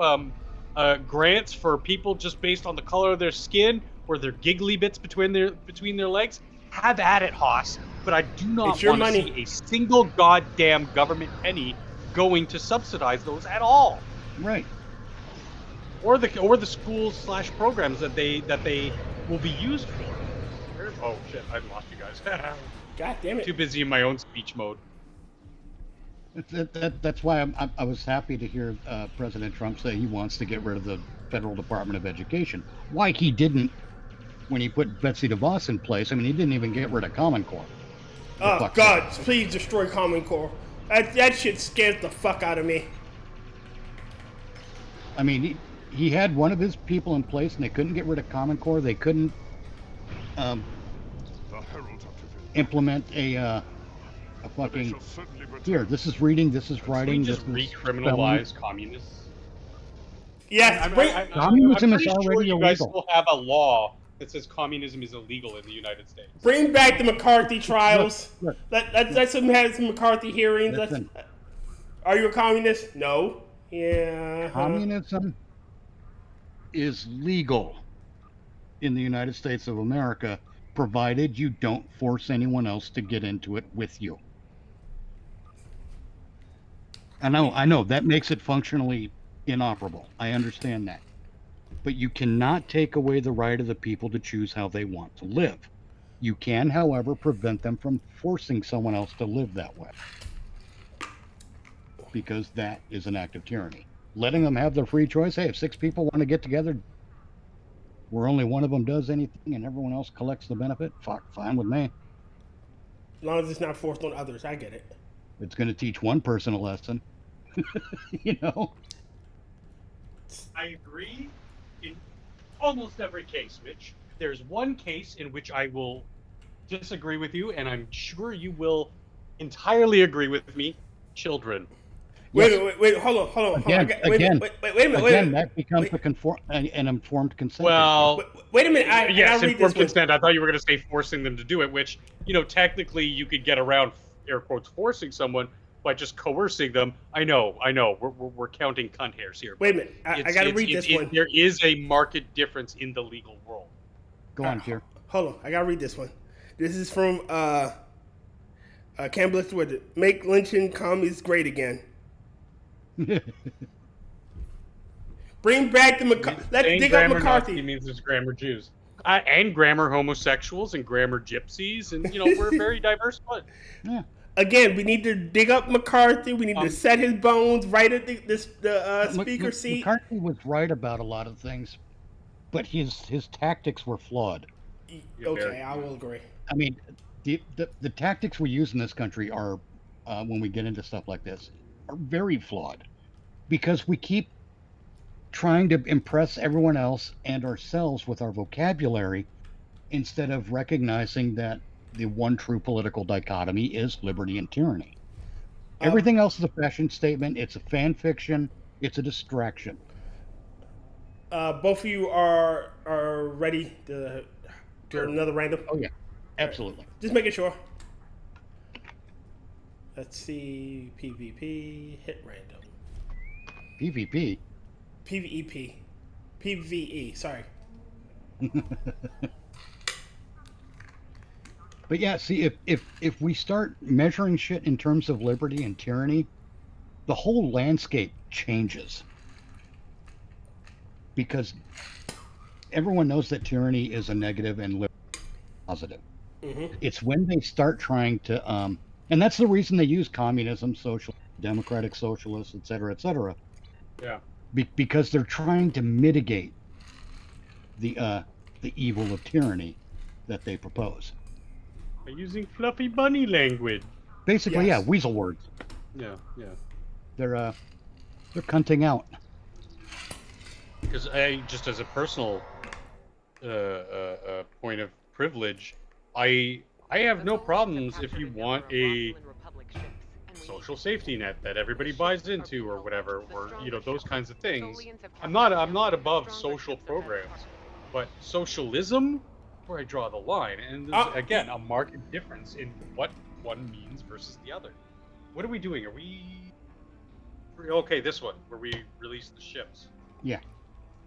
grants for people just based on the color of their skin or their giggly bits between their legs, have at it, Haas. But I do not want to see a single goddamn government penny going to subsidize those at all. Right. Or the schools / programs that they will be used for. Oh shit! I've lost you guys. God damn it! Too busy in my own speech mode. That's why I was happy to hear President Trump say he wants to get rid of the Federal Department of Education. Why he didn't when he put Betsy DeVos in place? I mean, he didn't even get rid of Common Core. Oh God! Please destroy Common Core. That shit scares the fuck out of me. I mean, he had one of his people in place, and they couldn't get rid of Common Core. They couldn't implement a a fucking here. This is reading. This is writing. Just this is recriminalize communists. Yes, communism is pretty already sure you guys illegal. still have a law that says communism is illegal in the United States. bring back the McCarthy trials. Look. Let's have some McCarthy hearings. Listen. Are you a communist? No. Yeah. Communism is legal in the United States of America, provided you don't force anyone else to get into it with you. I know that makes it functionally inoperable. I understand that. But you cannot take away the right of the people to choose how they want to live. You can, however, prevent them from forcing someone else to live that way. Because that is an act of tyranny. Letting them have their free choice. Hey, if 6 people want to get together where only one of them does anything and everyone else collects the benefit, fine with me. As long as it's not forced on others, I get it. It's going to teach one person a lesson. You know? I agree in almost every case, Mitch. There's one case in which I will disagree with you, and I'm sure you will entirely agree with me. Children. Wait, hold on. Again, wait a minute. Again, that becomes an informed consent. Well, wait a minute. yes, I read informed this consent. I thought you were going to say forcing them to do it, which, technically you could get around, air quotes, forcing someone by just coercing them. I know. We're counting cunt hairs here. Wait a minute. I got to read this one. There is a marked difference in the legal world. Go on, Kier. Hold on. I got to read this one. This is from Campbell Twitter. Make lynching commies great again. Bring back the McCarthy. Let's dig up McCarthy. Nazi means there's grammar Jews. And grammar homosexuals and grammar gypsies. And, we're a very diverse bunch. Yeah. Again, we need to dig up McCarthy. We need to set his bones right at the speaker seat. McCarthy was right about a lot of things, but his tactics were flawed. Okay, I will agree. I mean, the tactics we use in this country are, when we get into stuff like this, are very flawed, because we keep trying to impress everyone else and ourselves with our vocabulary instead of recognizing that the one true political dichotomy is liberty and tyranny. Everything else is a fashion statement. It's a fan fiction. It's a distraction. Both of you are ready to do another random? Oh, yeah. Absolutely. Just making sure. Let's see. PvP. Hit random. PvP? PvEP. PvE. Sorry. But yeah, see, if we start measuring shit in terms of liberty and tyranny, the whole landscape changes. Because everyone knows that tyranny is a negative and liberty is positive. Mm-hmm. It's when they start trying to, and that's the reason they use communism, social, democratic socialists, et cetera, Yeah. Because they're trying to mitigate the evil of tyranny that they propose. They're using fluffy bunny language. Basically, Yes. yeah, weasel words. Yeah. They're cunting out. Because just as a personal point of privilege, I have no problems if you want a social safety net that everybody buys into or whatever, or those kinds of things. I'm not above social programs, but socialism, where I draw the line, and there's, again, a marked difference in what one means versus the other. What are we doing? Are we okay? This one where we release the ships. Yeah.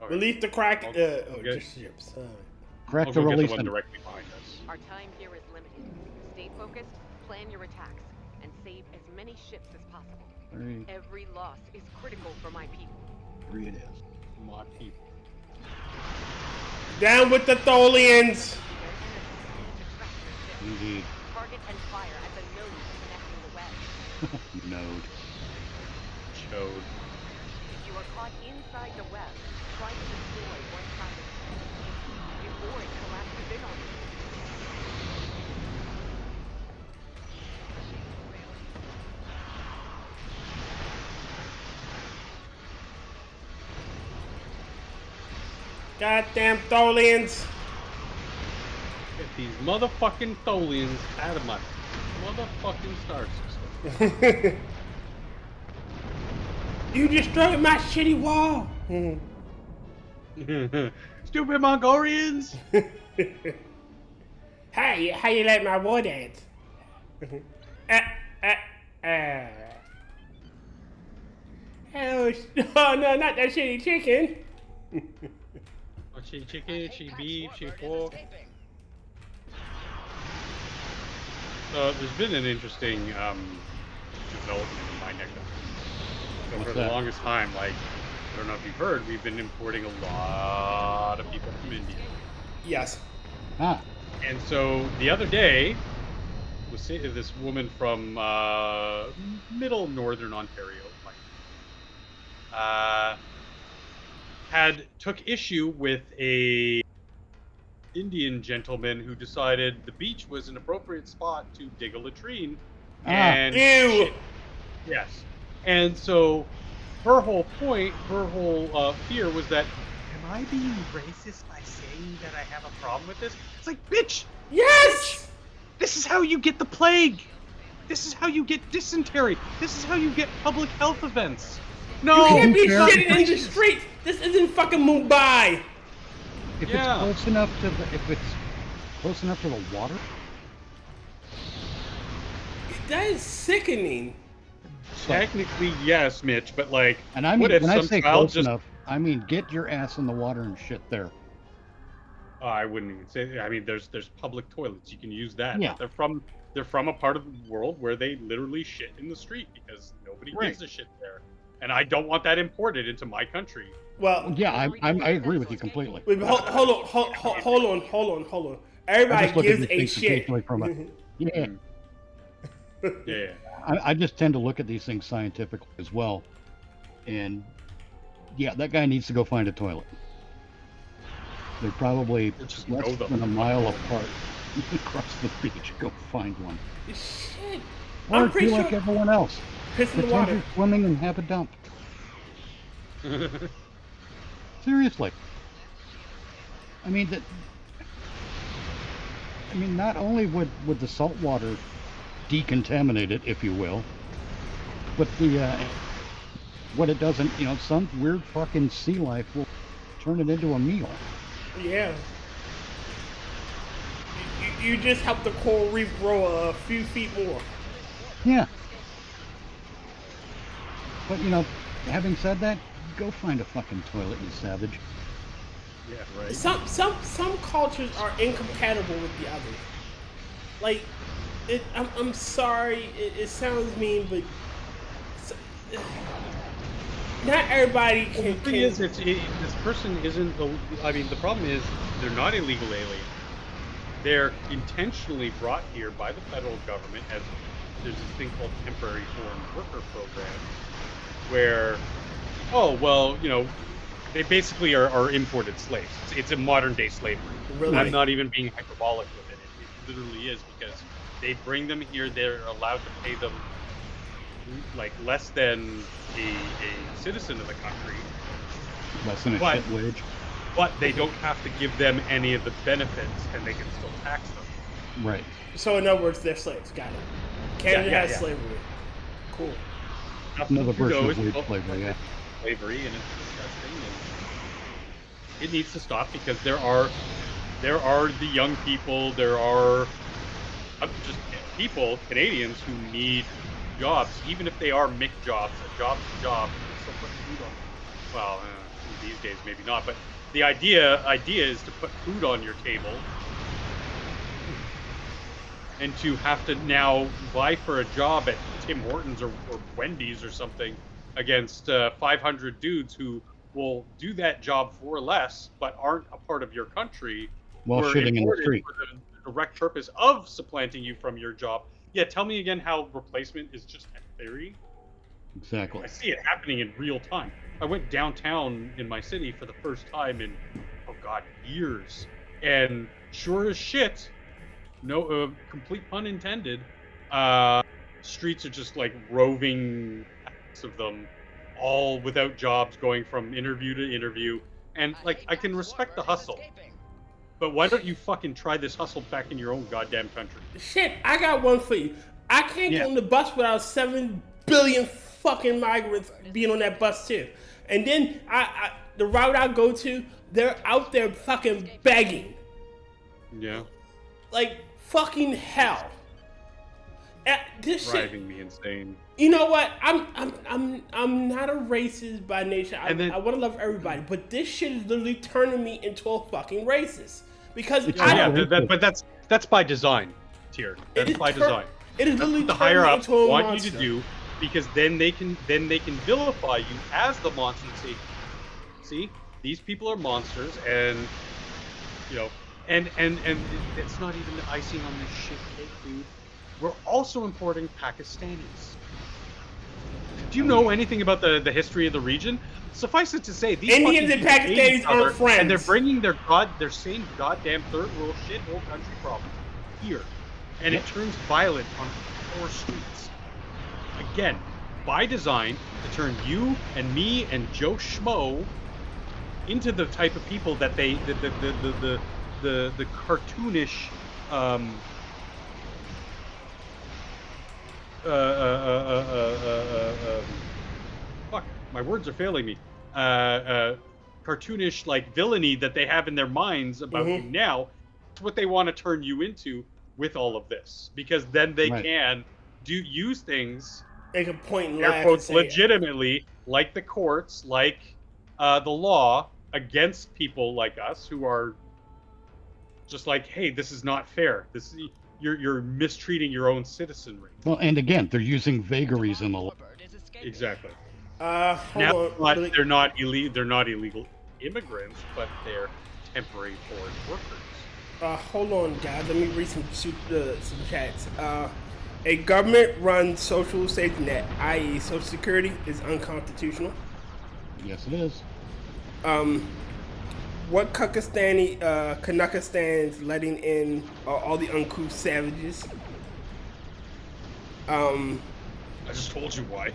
Okay. Release the crack. Okay. Just ships. Crack I'll the go get release. the one directly behind us. Our time here is limited. Stay focused, plan your attacks, and save as many ships as possible. 3, Every loss is critical for my people. 3 it is. My people. Down with the Tholians. Indeed. Target and fire at the node connecting the web. Node. Chode. If you are caught inside the web, try to destroy one side of it before it collapses in on you. Goddamn Tholians. Get these motherfucking Tholians out of my the fucking star system. You destroyed my shitty wall. Stupid Mongolians! Hey, how you like my war dance? Oh, no, not that shitty chicken. Oh, she chicken, she beef, she pork. So there's been an interesting development in my neck. So for the longest time, like, I don't know if you've heard, we've been importing a lot of people from India. Yes. Ah. And so the other day, was this woman from middle northern Ontario, took issue with a Indian gentleman who decided the beach was an appropriate spot to dig a latrine. And ew. Yes. And so her whole point, her whole fear was that, am I being racist by saying that I have a problem with this? It's like, bitch! Yes! This is how you get the plague! This is how you get dysentery! This is how you get public health events! No! You can't be shitting in the streets! This isn't fucking Mumbai! If it's close enough to the water? That is sickening. Technically, yes, Mitch, but like, and I mean, what if when I some say child close enough, I mean get your ass in the water and shit there. I wouldn't even say. I mean, there's public toilets. You can use that. Yeah. But they're from a part of the world where they literally shit in the street because nobody gives a shit there, and I don't want that imported into my country. Well, yeah, I agree with you completely. Wait, hold on. Everybody gives a shit. Yeah. Yeah. I just tend to look at these things scientifically as well, and yeah, that guy needs to go find a toilet. They're probably less than a mile apart. Across the beach, go find one. Shit. Or do like everyone else. Piss in the water. You're swimming and have a dump. Seriously. I mean not only would the salt water decontaminate it, if you will, but what it doesn't, some weird fucking sea life will turn it into a meal. Yeah. You just help the coral reef grow a few feet more. Yeah. But having said that, go find a fucking toilet, you savage. Yeah, right. Some cultures are incompatible with the others. Like, I'm sorry, it sounds mean, but not everybody can. The thing is, this person isn't. I mean, the problem is they're not illegal aliens. They're intentionally brought here by the federal government as there's this thing called temporary foreign worker program, where, they basically are imported slaves. It's a modern day slavery. Really? I'm not even being hyperbolic with it. It literally is, because they bring them here. They're allowed to pay them like less than a citizen of the country. Less than a shit wage. But they don't have to give them any of the benefits, and they can still tax them. Right. So in other words, they're slaves. Got it. Canada has slavery. Cool. Another version of wage slavery, yeah. Slavery, and it's disgusting. And it needs to stop, because there are the young people, there are just people, Canadians, who need jobs, even if they are mixed jobs, a job's a job. Still put food on. Well, these days maybe not, but the idea is to put food on your table, and to have to now vie for a job at Tim Hortons or Wendy's or something against 500 dudes who will do that job for less but aren't a part of your country, while shitting in the street for the direct purpose of supplanting you from your job. Yeah, tell me again how replacement is just a theory. Exactly. I see it happening in real time. I went downtown in my city for the first time in, years. And sure as shit, no, complete pun intended, streets are just like roving of them, all without jobs, going from interview to interview. And like, I can respect the hustle, but why don't you fucking try this hustle back in your own goddamn country? Shit, I got one for you. I can't get on the bus without 7 billion fucking migrants being on that bus too. And then the route I go to, they're out there fucking begging. Yeah. Like fucking hell. This Driving me insane. You know what? I'm not a racist by nature. I want to love everybody, but this shit is literally turning me into a fucking racist because but that's by design, Tier. That's by design. It is literally the higher ups want monster. you to do, because then they can vilify you as the monster and say, see, these people are monsters, and you know, and it's not even the icing on this shit cake, dude. We're also importing Pakistanis. Do you know anything about the history of the region? Suffice it to say, these Indians and Pakistanis are friends, and they're bringing their same goddamn third world shithole country problem here, and it turns violent on poor streets. Again, by design, to turn you and me and Joe Schmo into the type of people that the cartoonish fuck, my words are failing me. Cartoonish like villainy that they have in their minds about you now. It's what they want to turn you into with all of this, because then they can use things. They can point and air quotes legitimately, like the courts, like the law against people like us who are just like, hey, this is not fair. This you're mistreating your own citizenry. Well, and again, they're using vagaries in the law. Exactly. They're not illegal immigrants, but they're temporary foreign workers. Hold on, guys. Let me read some chats. A government-run social safety net, i.e., Social Security, is unconstitutional. Yes, it is. What Kanakistans letting in all the uncouth savages? I just told you why.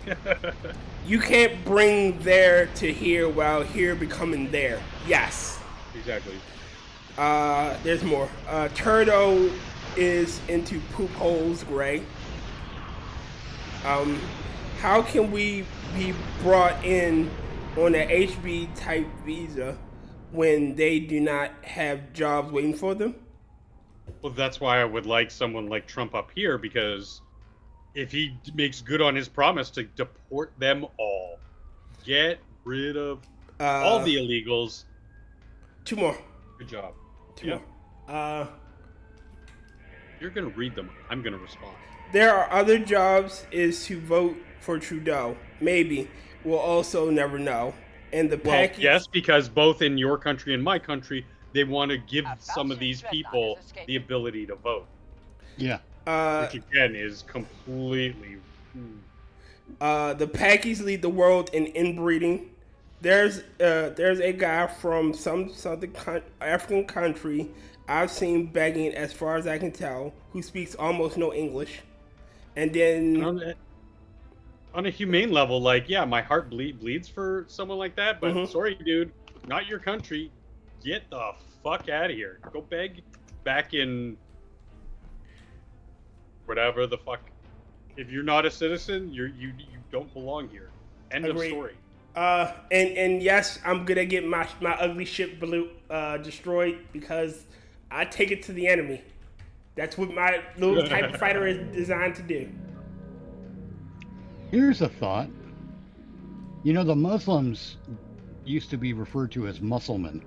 You can't bring there to here while here becoming there. Yes. Exactly. There's more. Turdo is into poop holes gray. How can we be brought in on an HB type visa when they do not have jobs waiting for them? Well, that's why I would like someone like Trump up here, because if he makes good on his promise to deport them all, get rid of all the illegals. 2 more. Good job. 2 more. You're gonna read them. I'm gonna respond. There are other jobs is to vote for Trudeau. Maybe. We'll also never know. And the package. Well, yes, because both in your country and my country, they want to give some of these people the ability to vote. Yeah. Which again is completely. The Pakis lead the world in inbreeding. There's a guy from some southern African country I've seen begging, as far as I can tell, who speaks almost no English. And then on a humane level, like, yeah, my heart bleeds for someone like that, but sorry, dude, not your country. Get the fuck out of here. Go beg back in whatever the fuck. If you're not a citizen, you don't belong here. End of story. And yes, I'm gonna get my ugly ship destroyed because I take it to the enemy. That's what my little type fighter is designed to do. Here's a thought. You know, the Muslims used to be referred to as Musselmen.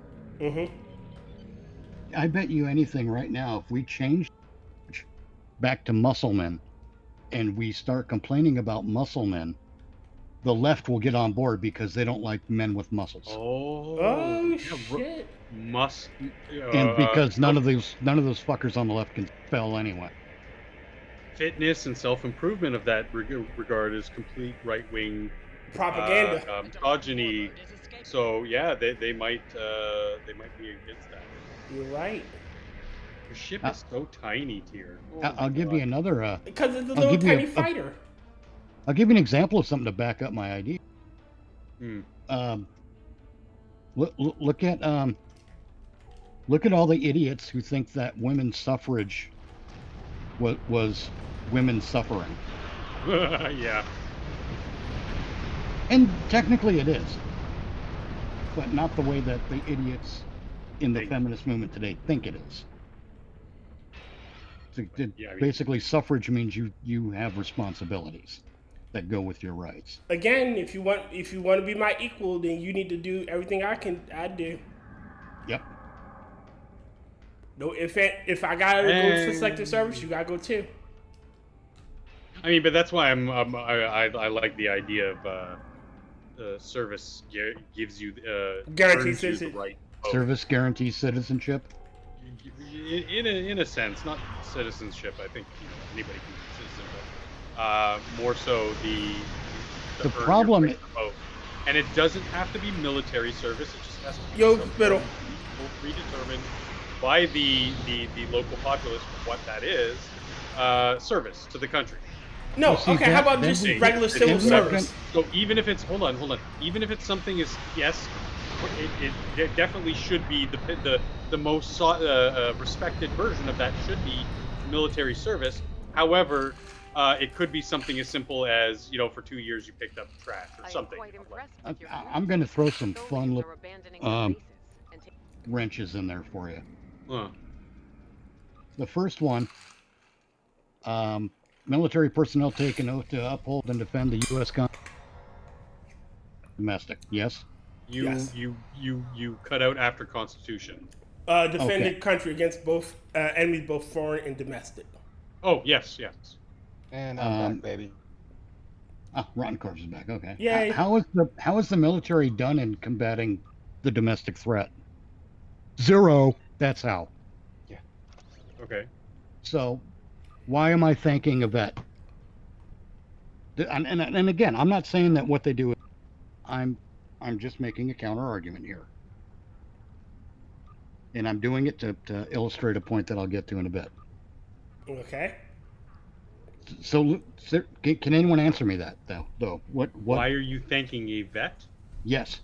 I bet you anything right now, if we change back to Musselmen and we start complaining about Musselmen, the left will get on board because they don't like men with muscles. Oh shit! And because none of those fuckers on the left can spell anyway. Fitness and self-improvement of that regard is complete right-wing propaganda, misogyny. So yeah, they might be against that. You're right. Your ship is so tiny, Tier. I'll give you another. Because it's a little tiny fighter. I'll give you an example of something to back up my idea. Look at all the idiots who think that women's suffrage was women suffering. Yeah. And technically it is. But not the way that the idiots in the feminist movement today think it is. Basically, suffrage means you have responsibilities that go with your rights. Again, if you want to be my equal, then you need to do everything I do. Yep. No, if I gotta go for selective service, you gotta go too. I mean, but that's why I like the idea of service gives you guaranteed citizenship. Right. Service guarantees citizenship. In a sense, not citizenship. I think anybody can be a citizen, but more so the problem. And it doesn't have to be military service. It just has to be predetermined by the local populace what that is. Service to the country. No, okay. How about just regular civil service? So even if it's hold on. Even if it's something is yes. It definitely should be the most respected version of that should be military service. However, it could be something as simple as for 2 years you picked up trash or something. I'm going to throw some fun wrenches in there for you. The first one, military personnel take an oath to uphold and defend the U.S. Constitution. Domestic, yes. You cut out after Constitution. Defend the country against both enemies, both foreign and domestic. Oh yes. And I'm back, baby. Rotten Corpse is back. Okay. Yay. How is the military done in combating the domestic threat? 0. That's how. Yeah. Okay. So, why am I thanking a vet? And again, I'm not saying that what they do. I'm just making a counter argument here. And I'm doing it to illustrate a point that I'll get to in a bit. Okay. So can anyone answer me that, though? What? Why are you thanking a vet? Yes.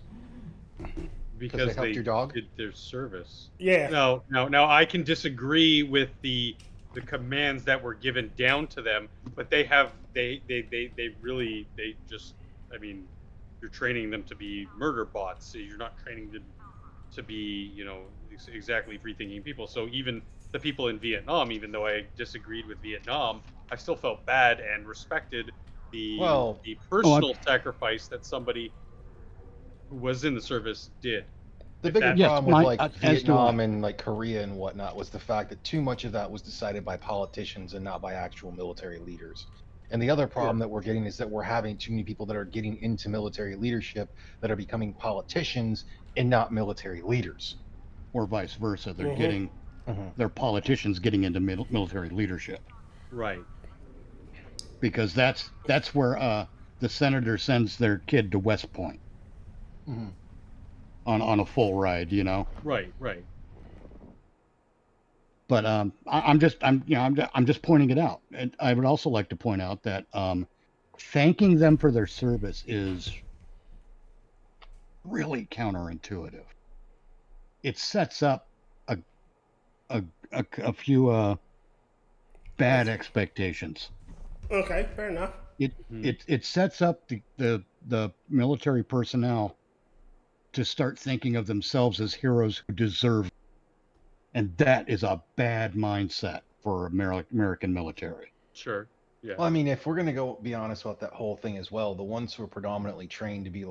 Because they helped your dog? did their service. Yeah. No, I can disagree with the commands that were given down to them, but they just, I mean, you're training them to be murder bots. So you're not training them to be, exactly free-thinking people. So even the people in Vietnam, even though I disagreed with Vietnam, I still felt bad and respected the personal sacrifice that somebody who was in the service did. The bigger problem with Vietnam and Korea and whatnot was the fact that too much of that was decided by politicians and not by actual military leaders. And the other problem that we're getting is that we're having too many people that are getting into military leadership that are becoming politicians and not military leaders. Or vice versa. They're getting, they're politicians getting into military leadership. Right. Because that's where the senator sends their kid to West Point. On a full ride, Right. But I'm just pointing it out. And I would also like to point out that thanking them for their service is really counterintuitive. It sets up a few bad expectations. Okay, fair enough. It sets up the military personnel to start thinking of themselves as heroes who deserve, and that is a bad mindset for American military. Sure. Yeah. Well, I mean, if we're gonna be honest about that whole thing as well, the ones who are predominantly trained to be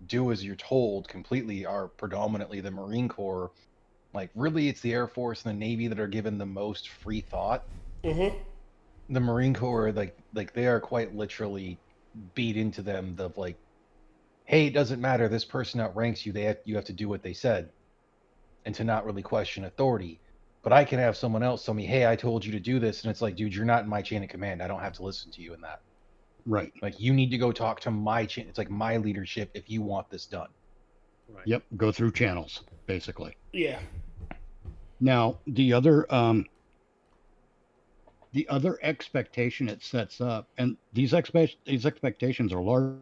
do as you're told completely are predominantly the Marine Corps. Really, it's the Air Force and the Navy that are given the most free thought. The Marine Corps, they are quite literally beat into them hey, it doesn't matter, this person outranks you, you have to do what they said, and to not really question authority. But I can have someone else tell me, hey, I told you to do this, and it's dude, you're not in my chain of command. I don't have to listen to you in that. Right. You need to go talk to my chain. It's my leadership if you want this done. Right. Yep, go through channels, basically. Yeah. Now, the other expectation it sets up, and these expectations are large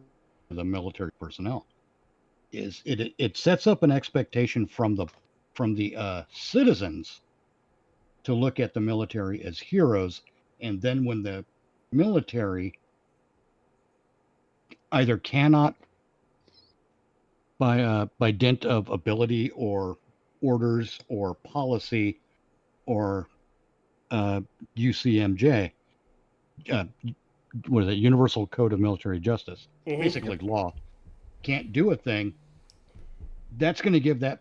for the military personnel, is it sets up an expectation from the citizens to look at the military as heroes And then when the military either cannot, by dint of ability or orders or policy or UCMJ, what is it? Universal Code of Military Justice, basically law, can't do a thing. That's going to give that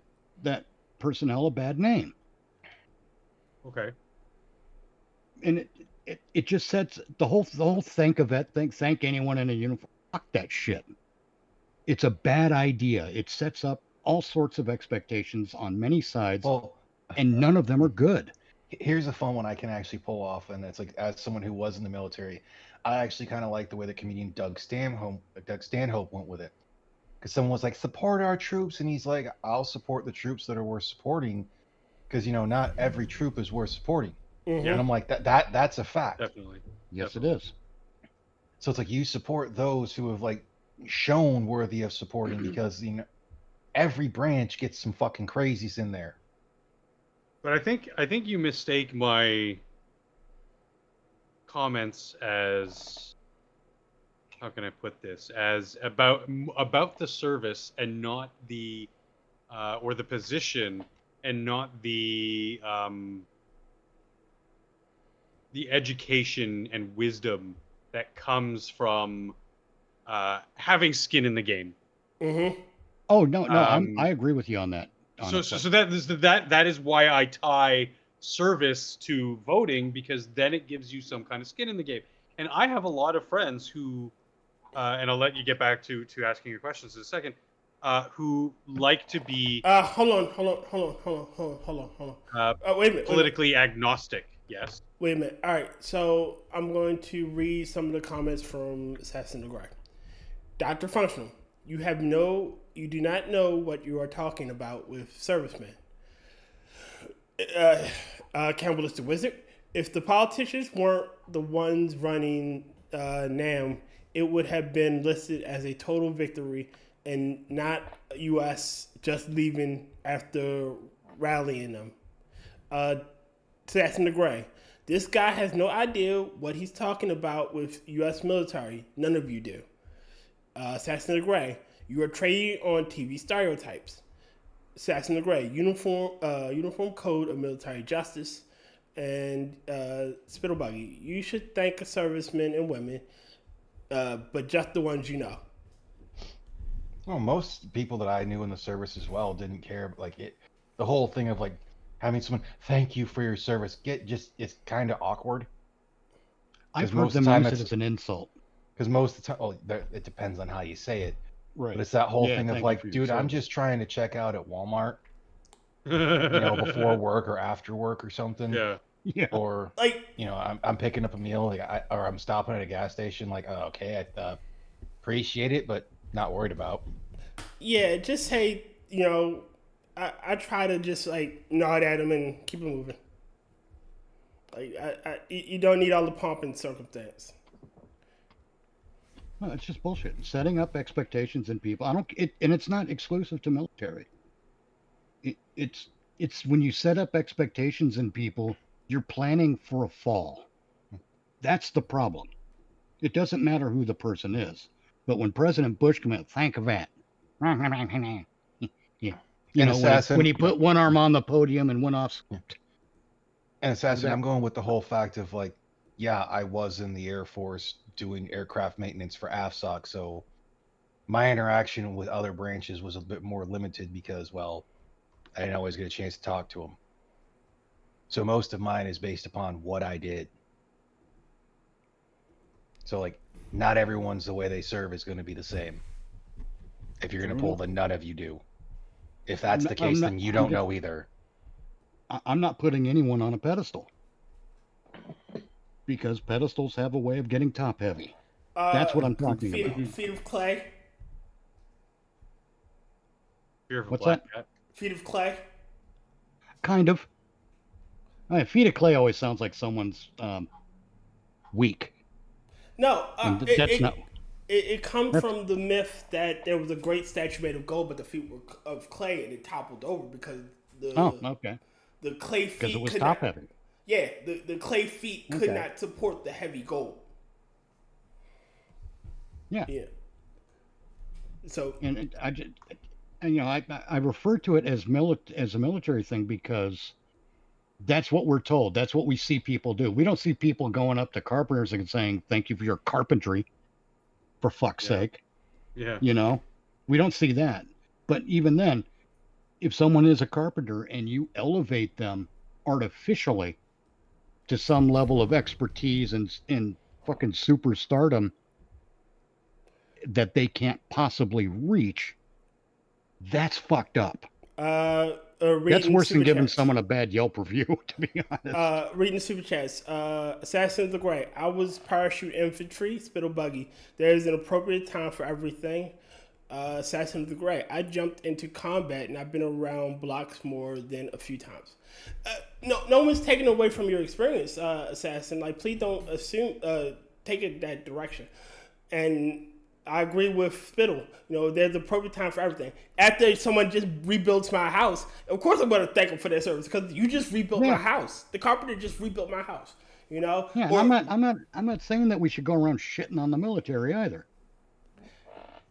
personnel a bad name. Okay. And it just sets the whole thank a vet thing, thank anyone in a uniform. Fuck that shit. It's a bad idea. It sets up all sorts of expectations on many sides, and none of them are good. Here's a fun one I can actually pull off, and it's like, as someone who was in the military, I actually kind of like the way the comedian Doug Stanhope went with it. Because someone was like, support our troops, and he's like, I'll support the troops that are worth supporting, because not every troop is worth supporting. And I'm like, that's a fact. Definitely. Yes, it is. So it's like, you support those who have like shown worthy of supporting, because every branch gets some fucking crazies in there. But I think you mistake my comments as, how can I put this, as about the service and not the or the position and not the education and wisdom that comes from having skin in the game. Oh no, I agree with you on that. So that is why I tie service to voting, because then it gives you some kind of skin in the game. And I have a lot of friends who, and I'll let you get back to asking your questions in a second, who like to be hold on. Wait a minute. Politically agnostic. Yes. Wait a minute. All right. So I'm going to read some of the comments from Assassin the Grey. Dr. Functional, you do not know what you are talking about with servicemen. Cannibalistic Wizard, if the politicians weren't the ones running NAM, it would have been listed as a total victory and not U.S. just leaving after rallying them. Assassin the Grey, this guy has no idea what he's talking about with U.S. military. None of you do. Assassin the Grey, you are trading on TV stereotypes. Assassin the Grey, uniform code of military justice, and Spittlebuggy, you should thank servicemen and women, but just the ones you know. Well, most people that I knew in the service as well didn't care. Like the whole thing of like having someone thank you for your service it's kind of awkward. I've heard them use it as an insult. Because most of the time, it depends on how you say it. Right. But it's that whole thing of like, dude, I'm just trying to check out at Walmart, before work or after work or something. Yeah. Yeah. Or I'm picking up a meal, or I'm stopping at a gas station. Like, oh, okay, I appreciate it, but not worried about. Yeah, just say, I try to just like nod at him and keep it moving. Like, you don't need all the pomp and circumstance. No, it's just bullshit. Setting up expectations in people. And it's not exclusive to military. It's when you set up expectations in people, you're planning for a fall. That's the problem. It doesn't matter who the person is. But when President Bush came out, thank of that. Yeah. When he put one arm on the podium and went off. And Assassin, I'm going with the whole fact of like, yeah, I was in the Air Force doing aircraft maintenance for AFSOC, so my interaction with other branches was a bit more limited because, well, I didn't always get a chance to talk to them. So most of mine is based upon what I did. So, like, not everyone's the way they serve is going to be the same. If you're going to pull the none of you do. If that's the case, then you don't know either. I'm not putting anyone on a pedestal. Because pedestals have a way of getting top heavy. That's what I'm talking about. Feet of clay. What's that? Feet of clay. Kind of. Feet of clay always sounds like someone's weak. No, that's not. It comes from the myth that there was a great statue made of gold, but the feet were of clay and it toppled over because the okay. The clay feet. Because it was top heavy. Yeah, the clay feet could not support the heavy gold. Yeah. Yeah. So and I just, I refer to it as as a military thing because that's what we're told. That's what we see people do. We don't see people going up to carpenters and saying, "Thank you for your carpentry," for fuck's sake. Yeah. We don't see that. But even then, if someone is a carpenter and you elevate them artificially to some level of expertise and fucking superstardom that they can't possibly reach, that's fucked up. That's worse than giving someone a bad Yelp review, to be honest. Reading super chats. Assassin of the Grey. I was parachute infantry, spittle buggy. There is an appropriate time for everything. Assassin of the Grey. I jumped into combat and I've been around blocks more than a few times. No one's taking away from your experience, Assassin. Like, please don't assume take it that direction. And I agree with Spittle. There's an appropriate time for everything. After someone just rebuilds my house, of course I'm going to thank them for their service because you just rebuilt my house. The carpenter just rebuilt my house. Yeah, I'm not saying that we should go around shitting on the military either.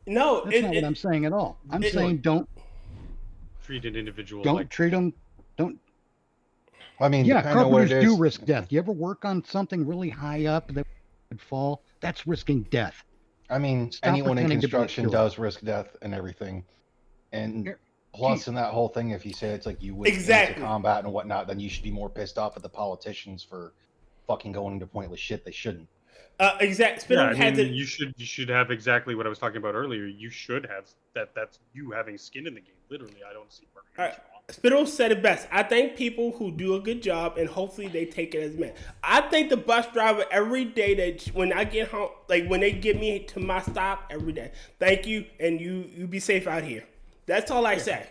No, that's not what I'm saying at all. I'm saying don't treat an individual. Don't treat them. Don't. I mean, yeah, carpenters do risk death. You ever work on something really high up that would fall? That's risking death. I mean, anyone in construction does risk death and everything. And plus, in that whole thing, if you say it's like you went into combat and whatnot, then you should be more pissed off at the politicians for fucking going into pointless shit they shouldn't. Exactly. Yeah, you should have exactly what I was talking about earlier. You should have that. That's you having skin in the game. Literally, I don't see where. Spittle said it best. I thank people who do a good job, and hopefully they take it as men. I thank the bus driver every day that when I get home, like when they get me to my stop every day. Thank you, and you be safe out here. That's all I say.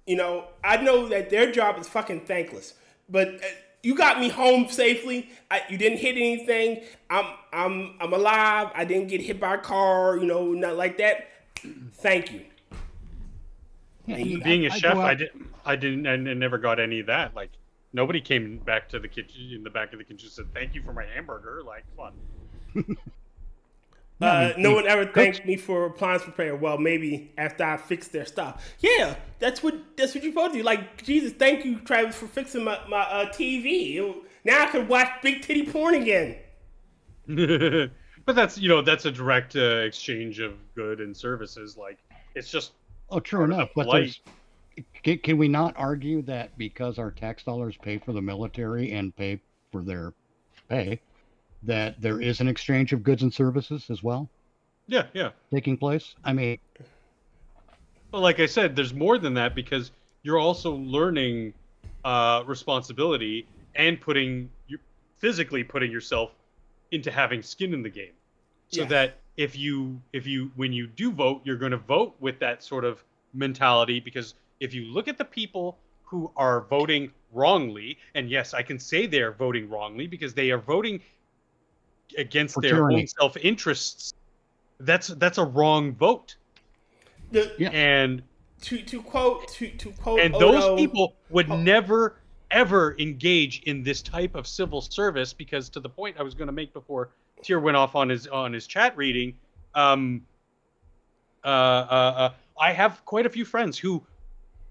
I know that their job is fucking thankless, but you got me home safely. You didn't hit anything. I'm alive. I didn't get hit by a car. Not like that. Thank you. Yeah, being a chef, I never got any of that. Like, nobody came back to the kitchen in the back of the kitchen and said, "Thank you for my hamburger." Like, fun. No one ever thanked me for appliance repair. Well, maybe after I fixed their stuff. Yeah, that's what you're supposed to do. Like, Jesus, thank you, Travis, for fixing my TV. Now I can watch big titty porn again. But that's a direct exchange of good and services. Like, it's just. Oh, true enough. But can we not argue that because our tax dollars pay for the military and pay for their pay, that there is an exchange of goods and services as well? Yeah. Taking place? I mean... Well, like I said, there's more than that because you're also learning responsibility and physically putting yourself into having skin in the game. So that if you when you do vote, you're going to vote with that sort of mentality, because if you look at the people who are voting wrongly, and yes, I can say they're voting wrongly because they are voting against their own self-interests, that's a wrong vote. And to quote and Odo, those people would never ever engage in this type of civil service, because to the point I was going to make before Tier went off on his chat reading, I have quite a few friends who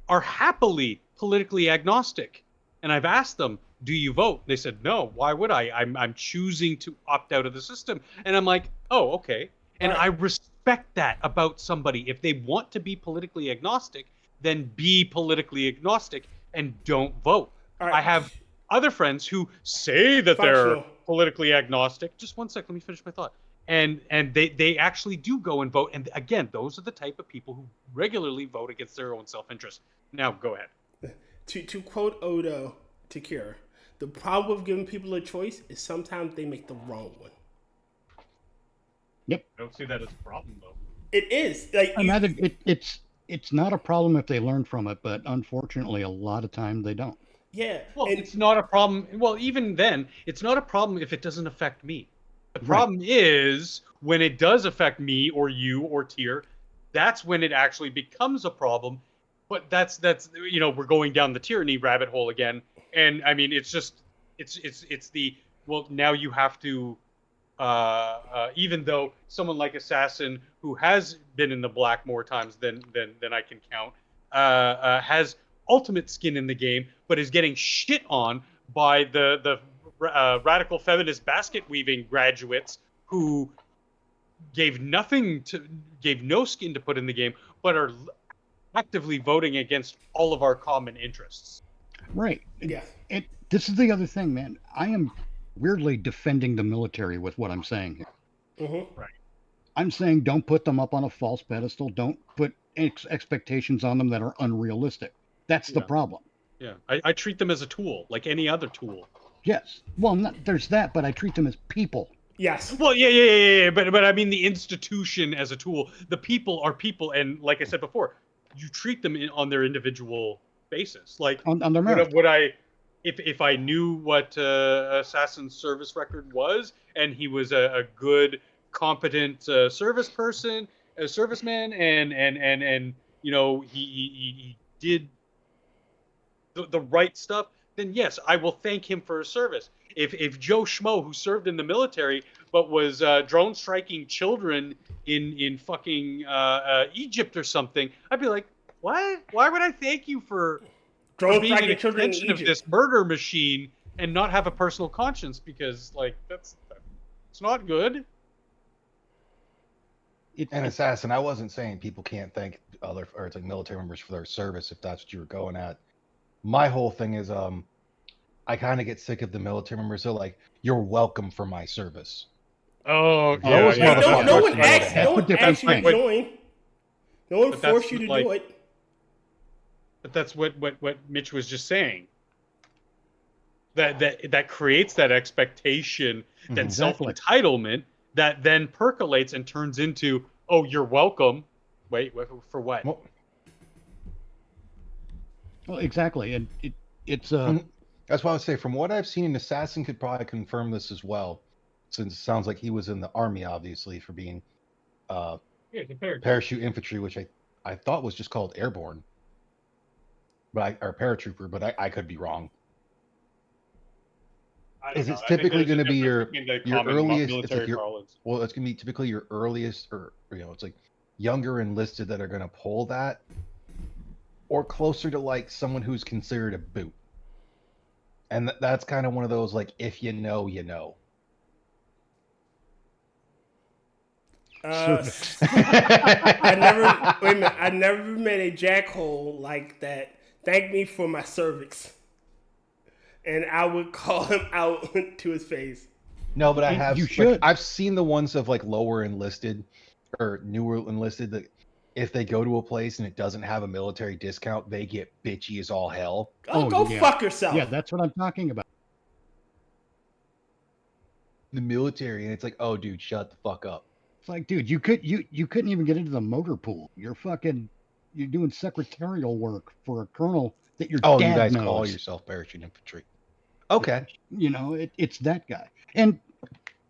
are happily politically agnostic, and I've asked them, "Do you vote?" They said, "No. Why would I? I'm choosing to opt out of the system." And I'm like, "Oh, okay." And I respect that about somebody. If they want to be politically agnostic, then be politically agnostic and don't vote. I have other friends who say that they're politically agnostic. Just one sec, let me finish my thought. And they actually do go and vote. And again, those are the type of people who regularly vote against their own self-interest. Now, go ahead. To quote Odo Takira, the problem with giving people a choice is sometimes they make the wrong one. Yep. I don't see that as a problem, though. It is. Like, it's not a problem if they learn from it, but unfortunately, a lot of time they don't. Yeah. Well, it's not a problem. Well, even then, it's not a problem if it doesn't affect me. The problem is when it does affect me or you or Tier, that's when it actually becomes a problem. But that's we're going down the tyranny rabbit hole again. And I mean, it's the, well, now you have to, even though someone like Assassin, who has been in the black more times than I can count, has ultimate skin in the game, but is getting shit on by the radical feminist basket weaving graduates who gave no skin to put in the game, but are actively voting against all of our common interests. Right. Yeah. This is the other thing, man. I am weirdly defending the military with what I'm saying here. Mm-hmm. Right. I'm saying don't put them up on a false pedestal. Don't put expectations on them that are unrealistic. That's the problem. Yeah. I treat them as a tool, like any other tool. Yes. Well, there's that, but I treat them as people. Yes. Well, yeah. But I mean the institution as a tool. The people are people, and like I said before, you treat them on their individual basis. Like on their merit. Would I, if I knew what Assassin's service record was, and he was a good, competent service person, a serviceman, and you know he did the right stuff, then yes, I will thank him for his service. If Joe Schmo, who served in the military but was drone striking children in fucking Egypt or something, I'd be like, what? Why would I thank you for being an extension of this murder machine and not have a personal conscience? Because like it's not good. And Assassin, I wasn't saying people can't thank other or it's like military members for their service if that's what you were going at. My whole thing is I kind of get sick of the military members. They're like, "You're welcome for my service." Oh, yeah. No one asked you to join. No one forced you to do it. But that's what Mitch was just saying. That creates that expectation, that self-entitlement, that then percolates and turns into, "Oh, you're welcome." Wait, for what? Well, exactly, and it's That's why I would say, from what I've seen, an Assassin could probably confirm this as well, since it sounds like he was in the army, obviously, for being parachute infantry, which I thought was just called airborne, or paratrooper, but I could be wrong. Is it typically going to be your earliest? It's like well, it's going to be typically your earliest, or it's like younger enlisted that are going to pull that, or closer to like someone who's considered a boot. And that's kind of one of those, like, if you know, you know. I never met a jackhole like that. Thank me for my cervix. And I would call him out to his face. No, but I have. You should. I've seen the ones of like lower enlisted or newer enlisted that if they go to a place and it doesn't have a military discount, they get bitchy as all hell. Go fuck yourself. Yeah, that's what I'm talking about. The military, and it's like, oh, dude, shut the fuck up. It's like, dude, you couldn't even get into the motor pool. You're doing secretarial work for a colonel that your dad knows. Oh, you guys call yourself parachute infantry. Okay. It's that guy. And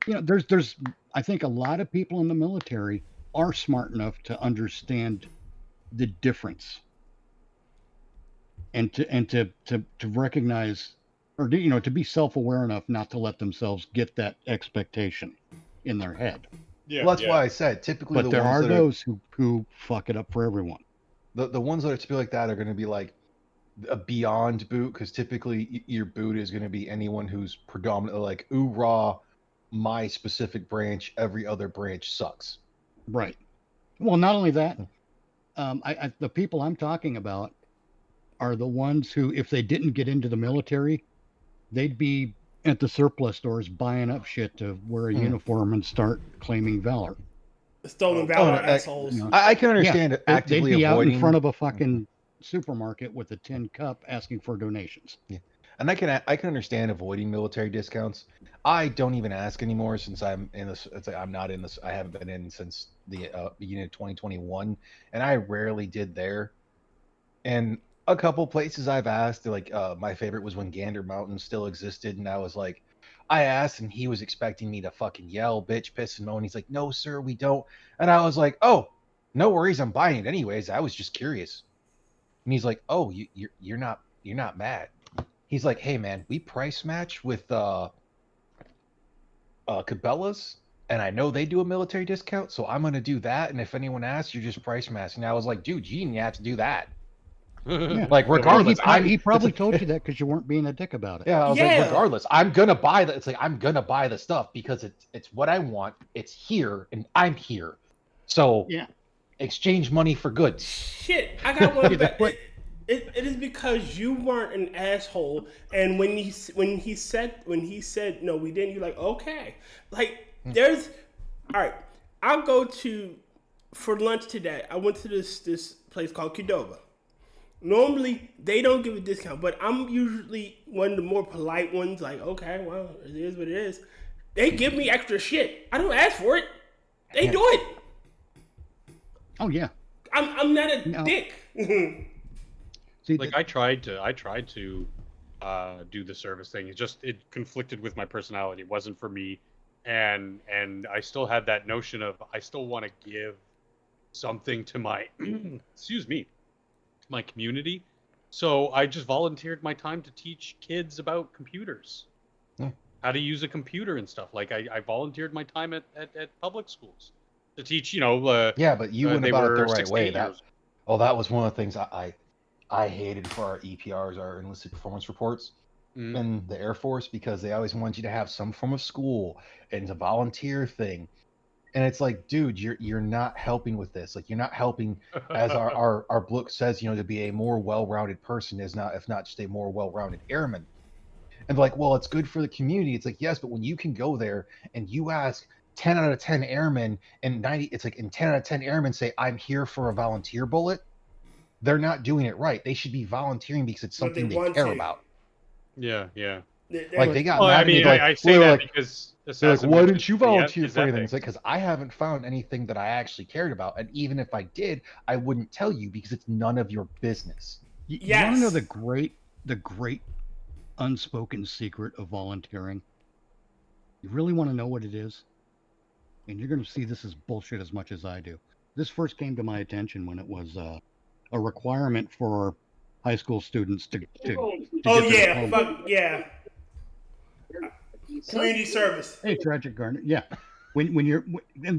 there's I think a lot of people in the military are smart enough to understand the difference and to recognize, or to be self-aware enough not to let themselves get that expectation in their head. Yeah, well, that's why I said typically. But there are those who fuck it up for everyone. The ones that are to be like that are going to be like a beyond boot, because typically your boot is going to be anyone who's predominantly like, ooh rah, my specific branch, every other branch sucks. Right. Well, not only that, the people I'm talking about are the ones who, if they didn't get into the military, they'd be at the surplus stores buying up shit to wear a uniform and start claiming valor. Stolen valor, assholes. I can understand actively they'd be avoiding out in front of a fucking supermarket with a tin cup asking for donations. Yeah. And I can understand avoiding military discounts. I don't even ask anymore since I'm in this. It's like I'm not in this. I haven't been in since the beginning of 2021, and I rarely did there. And a couple places I've asked, like my favorite was when Gander Mountain still existed, and I was like, I asked, and he was expecting me to fucking yell, bitch, piss, and moan. He's like, no, sir, we don't. And I was like, oh, no worries, I'm buying it anyways. I was just curious. And he's like, oh, you're not mad. He's like, hey man, we price match with Cabela's, and I know they do a military discount, so I'm gonna do that. And if anyone asks, you're just price matching. And I was like, dude, you didn't have to do that. Yeah. Like, regardless, he probably told you that because you weren't being a dick about it. Yeah, I was like, regardless, I'm gonna buy the. It's like I'm gonna buy the stuff because it's what I want. It's here, and I'm here. So yeah, exchange money for goods. Shit, I got one back. It is because you weren't an asshole, and when he said no, we didn't. You're like, okay, like there's all right. I'll go for lunch today. I went to this place called Qdoba. Normally, they don't give a discount, but I'm usually one of the more polite ones. Like, okay, well, it is what it is. They give me extra shit. I don't ask for it. They do it. Oh yeah. I'm not a dick. See, like I tried to do the service thing. It conflicted with my personality. It wasn't for me, and I still had that notion of I still want to give something to my excuse me. My community, so I just volunteered my time to teach kids about computers, how to use a computer and stuff. Like I volunteered my time at public schools to teach. Yeah, but you went about it the right way. That was one of the things I hated for our EPRs, our enlisted performance reports, in the Air Force, because they always wanted you to have some form of school and it's a volunteer thing. And it's like, dude, you're not helping with this. Like, you're not helping, as our book says, to be a more well-rounded person, if not just a more well-rounded airman. And like, well, it's good for the community. It's like, yes, but when you can go there and you ask 10 out of 10 airmen and 10 out of 10 airmen say, I'm here for a volunteer bullet, they're not doing it right. They should be volunteering because it's something they care about. Yeah. Like, they got mad at me. I say that because they're like, why didn't you volunteer for anything? It's like, because I haven't found anything that I actually cared about, and even if I did, I wouldn't tell you because it's none of your business. You want to know the great unspoken secret of volunteering? You really want to know what it is? And you're going to see this is bullshit as much as I do. This first came to my attention when it was a requirement for high school students to community service. Hey, Tragic Garnet. Yeah. When you're,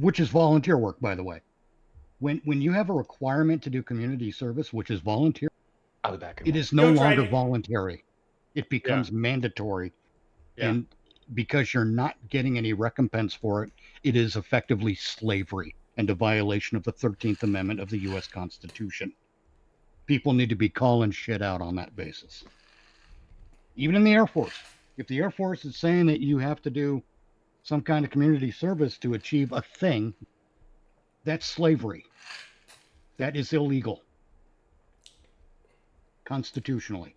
which is volunteer work, by the way. When you have a requirement to do community service, which is volunteer, I'll be back. It is no longer voluntary. It becomes mandatory. Yeah. And because you're not getting any recompense for it, it is effectively slavery and a violation of the 13th Amendment of the U.S. Constitution. People need to be calling shit out on that basis. Even in the Air Force. If the Air Force is saying that you have to do some kind of community service to achieve a thing, that's slavery. That is illegal. Constitutionally.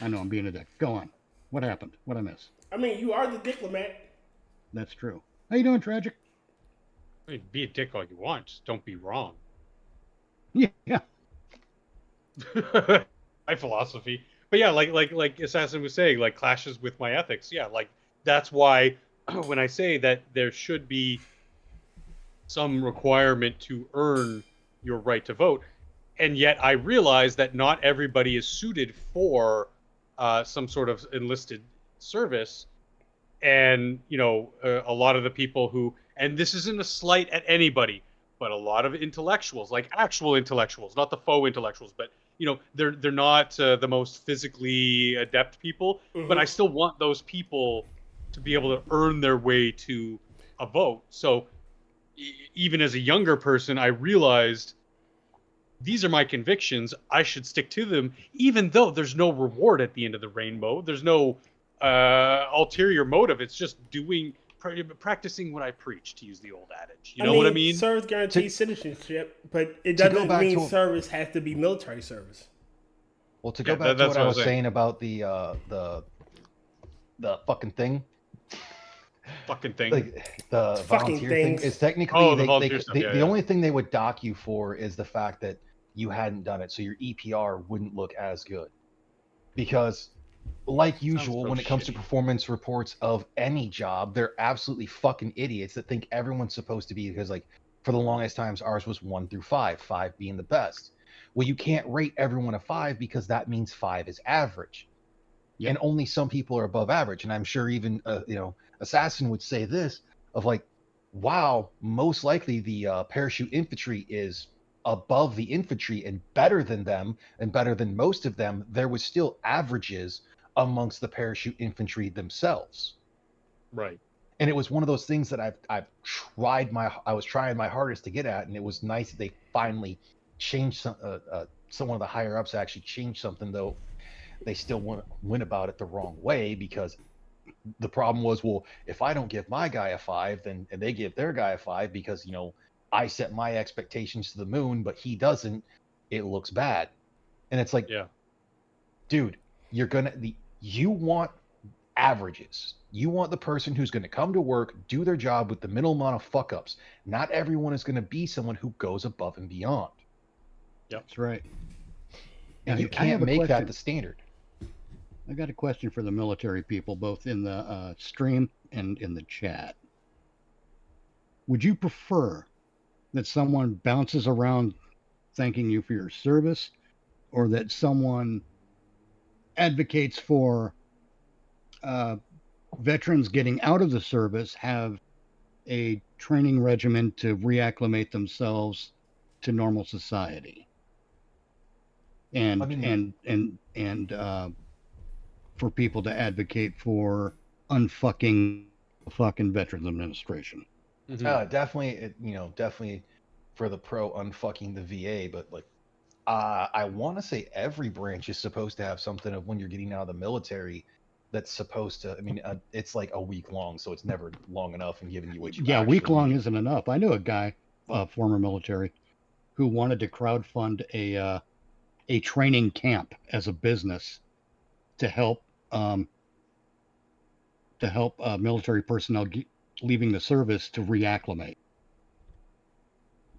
I know I'm being a dick. Go on. What happened? What'd I miss? I mean, you are the diplomat. That's true. How you doing, Tragic? I mean, be a dick all you want. Just don't be wrong. Yeah. My philosophy. But yeah, like Assassin was saying, like, clashes with my ethics. Yeah, like, that's why when I say that there should be some requirement to earn your right to vote, and yet I realize that not everybody is suited for some sort of enlisted service. And, a lot of the people who, and this isn't a slight at anybody, but a lot of intellectuals, like actual intellectuals, not the faux intellectuals, but, they're not the most physically adept people, but I still want those people to be able to earn their way to a vote. So even as a younger person, I realized these are my convictions. I should stick to them, even though there's no reward at the end of the rainbow. There's no ulterior motive. It's just practicing what I preach, to use the old adage. You know what I mean? Service guarantees citizenship, but it doesn't mean service has to be military service. Well, to go back to what I was saying about the fucking thing. Like the volunteer thing is technically the only thing they would dock you for is the fact that you hadn't done it, so your EPR wouldn't look as good. Because, like usual, when it comes to performance reports of any job, they're absolutely fucking idiots that think everyone's supposed to be, because, like, for the longest times, ours was 1 through 5, 5 being the best. Well, you can't rate everyone a 5 because that means 5 is average. Yep. And only some people are above average. And I'm sure even, Assassin would say this of like, wow, most likely the parachute infantry is above the infantry and better than them and better than most of them. There was still averages amongst the parachute infantry themselves. Right. And it was one of those things that I was trying my hardest to get at, and it was nice that they finally changed someone of the higher ups actually changed something, though they still went about it the wrong way, because the problem was, well, if I don't give my guy a 5, then and they give their guy a 5 because I set my expectations to the moon, but he doesn't, it looks bad. And it's like, yeah, dude, you want averages. You want the person who's going to come to work, do their job with the minimal amount of fuck ups. Not everyone is going to be someone who goes above and beyond. Yep. That's right. And Now, you I can't have a make that question. the standard. I got a question for the military people, both in the stream and in the chat. Would you prefer that someone bounces around thanking you for your service, or that someone advocates for veterans getting out of the service have a training regimen to reacclimate themselves to normal society? And I mean, and for people to advocate for unfucking fucking Veterans Administration. Mm-hmm. Definitely for the pro unfucking the VA, but like, I want to say every branch is supposed to have something of when you're getting out of the military that's supposed to. I mean, it's like a week long, so it's never long enough and giving you what you. Yeah, actually week long need. isn't enough. I knew a guy, former military, who wanted to crowdfund a training camp as a business to help military personnel leaving the service to reacclimate.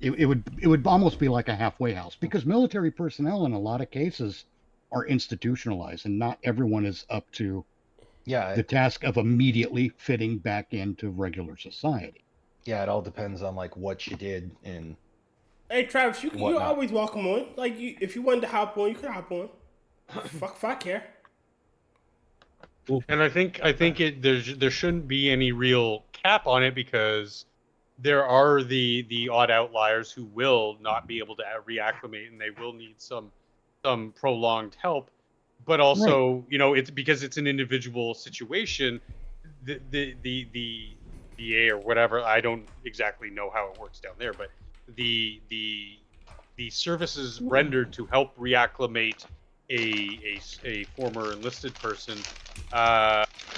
It would almost be like a halfway house, because military personnel in a lot of cases are institutionalized, and not everyone is up to the task of immediately fitting back into regular society. Yeah, it all depends on like what you did and. Hey Travis, you're always welcome on. Like, if you wanted to hop on, you could hop on. Fuck if I care. And I think there shouldn't be any real cap on it, because there are the odd outliers who will not be able to reacclimate, and they will need some prolonged help. But also, right. It's because it's an individual situation. The VA or whatever, I don't exactly know how it works down there, but the services rendered to help reacclimate a former enlisted person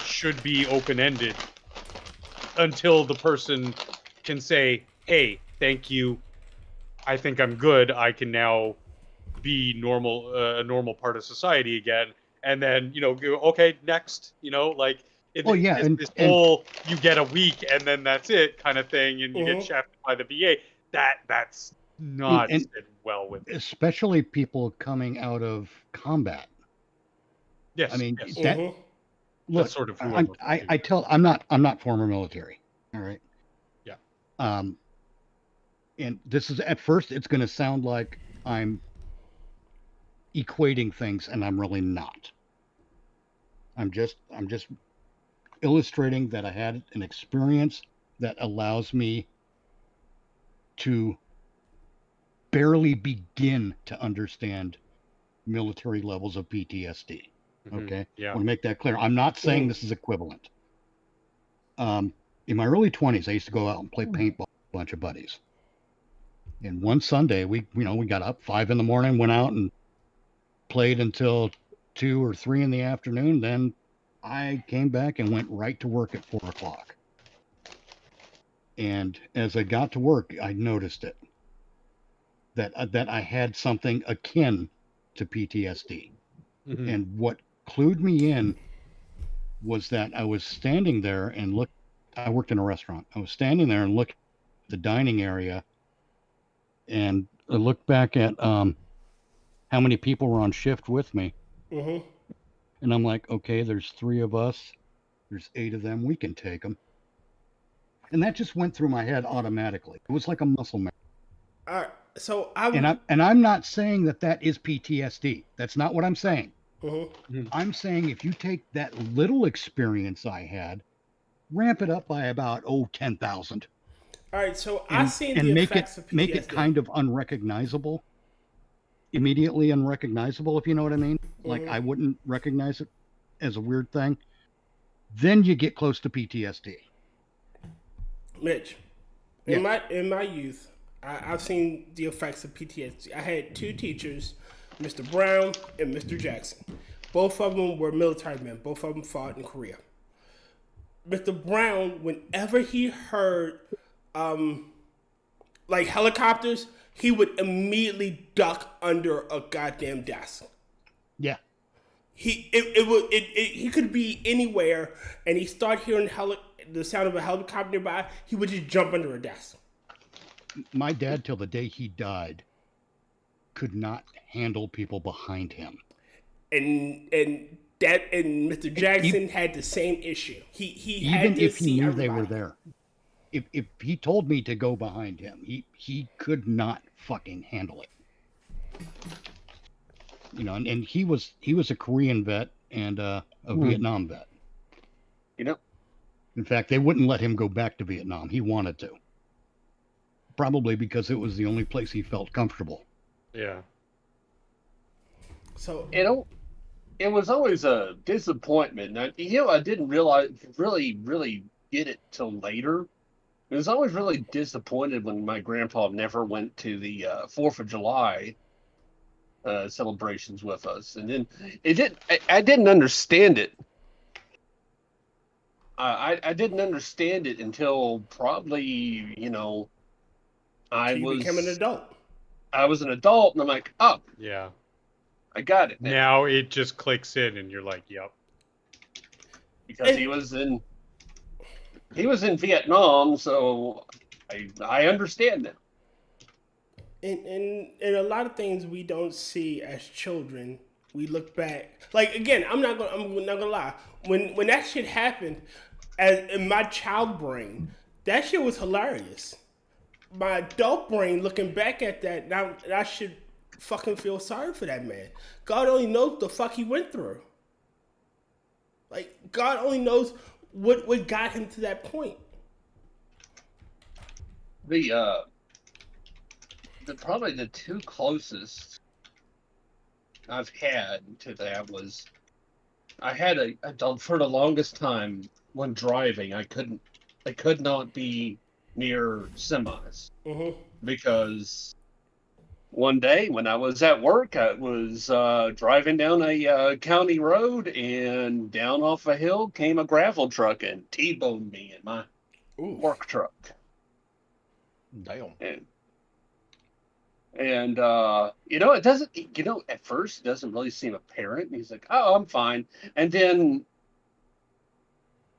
should be open-ended until the person can say, hey, thank you, I think I'm good, I can now be normal, a normal part of society again, and then go, okay, next, this whole you get a week and then that's it kind of thing, and you get shafted by the VA. That's not sit well with, especially people coming out of combat. Yes, I mean, yes. Look, that's sort of I'm not former military. All right. Yeah. And this is, at first, it's going to sound like I'm equating things, and I'm really not. I'm just illustrating that I had an experience that allows me to barely begin to understand military levels of PTSD. Okay? Yeah. I want to make that clear. I'm not saying this is equivalent. In my early 20s, I used to go out and play paintball with a bunch of buddies. And one Sunday, we got up 5 a.m, went out and played until 2 or 3 in the afternoon. Then I came back and went right to work at 4 o'clock. And as I got to work, I noticed it. That I had something akin to PTSD. Mm-hmm. And what clued me in was that I was standing there and I worked in a restaurant. I was standing there and looked at the dining area, and I looked back at how many people were on shift with me. Mm-hmm. And I'm like, okay, there's 3 of us. There's 8 of them. We can take them. And that just went through my head automatically. It was like a muscle memory. All right. So I'm not saying that is PTSD. That's not what I'm saying. I'm saying if you take that little experience I had, ramp it up by about 10,000. All right, so I've seen the make effects of PTSD. Make it kind of unrecognizable, immediately unrecognizable, if you know what I mean. Like I wouldn't recognize it as a weird thing. Then you get close to PTSD. Mitch, in my youth, I've seen the effects of PTSD. I had two teachers, Mr. Brown and Mr. Jackson. Both of them were military men. Both of them fought in Korea. Mr. Brown, whenever he heard like helicopters, he would immediately duck under a goddamn desk. Yeah. He could be anywhere, and he start hearing the sound of a helicopter nearby. He would just jump under a desk. My dad, till the day he died, could not handle people behind him. And Mr. Jackson had the same issue. He even had to if he see knew everybody. they were there. If he told me to go behind him, he could not fucking handle it. You know, and he was a Korean vet and a Vietnam vet. You know, in fact, they wouldn't let him go back to Vietnam. He wanted to, probably because it was the only place he felt comfortable. Yeah. So it was always a disappointment. I didn't really get it till later. I was always really disappointed when my grandpa never went to the 4th of July celebrations with us, and then I didn't understand it. I didn't understand it until probably I became an adult. I was an adult, and I'm like, oh yeah, I got it now it just clicks in, and you're like, yep, because he was in Vietnam, so I understand that. And a lot of things we don't see as children, we look back. Like again, I'm not gonna lie. When that shit happened, in my child brain, that shit was hilarious. My adult brain looking back at that, now I should fucking feel sorry for that man. God only knows what the fuck he went through. Like God only knows what got him to that point. Probably the two closest I've had to that was I had for the longest time when driving I could not be near semis because one day when I was at work I was driving down a county road and down off a hill came a gravel truck and T-boned me in my work truck. Damn. And it doesn't, at first it doesn't really seem apparent. He's like, oh, I'm fine. And then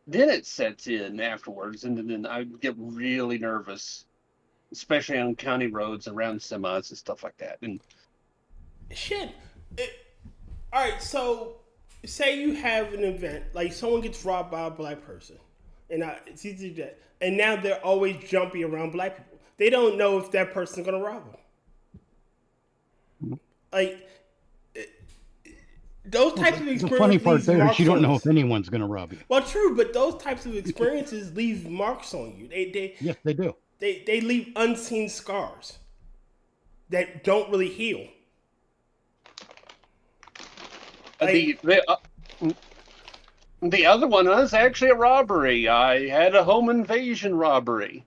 it sets in afterwards. And then I get really nervous, especially on county roads around semis and stuff like that. And shit. All right. So say you have an event, like someone gets robbed by a black person and it's easy to do that. And now they're always jumpy around black people. They don't know if that person's going to rob them. Like those types of experiences. The funny part there is you don't know if anyone's going to rob you. Well, true, but those types of experiences leave marks on you. Yes, they do. They leave unseen scars that don't really heal. The other one was actually a robbery. I had a home invasion robbery.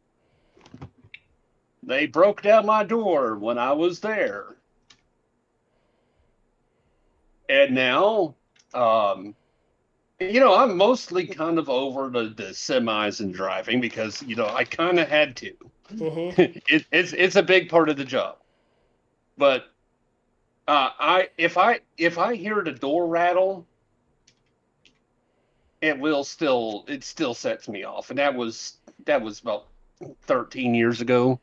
They broke down my door when I was there. And now, I'm mostly kind of over the semis and driving because, I kind of had to. It's a big part of the job. But if I hear the door rattle, it still sets me off. And that was about 13 years ago.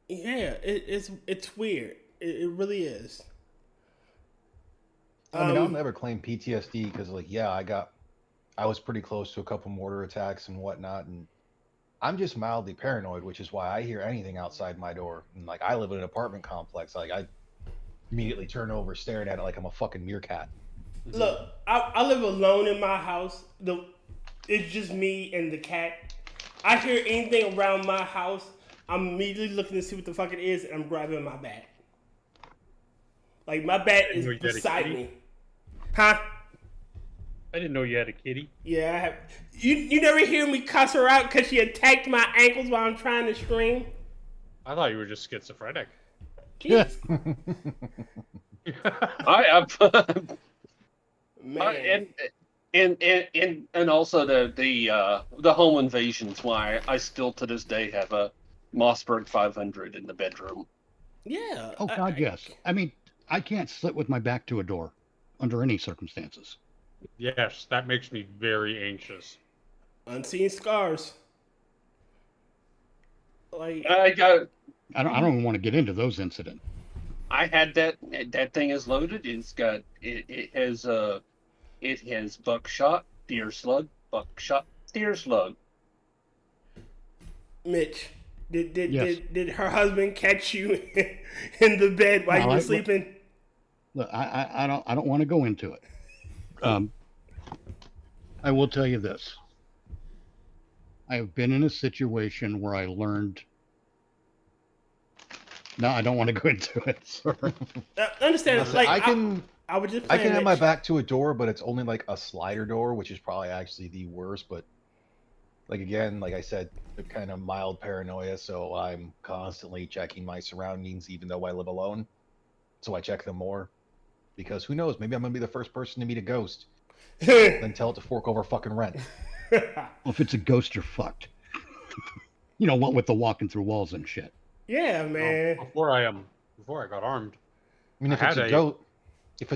Yeah, it's weird. It really is. I mean, I'll never claim PTSD because, I was pretty close to a couple mortar attacks and whatnot, and I'm just mildly paranoid, which is why I hear anything outside my door. And like, I live in an apartment complex. Like, I immediately turn over, staring at it like I'm a fucking meerkat. Look, I live alone in my house. It's just me and the cat. I hear anything around my house, I'm immediately looking to see what the fuck it is, and I'm grabbing my bat. Like, my bat is beside me. Huh? I didn't know you had a kitty. Yeah, I have. You never hear me cuss her out because she attacked my ankles while I'm trying to stream? I thought you were just schizophrenic. Jeez. Man. And also the home invasions. Why I still to this day have a Mossberg 500 in the bedroom. Yeah. Oh God, yes. I mean, I can't sit with my back to a door under any circumstances. Yes, that makes me very anxious. Unseen scars. Like I don't even want to get into those incidents. I had that thing is loaded. It has buckshot, deer slug, buckshot, deer slug. Mitch, did her husband catch you in the bed while you were sleeping? Look, I don't want to go into it. I will tell you this. I have been in a situation where I learned. No, I don't want to go into it. Sorry. Understand? Listen, like I can have my Mitch. back to a door, but it's only like a slider door, which is probably actually the worst. But like again, like I said, the kind of mild paranoia, so I'm constantly checking my surroundings, even though I live alone. So I check them more, because who knows? Maybe I'm gonna be the first person to meet a ghost, then tell it to fork over fucking rent. Well, if it's a ghost, you're fucked. You know what with the walking through walls and shit. Yeah, man. Before I got armed. I mean, if it's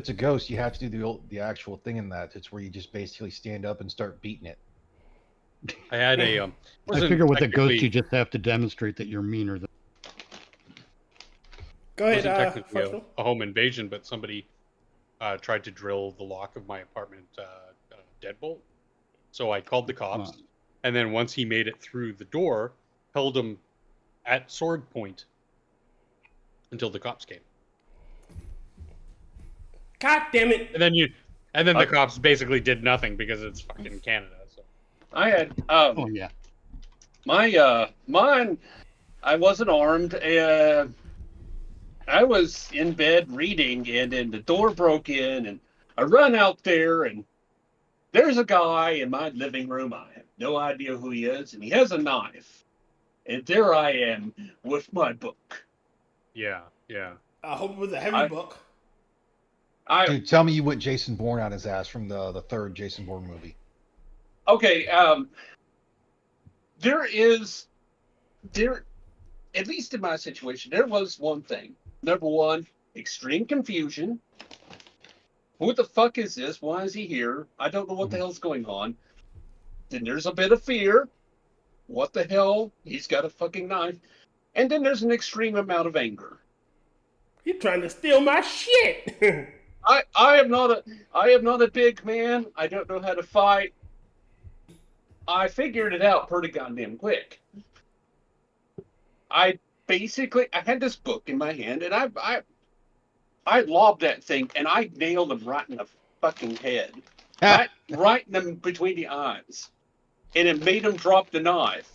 a ghost, you have to do the actual thing in that. It's where you just basically stand up and start beating it. I had a. I figure with a ghost, you just have to demonstrate that you're meaner than. Go ahead. It wasn't technically a home invasion, but somebody tried to drill the lock of my apartment deadbolt. So I called the cops, and then once he made it through the door, held him at sword point until the cops came. God damn it! And then the cops basically did nothing because it's fucking Canada. So I had oh yeah. Mine. I wasn't armed. I was in bed reading, and then the door broke in, and I run out there, and there's a guy in my living room. I have no idea who he is, and he has a knife. And there I am with my book. Yeah. I hope it was a heavy book. Dude, tell me you went Jason Bourne on his ass from the third Jason Bourne movie. Okay, there, at least in my situation, there was one thing. Number one, extreme confusion. Who the fuck is this? Why is he here? I don't know what the hell's going on. Then there's a bit of fear. What the hell? He's got a fucking knife. And then there's an extreme amount of anger. You're trying to steal my shit. I am not a big man. I don't know how to fight. I figured it out pretty goddamn quick. I had this book in my hand, and I lobbed that thing, and I nailed him right in the fucking head. right in them between the eyes. And it made him drop the knife.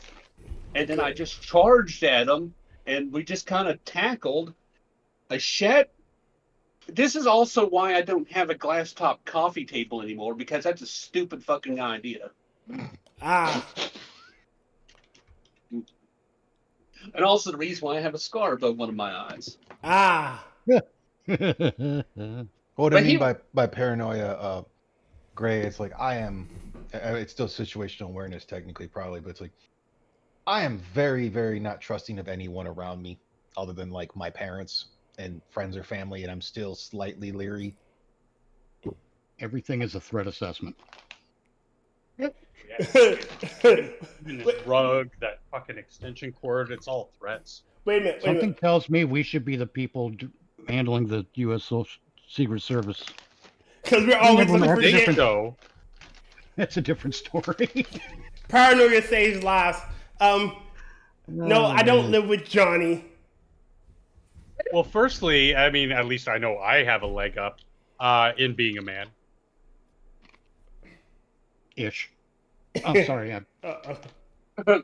And then I just charged at him, and we just kind of tackled. This is also why I don't have a glass top coffee table anymore, because that's a stupid fucking idea. And also the reason why I have a scar above one of my eyes. What I mean by paranoia, Gray, it's like it's still situational awareness technically, probably, but it's like I am very, very not trusting of anyone around me other than like my parents and friends or family, and I'm still slightly leery. Everything is a threat assessment. Even this rug, that fucking extension cord, it's all threats. Wait a minute. Something tells me we should be the people handling the U.S. Secret Service. Because we're always looking for shit. That's a different story. Paranoia saves lives. No, I don't live with Johnny. Well, firstly, I mean, at least I know I have a leg up in being a man. Ish. I'm sorry.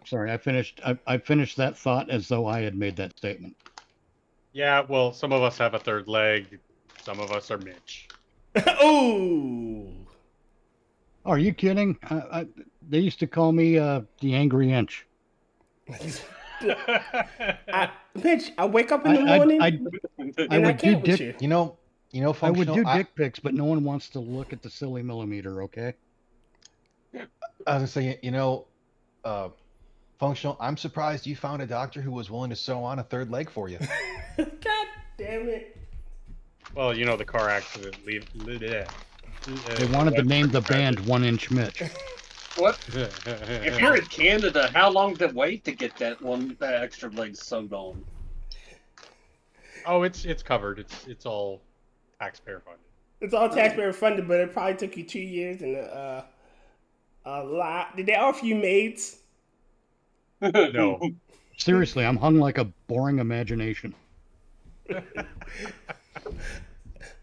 Sorry, I finished that thought as though I had made that statement. Yeah, well, some of us have a third leg. Some of us are Mitch. Oh. Are you kidding? They used to call me the Angry Inch. Mitch, I wake up in the morning. I would do dick. You know, I would do dick pics, but no one wants to look at the silly millimeter. Okay. I was saying, functional. I'm surprised you found a doctor who was willing to sew on a third leg for you. God damn it. Well, the car accident. They wanted to name the band 1 Inch Mitch. What? If you're in Canada, how long did it wait to get that extra leg sewed on? Oh, it's covered. It's all taxpayer funded. It's all taxpayer funded, but it probably took you 2 years and a lot. Did they offer you maids? No. Seriously, I'm hung like a boring imagination.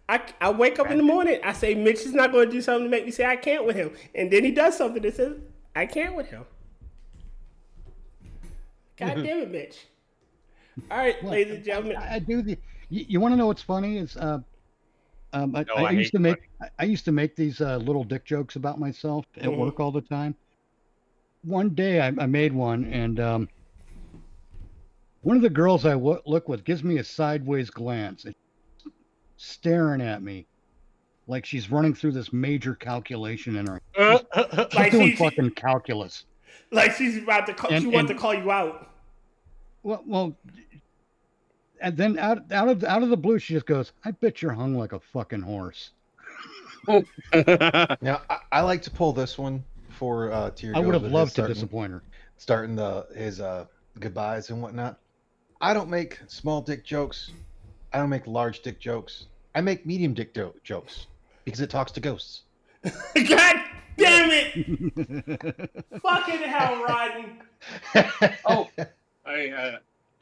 I wake up in the morning, I say Mitch is not going to do something to make me say I can't with him. And then he does something that says I can't with him. God damn it, Mitch. All right, ladies and gentlemen. I do the. You want to know what's funny? Is I used to make these little dick jokes about myself at work all the time. One day I made one, and one of the girls I look with gives me a sideways glance, staring at me like she's running through this major calculation in her. She's doing fucking calculus. Like she's about to call. She wants to call you out. Well, and then out of the blue, she just goes, "I bet you're hung like a fucking horse." Now, I like to pull this one for Tear. I would have loved to disappoint her. Starting his goodbyes and whatnot. I don't make small dick jokes. I don't make large dick jokes. I make medium dick jokes because it talks to ghosts. God damn it! Fucking hell, Rodden.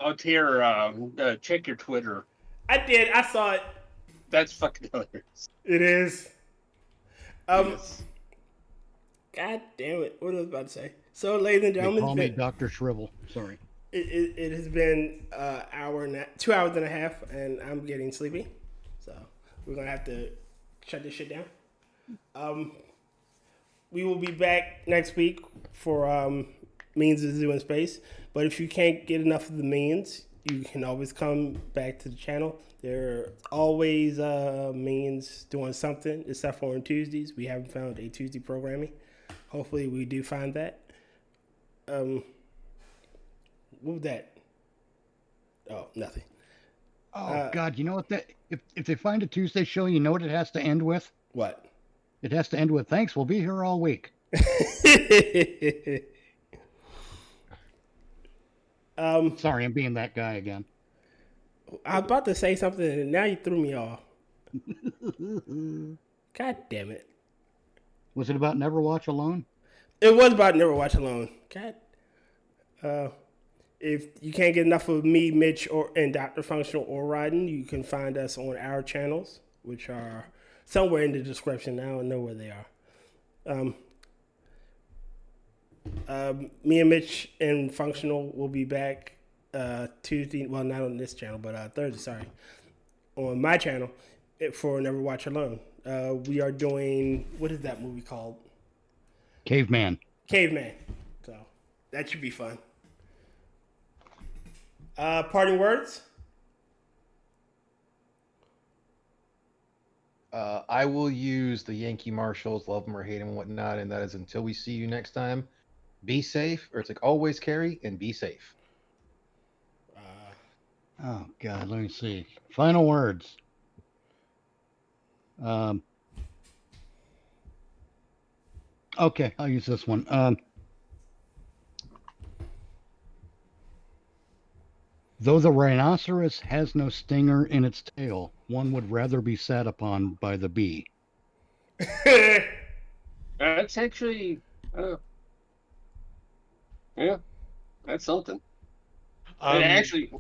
Oh, Tear, check your Twitter. I did. I saw it. That's fucking hilarious. It is. Yes. God damn it! What was I about to say? So, ladies and gentlemen, they call me Dr. Shrivel. Sorry. It has been 2 hours and a half, and I'm getting sleepy. So we're gonna have to shut this shit down. We will be back next week for Means of Zoo in Space. But if you can't get enough of the means, you can always come back to the channel. There are always means doing something, except for on Tuesdays. We haven't found a Tuesday programming. Hopefully we do find that. What was that? Oh, nothing. Oh, God, you know what? If they find a Tuesday show, you know what it has to end with? What? It has to end with, thanks, we'll be here all week. Sorry, I'm being that guy again. I was about to say something, and now you threw me off. God damn it. Was it about Never Watch Alone? It was about Never Watch Alone. God. If you can't get enough of me, Mitch, and Dr. Functional or Rodden, you can find us on our channels, which are somewhere in the description. I don't know where they are. Me and Mitch and Functional will be back Tuesday. Well, not on this channel, but Thursday. Sorry, on my channel for Never Watch Alone. We are doing, what is that movie called? Caveman. So that should be fun. Parting words? I will use the Yankee Marshals, love them or hate them and whatnot, and that is until we see you next time. Be safe, or it's like always carry and be safe. Oh, God, let me see. Final words. Okay, I'll use this one. Though the rhinoceros has no stinger in its tail, one would rather be sat upon by the bee. That's actually, yeah. That's something. And actually,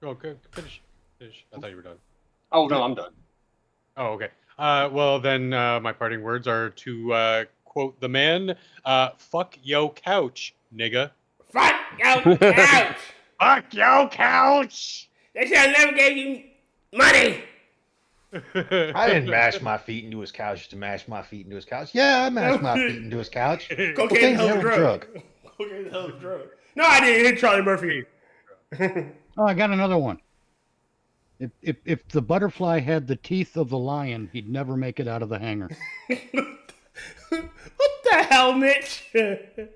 okay, finish. I thought you were done. oh no, I'm done. Oh, okay. Well, then my parting words are to quote the man, fuck yo couch, nigga. Fuck your couch. Fuck yo couch. They should have never gave you money. I didn't mash my feet into his couch to mash my feet into his couch. Yeah, I mashed my feet into his couch. Cocaine Cocaine's hell never drug. Cocaine hell drug. No, I didn't hit Charlie Murphy. Oh, I got another one. If the butterfly had the teeth of the lion, he'd never make it out of the hangar. What the hell, Mitch? Those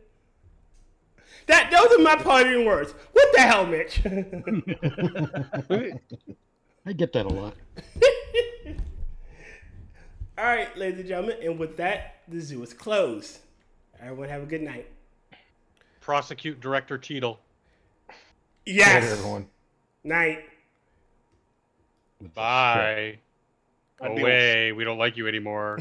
are my parting words. What the hell, Mitch? I get that a lot. All right, ladies and gentlemen, and with that, the zoo is closed. Everyone have a good night. Prosecute Director Cheadle. Yes. Later, everyone. Night. Bye. Go away. We don't like you anymore.